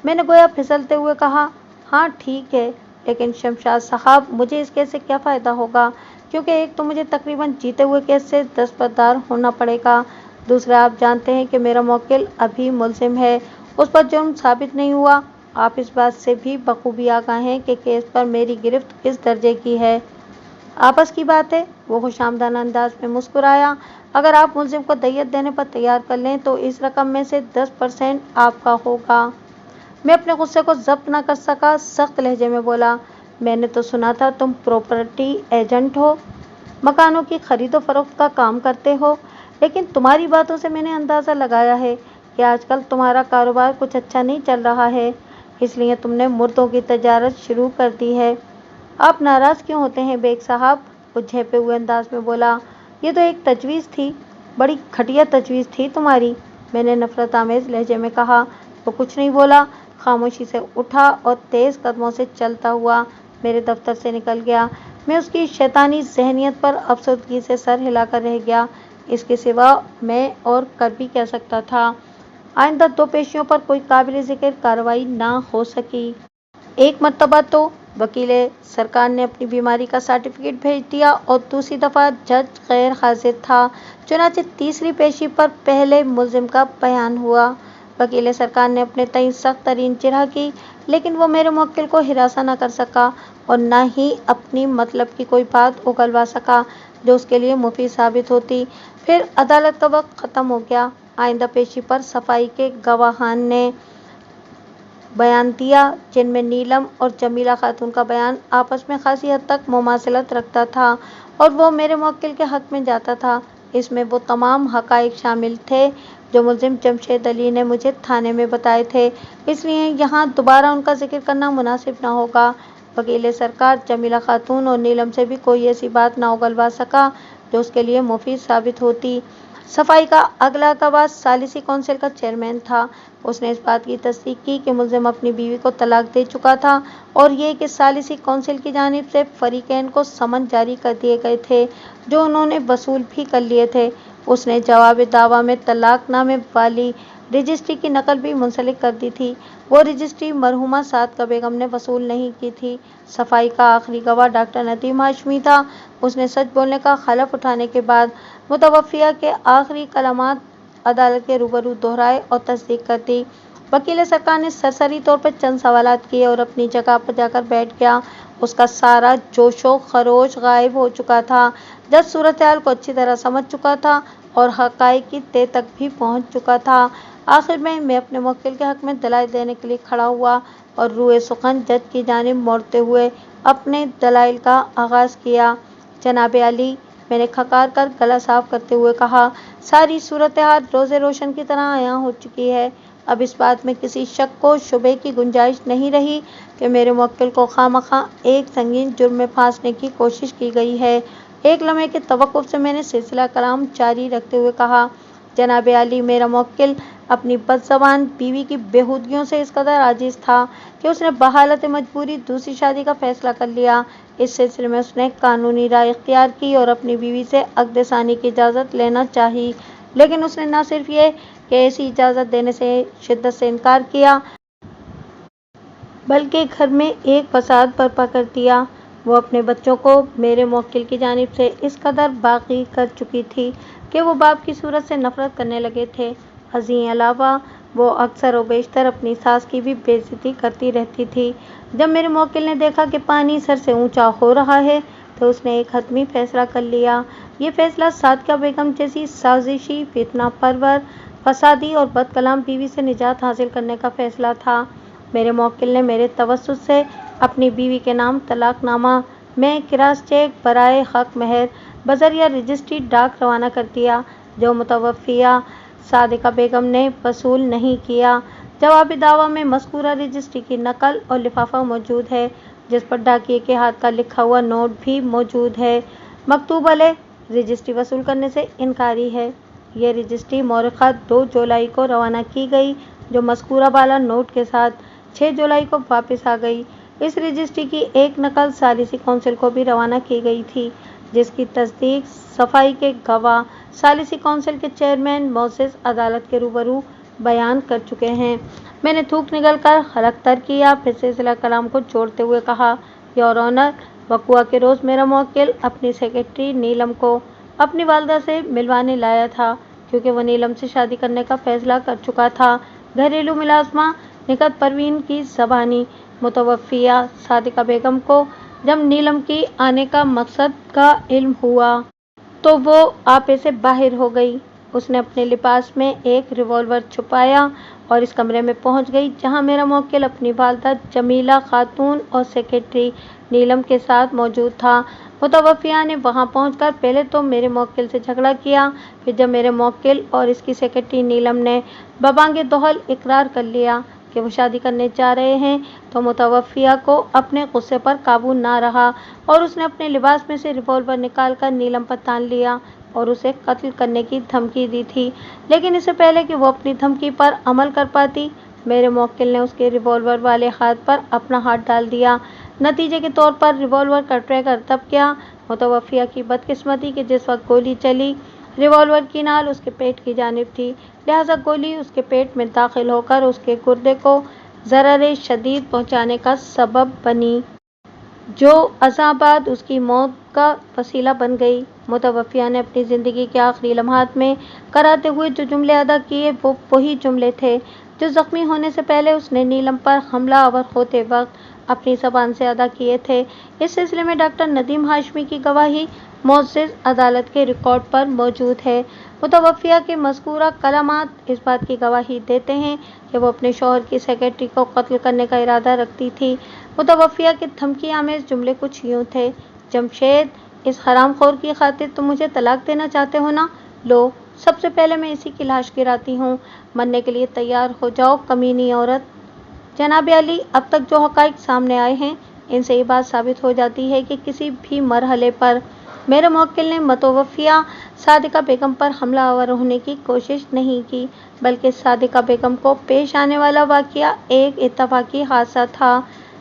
मैंने गोया फिसलते हुए कहा, हाँ ठीक है, लेकिन शमशाद साहब, मुझे इस केस से क्या फ़ायदा होगा, क्योंकि एक तो मुझे तकरीबन जीते हुए केस से दस्तबरदार होना पड़ेगा, दूसरा आप जानते हैं कि मेरा मौकिल अभी मुलजिम है, उस पर जुर्म साबित नहीं हुआ। आप इस बात से भी बखूबी आगाह हैं कि केस पर मेरी गिरफ्त किस दर्जे की है। आपस की बात है। वो खुशामदाना अंदाज में मुस्कुराया। अगर आप मुलजिम को दैयत देने पर तैयार कर लें तो इस रकम में से 10% आपका होगा। मैं अपने गुस्से को जब्त न कर सका, सख्त लहजे में बोला, मैंने तो सुना था तुम प्रॉपर्टी एजेंट हो, मकानों की खरीदो फरोख्त का काम करते हो। लेकिन तुम्हारी बातों से मैंने अंदाज़ा लगाया है कि आजकल तुम्हारा कारोबार कुछ अच्छा नहीं चल रहा है, इसलिए तुमने मुर्दों की तजारत शुरू कर दी है। आप नाराज़ क्यों होते हैं बेग साहब? वो झेपे हुए अंदाज में बोला। ये तो एक तजवीज़ थी, बड़ी घटिया तजवीज़ थी तुम्हारी, मैंने नफरत आमेज लहजे में कहा। वो कुछ नहीं बोला, खामोशी से उठा और तेज़ कदमों से चलता हुआ मेरे दफ्तर से निकल गया। मैं उसकी शैतानी ज़हनियत पर अफसरदगी से सर हिलाकर रह गया। इसके सिवा मैं और कर भी क्या सकता था। आइंदा 2 पेशियों पर कोई काबिल ज़िक्र कार्रवाई ना हो सकी। एक मर्तबा तो वकील सरकार ने अपनी बीमारी का सर्टिफिकेट भेज दिया और दूसरी दफ़ा जज गैर हाजिर था। चुनांचे तीसरी पेशी पर पहले मुल्जिम का बयान हुआ। वकील सरकार ने अपने तय सख्त तरीन जिरह की, लेकिन वो मेरे मुवक्किल को हिरासा न कर सका और न ही अपनी मतलब की कोई बात उगलवा सका जो उसके लिए मुफीद साबित होती। फिर अदालत का वक्त ख़त्म हो गया। आइंदा पेशी पर सफाई के गवाहान ने बयान दिया, जिनमें नीलम और जमीला खातून का बयान आपस में खासी हद तक मुमासिलत रखता था और वो मेरे मुवक्किल के हक़ में जाता था। इसमें वो तमाम हक़ाइक़ शामिल थे जो मुल्ज़िम जमशेद अली ने मुझे थाने में बताए थे, इसलिए यहाँ दोबारा उनका ज़िक्र करना मुनासिब न होगा। वकील सरकार जमीला खातून और नीलम से भी कोई ऐसी बात ना उगलवा सका जो उसके लिए मुफीद साबित होती। सफाई का अगला गवाह सालिसी कौंसिल का चेयरमैन था। उसने इस बात की तस्दीक की कि मुल्ज़िम अपनी बीवी को तलाक दे चुका था और ये कि सालिसी कौंसिल की जानिब से फरीकैन को समन जारी कर दिए गए थे जो उन्होंने वसूल भी कर लिए थे। उसने जवाब दावा में तलाकनामे वाली रजिस्ट्री की नकल भी मुंसलिक कर दी थी। वो रजिस्ट्री मरहुमा सादका बेगम ने वसूल नहीं की थी। सफाई का आखिरी गवाह डॉक्टर नदीम हाशमी था। उसने सच बोलने का हलफ उठाने के बाद मुतवफ़िया के आखिरी कलमात अदालत के रूबरू दोहराए और तस्दीक कर दी। वकील सरकार ने सरसरी तौर पर चंद सवालात किए और अपनी जगह पर जाकर बैठ गया। उसका सारा जोशो खरोश गायब हो चुका था। जज सूरत हाल को अच्छी तरह समझ चुका था और हक़ाइक़ की तह तक भी पहुँच चुका था। आखिर में मैं अपने मुवक्किल के हक़ में दलाइल देने के लिए खड़ा हुआ और रूए सुखन जज की जानिब मोड़ते हुए अपने दलाइल का आगाज़ किया। जनाब अली, मैंने खकार कर गला साफ करते हुए कहा, सारी सूरत हाल रोज़े रोशन की तरह आया हो चुकी है। अब इस बात में किसी शक को शुबे की गुंजाइश नहीं रही कि मेरे मुवक्किल को खामखा एक संगीन जुर्म में फांसने की कोशिश की गई है। एक लम्हे के तवक्कुफ़ से मैंने सिलसिला कलाम जारी रखते हुए कहा, जनाब अली, मेरा मुवक्किल अपनी बदज़बान बीवी की बेहूदगियों से इस कदर आजिज़ था कि उसने बहालत मजबूरी दूसरी शादी का फैसला कर लिया। इस सिलसिले में उसने कानूनी राय इख्तियार की और अपनी बीवी से अक़्द सानी की इजाज़त लेना चाही, लेकिन उसने न सिर्फ ये कि ऐसी इजाज़त देने से शिद्दत से इनकार किया, बल्कि घर में एक फसाद बर्पा कर दिया। वो अपने बच्चों को मेरे मुवक्किल की जानिब से इस कदर बाग़ी कर चुकी थी कि वो बाप की सूरत से नफ़रत करने लगे थे। अज़ीं अलावा वो अक्सर और बेशतर अपनी सास की भी बेइज्जती करती रहती थी। जब मेरे मुवक्किल ने देखा कि पानी सर से ऊंचा हो रहा है तो उसने एक हतमी फ़ैसला कर लिया। ये फ़ैसला सादका बेगम जैसी साजिशी, फितना परवर, फसादी और बदकलाम बीवी से निजात हासिल करने का फ़ैसला था। मेरे मुवक्किल ने मेरे तवस्सुत से अपनी बीवी के नाम तलाकनामा में क्रॉस चेक बराए हक़ महर बज़रिया रजिस्ट्री डाक रवाना कर दिया, जो मुतवफ़्फ़िया सादिका बेगम ने वसूल नहीं किया। जवाबी दावा में मज़कूरा रजिस्ट्री की नकल और लिफाफा मौजूद है, जिस पर डाकिये के हाथ का लिखा हुआ नोट भी मौजूद है। मकतूब अलैह रजिस्ट्री वसूल करने से इनकारी है। यह रजिस्ट्री मौरख़ा 2 जुलाई को रवाना की गई, जो मज़कूरा बाला नोट के साथ 6 जुलाई को वापस आ गई। इस रजिस्ट्री की एक नकल सालिसी कौंसिल को भी रवाना की गई थी, जिसकी तस्दीक सफाई के गवाह सालिसी कौंसिल के चेयरमैन मोअज़्ज़ज़ अदालत के रूबरू बयान कर चुके हैं। मैंने थूक निगल कर हलक तर किया, फिर सिलसिला कलाम को जोड़ते हुए कहा, योर ऑनर, वक़ुआ के रोज़ मेरा मुवक्किल अपनी सेक्रेटरी नीलम को अपनी वालिदा से मिलवाने लाया था, क्योंकि वह नीलम से शादी करने का फ़ैसला कर चुका था। घरेलू मुलाज़मा निकत परवीन की ज़बानी मुतवफ़्फ़िया सादिका बेगम को जब नीलम की आने का मकसद का इल्म हुआ तो वो आपे से बाहिर हो गई। اس نے اپنے لباس میں ایک ریوالور چھپایا اور اس کمرے میں پہنچ گئی جہاں میرا موکل اپنی والدہ جمیلہ خاتون اور سیکرٹری نیلم کے ساتھ موجود تھا۔ متوفیہ نے وہاں پہنچ کر پہلے تو میرے موکل سے جھگڑا کیا، پھر جب میرے موکل اور اس کی سیکرٹری نیلم نے ببانگ دہل اقرار کر لیا کہ وہ شادی کرنے جا رہے ہیں تو متوفیہ کو اپنے غصے پر قابو نہ رہا اور اس نے اپنے لباس میں سے ریوالور نکال کر نیلم پر تان لیا اور اسے قتل کرنے کی دھمکی دی تھی، لیکن اس سے پہلے کہ وہ اپنی دھمکی پر عمل کر پاتی میرے موکل نے اس کے ریوالور والے ہاتھ پر اپنا ہاتھ ڈال دیا۔ نتیجے کے طور پر ریوالور کا ٹریگر دب گیا۔ متوفیہ کی بدقسمتی کہ جس وقت گولی چلی ریوالور کی نال اس کے پیٹ کی جانب تھی، لہذا گولی اس کے پیٹ میں داخل ہو کر اس کے گردے کو ضرر شدید پہنچانے کا سبب بنی، جو ازاں بعد اس کی موت کا وسیلہ بن گئی۔ متوفیہ نے اپنی زندگی کے آخری لمحات میں کراتے ہوئے جو جملے ادا کیے وہ وہی جملے تھے جو زخمی ہونے سے پہلے اس نے نیلم پر حملہ آور ہوتے وقت اپنی زبان سے ادا کیے تھے۔ اس سلسلے میں ڈاکٹر ندیم ہاشمی کی گواہی معزز عدالت کے ریکارڈ پر موجود ہے۔ متوفیہ کے مذکورہ کلمات اس بات کی گواہی دیتے ہیں کہ وہ اپنے شوہر کی سیکرٹری کو قتل کرنے کا ارادہ رکھتی تھی۔ متوفیہ کے دھمکی آمیز جملے کچھ یوں تھے: جمشید، اس حرام خور کی خاطر تم مجھے طلاق دینا چاہتے ہو نا؟ لو، سب سے پہلے میں اسی کی لاش گراتی ہوں، مرنے کے لیے تیار ہو جاؤ کمینی عورت۔ جناب عالی، اب تک جو حقائق سامنے آئے ہیں ان سے یہ بات ثابت ہو جاتی ہے کہ کسی بھی مرحلے پر میرے موکل نے متوفیہ صادقہ بیگم پر حملہ آور ہونے کی کوشش نہیں کی، بلکہ صادقہ بیگم کو پیش آنے والا واقعہ ایک اتفاقی حادثہ تھا۔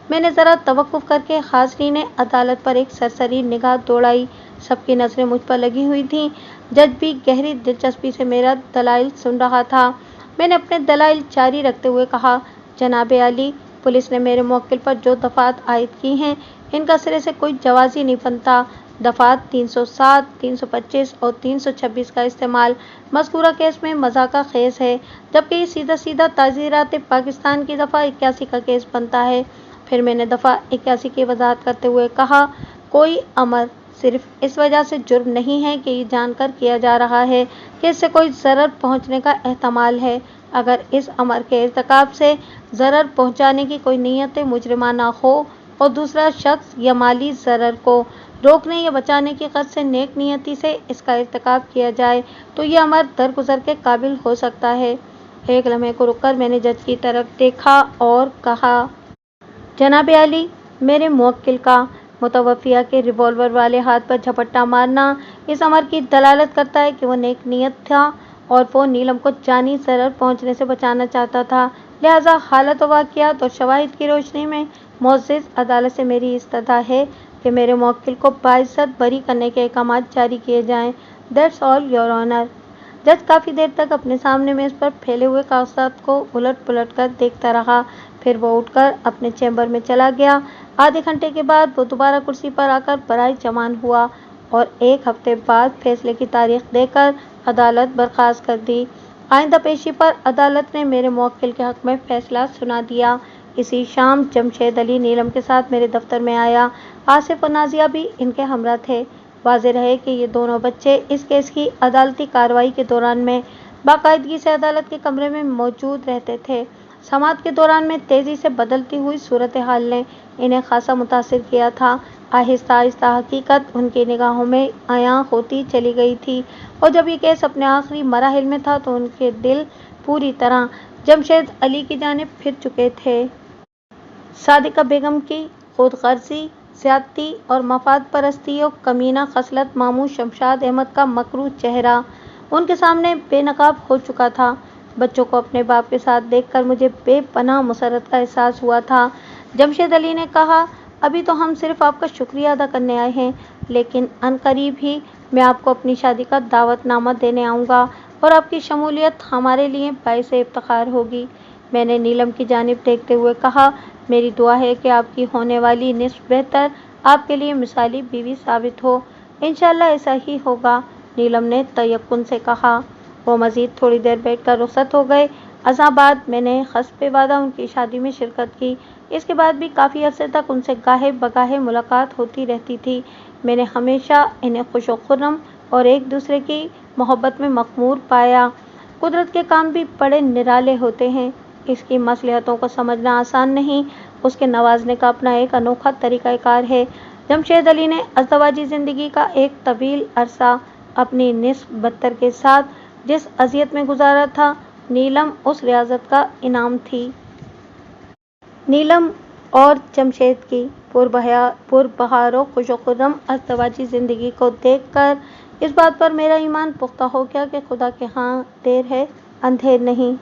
میں نے ذرا توقف کر کے حاضرین عدالت پر ایک سرسری نگاہ دوڑائی۔ سب کی نظریں مجھ پر لگی ہوئی تھیں۔ جج بھی گہری دلچسپی سے میرا دلائل سن رہا تھا۔ میں نے اپنے دلائل جاری رکھتے ہوئے کہا: جناب عالی، پولیس نے میرے موکل پر جو دفعات عائد کی ہیں ان کا سرے سے کوئی جواز ہی نہیں بنتا۔ دفعات 307، 325 اور 326 کا استعمال مذکورہ کیس میں مضحکہ خیز ہے، جبکہ یہ سیدھا سیدھا تعزیرات پاکستان کی دفعہ 81 کا کیس بنتا ہے۔ پھر میں نے دفعہ 81 کی وضاحت کرتے ہوئے کہا: کوئی امر صرف اس وجہ سے جرم نہیں ہے کہ یہ جان کر کیا جا رہا ہے کہ اس سے کوئی ضرر پہنچنے کا احتمال ہے۔ اگر اس امر کے ارتکاب سے ضرر پہنچانے کی کوئی نیت مجرمانہ ہو اور دوسرا شخص یا مالی ضرر کو روکنے یا بچانے کی غرض سے نیک نیتی سے اس کا ارتکاب کیا جائے تو یہ امر درگزر کے قابل ہو سکتا ہے۔ ایک لمحے کو رک کر میں نے جج کی طرف دیکھا اور کہا: جناب عالی، میرے موکل کا متوفیہ کے ریوالور والے ہاتھ پر جھپٹا مارنا اس امر کی دلالت کرتا ہے کہ وہ نیک نیت تھا اور وہ نیلم کو جانی ضرر پہنچنے سے بچانا چاہتا تھا۔ لہذا حالات و واقعات اور شواہد کی روشنی میں معزز عدالت سے میری استدعا ہے کہ میرے موکل کو باعزت بری کرنے کے احکامات جاری کیے جائیں۔ That's all your owner. جج کافی دیر تک اپنے سامنے میز پر پھیلے ہوئے کاغذات کو الٹ پلٹ کر دیکھتا رہا، پھر وہ اٹھ کر اپنے چیمبر میں چلا گیا۔ آدھے گھنٹے کے بعد وہ دوبارہ کرسی پر آ کر برائے جمان ہوا اور 1 ہفتے بعد فیصلے کی تاریخ دے کر عدالت برخاست کر دی۔ آئندہ پیشی پر عدالت نے میرے موکل کے حق میں فیصلہ سنا دیا۔ اسی شام جمشید علی نیلم کے ساتھ میرے دفتر میں آیا۔ آصف اور نازیہ بھی ان کے ہمراہ تھے۔ واضح رہے کہ یہ دونوں بچے اس کیس کی عدالتی کارروائی کے دوران میں باقاعدگی سے عدالت کے کمرے میں موجود رہتے تھے۔ سماعت کے دوران میں تیزی سے بدلتی ہوئی صورتحال نے انہیں خاصا متاثر کیا تھا۔ آہستہ آہستہ حقیقت ان کی نگاہوں میں عیاں ہوتی چلی گئی تھی اور جب یہ کیس اپنے آخری مراحل میں تھا تو ان کے دل پوری طرح جمشید علی کی جانب پھر چکے تھے۔ صادقہ بیگم کی خود غرضی، زیادتی اور مفاد پرستی و کمینہ خصلت ماموں شمشاد احمد کا مکروہ چہرہ ان کے سامنے بے نقاب ہو چکا تھا۔ بچوں کو اپنے باپ کے ساتھ دیکھ کر مجھے بے پناہ مسرت کا احساس ہوا تھا۔ جمشید علی نے کہا: ابھی تو ہم صرف آپ کا شکریہ ادا کرنے آئے ہیں، لیکن عنقریب ہی میں آپ کو اپنی شادی کا دعوت نامہ دینے آؤں گا اور آپ کی شمولیت ہمارے لیے باعث افتخار ہوگی۔ میں نے نیلم کی جانب دیکھتے ہوئے کہا: میری دعا ہے کہ آپ کی ہونے والی نصف بہتر آپ کے لیے مثالی بیوی ثابت ہو۔ انشاءاللہ ایسا ہی ہوگا، نیلم نے تیقن سے کہا۔ وہ مزید تھوڑی دیر بیٹھ کر رخصت ہو گئے۔ ازاں بعد میں نے حسب وعدہ ان کی شادی میں شرکت کی۔ اس کے بعد بھی کافی عرصے تک ان سے گاہے بگاہے ملاقات ہوتی رہتی تھی۔ میں نے ہمیشہ انہیں خوش و خرم اور ایک دوسرے کی محبت میں مغمور پایا۔ قدرت کے کام بھی بڑے نرالے ہوتے ہیں، اس کی مصلحتوں کو سمجھنا آسان نہیں، اس کے نوازنے کا اپنا ایک انوکھا طریقہ کار ہے۔ جمشید علی نے ازدواجی زندگی کا ایک طویل عرصہ اپنی نصف بہتر کے ساتھ جس اذیت میں گزارا تھا، نیلم اس ریاضت کا انعام تھی۔ نیلم اور جمشید کی پربہار و خوش و خرم ازدواجی زندگی کو دیکھ کر اس بات پر میرا ایمان پختہ ہو گیا کہ خدا کے ہاں دیر ہے اندھیر نہیں۔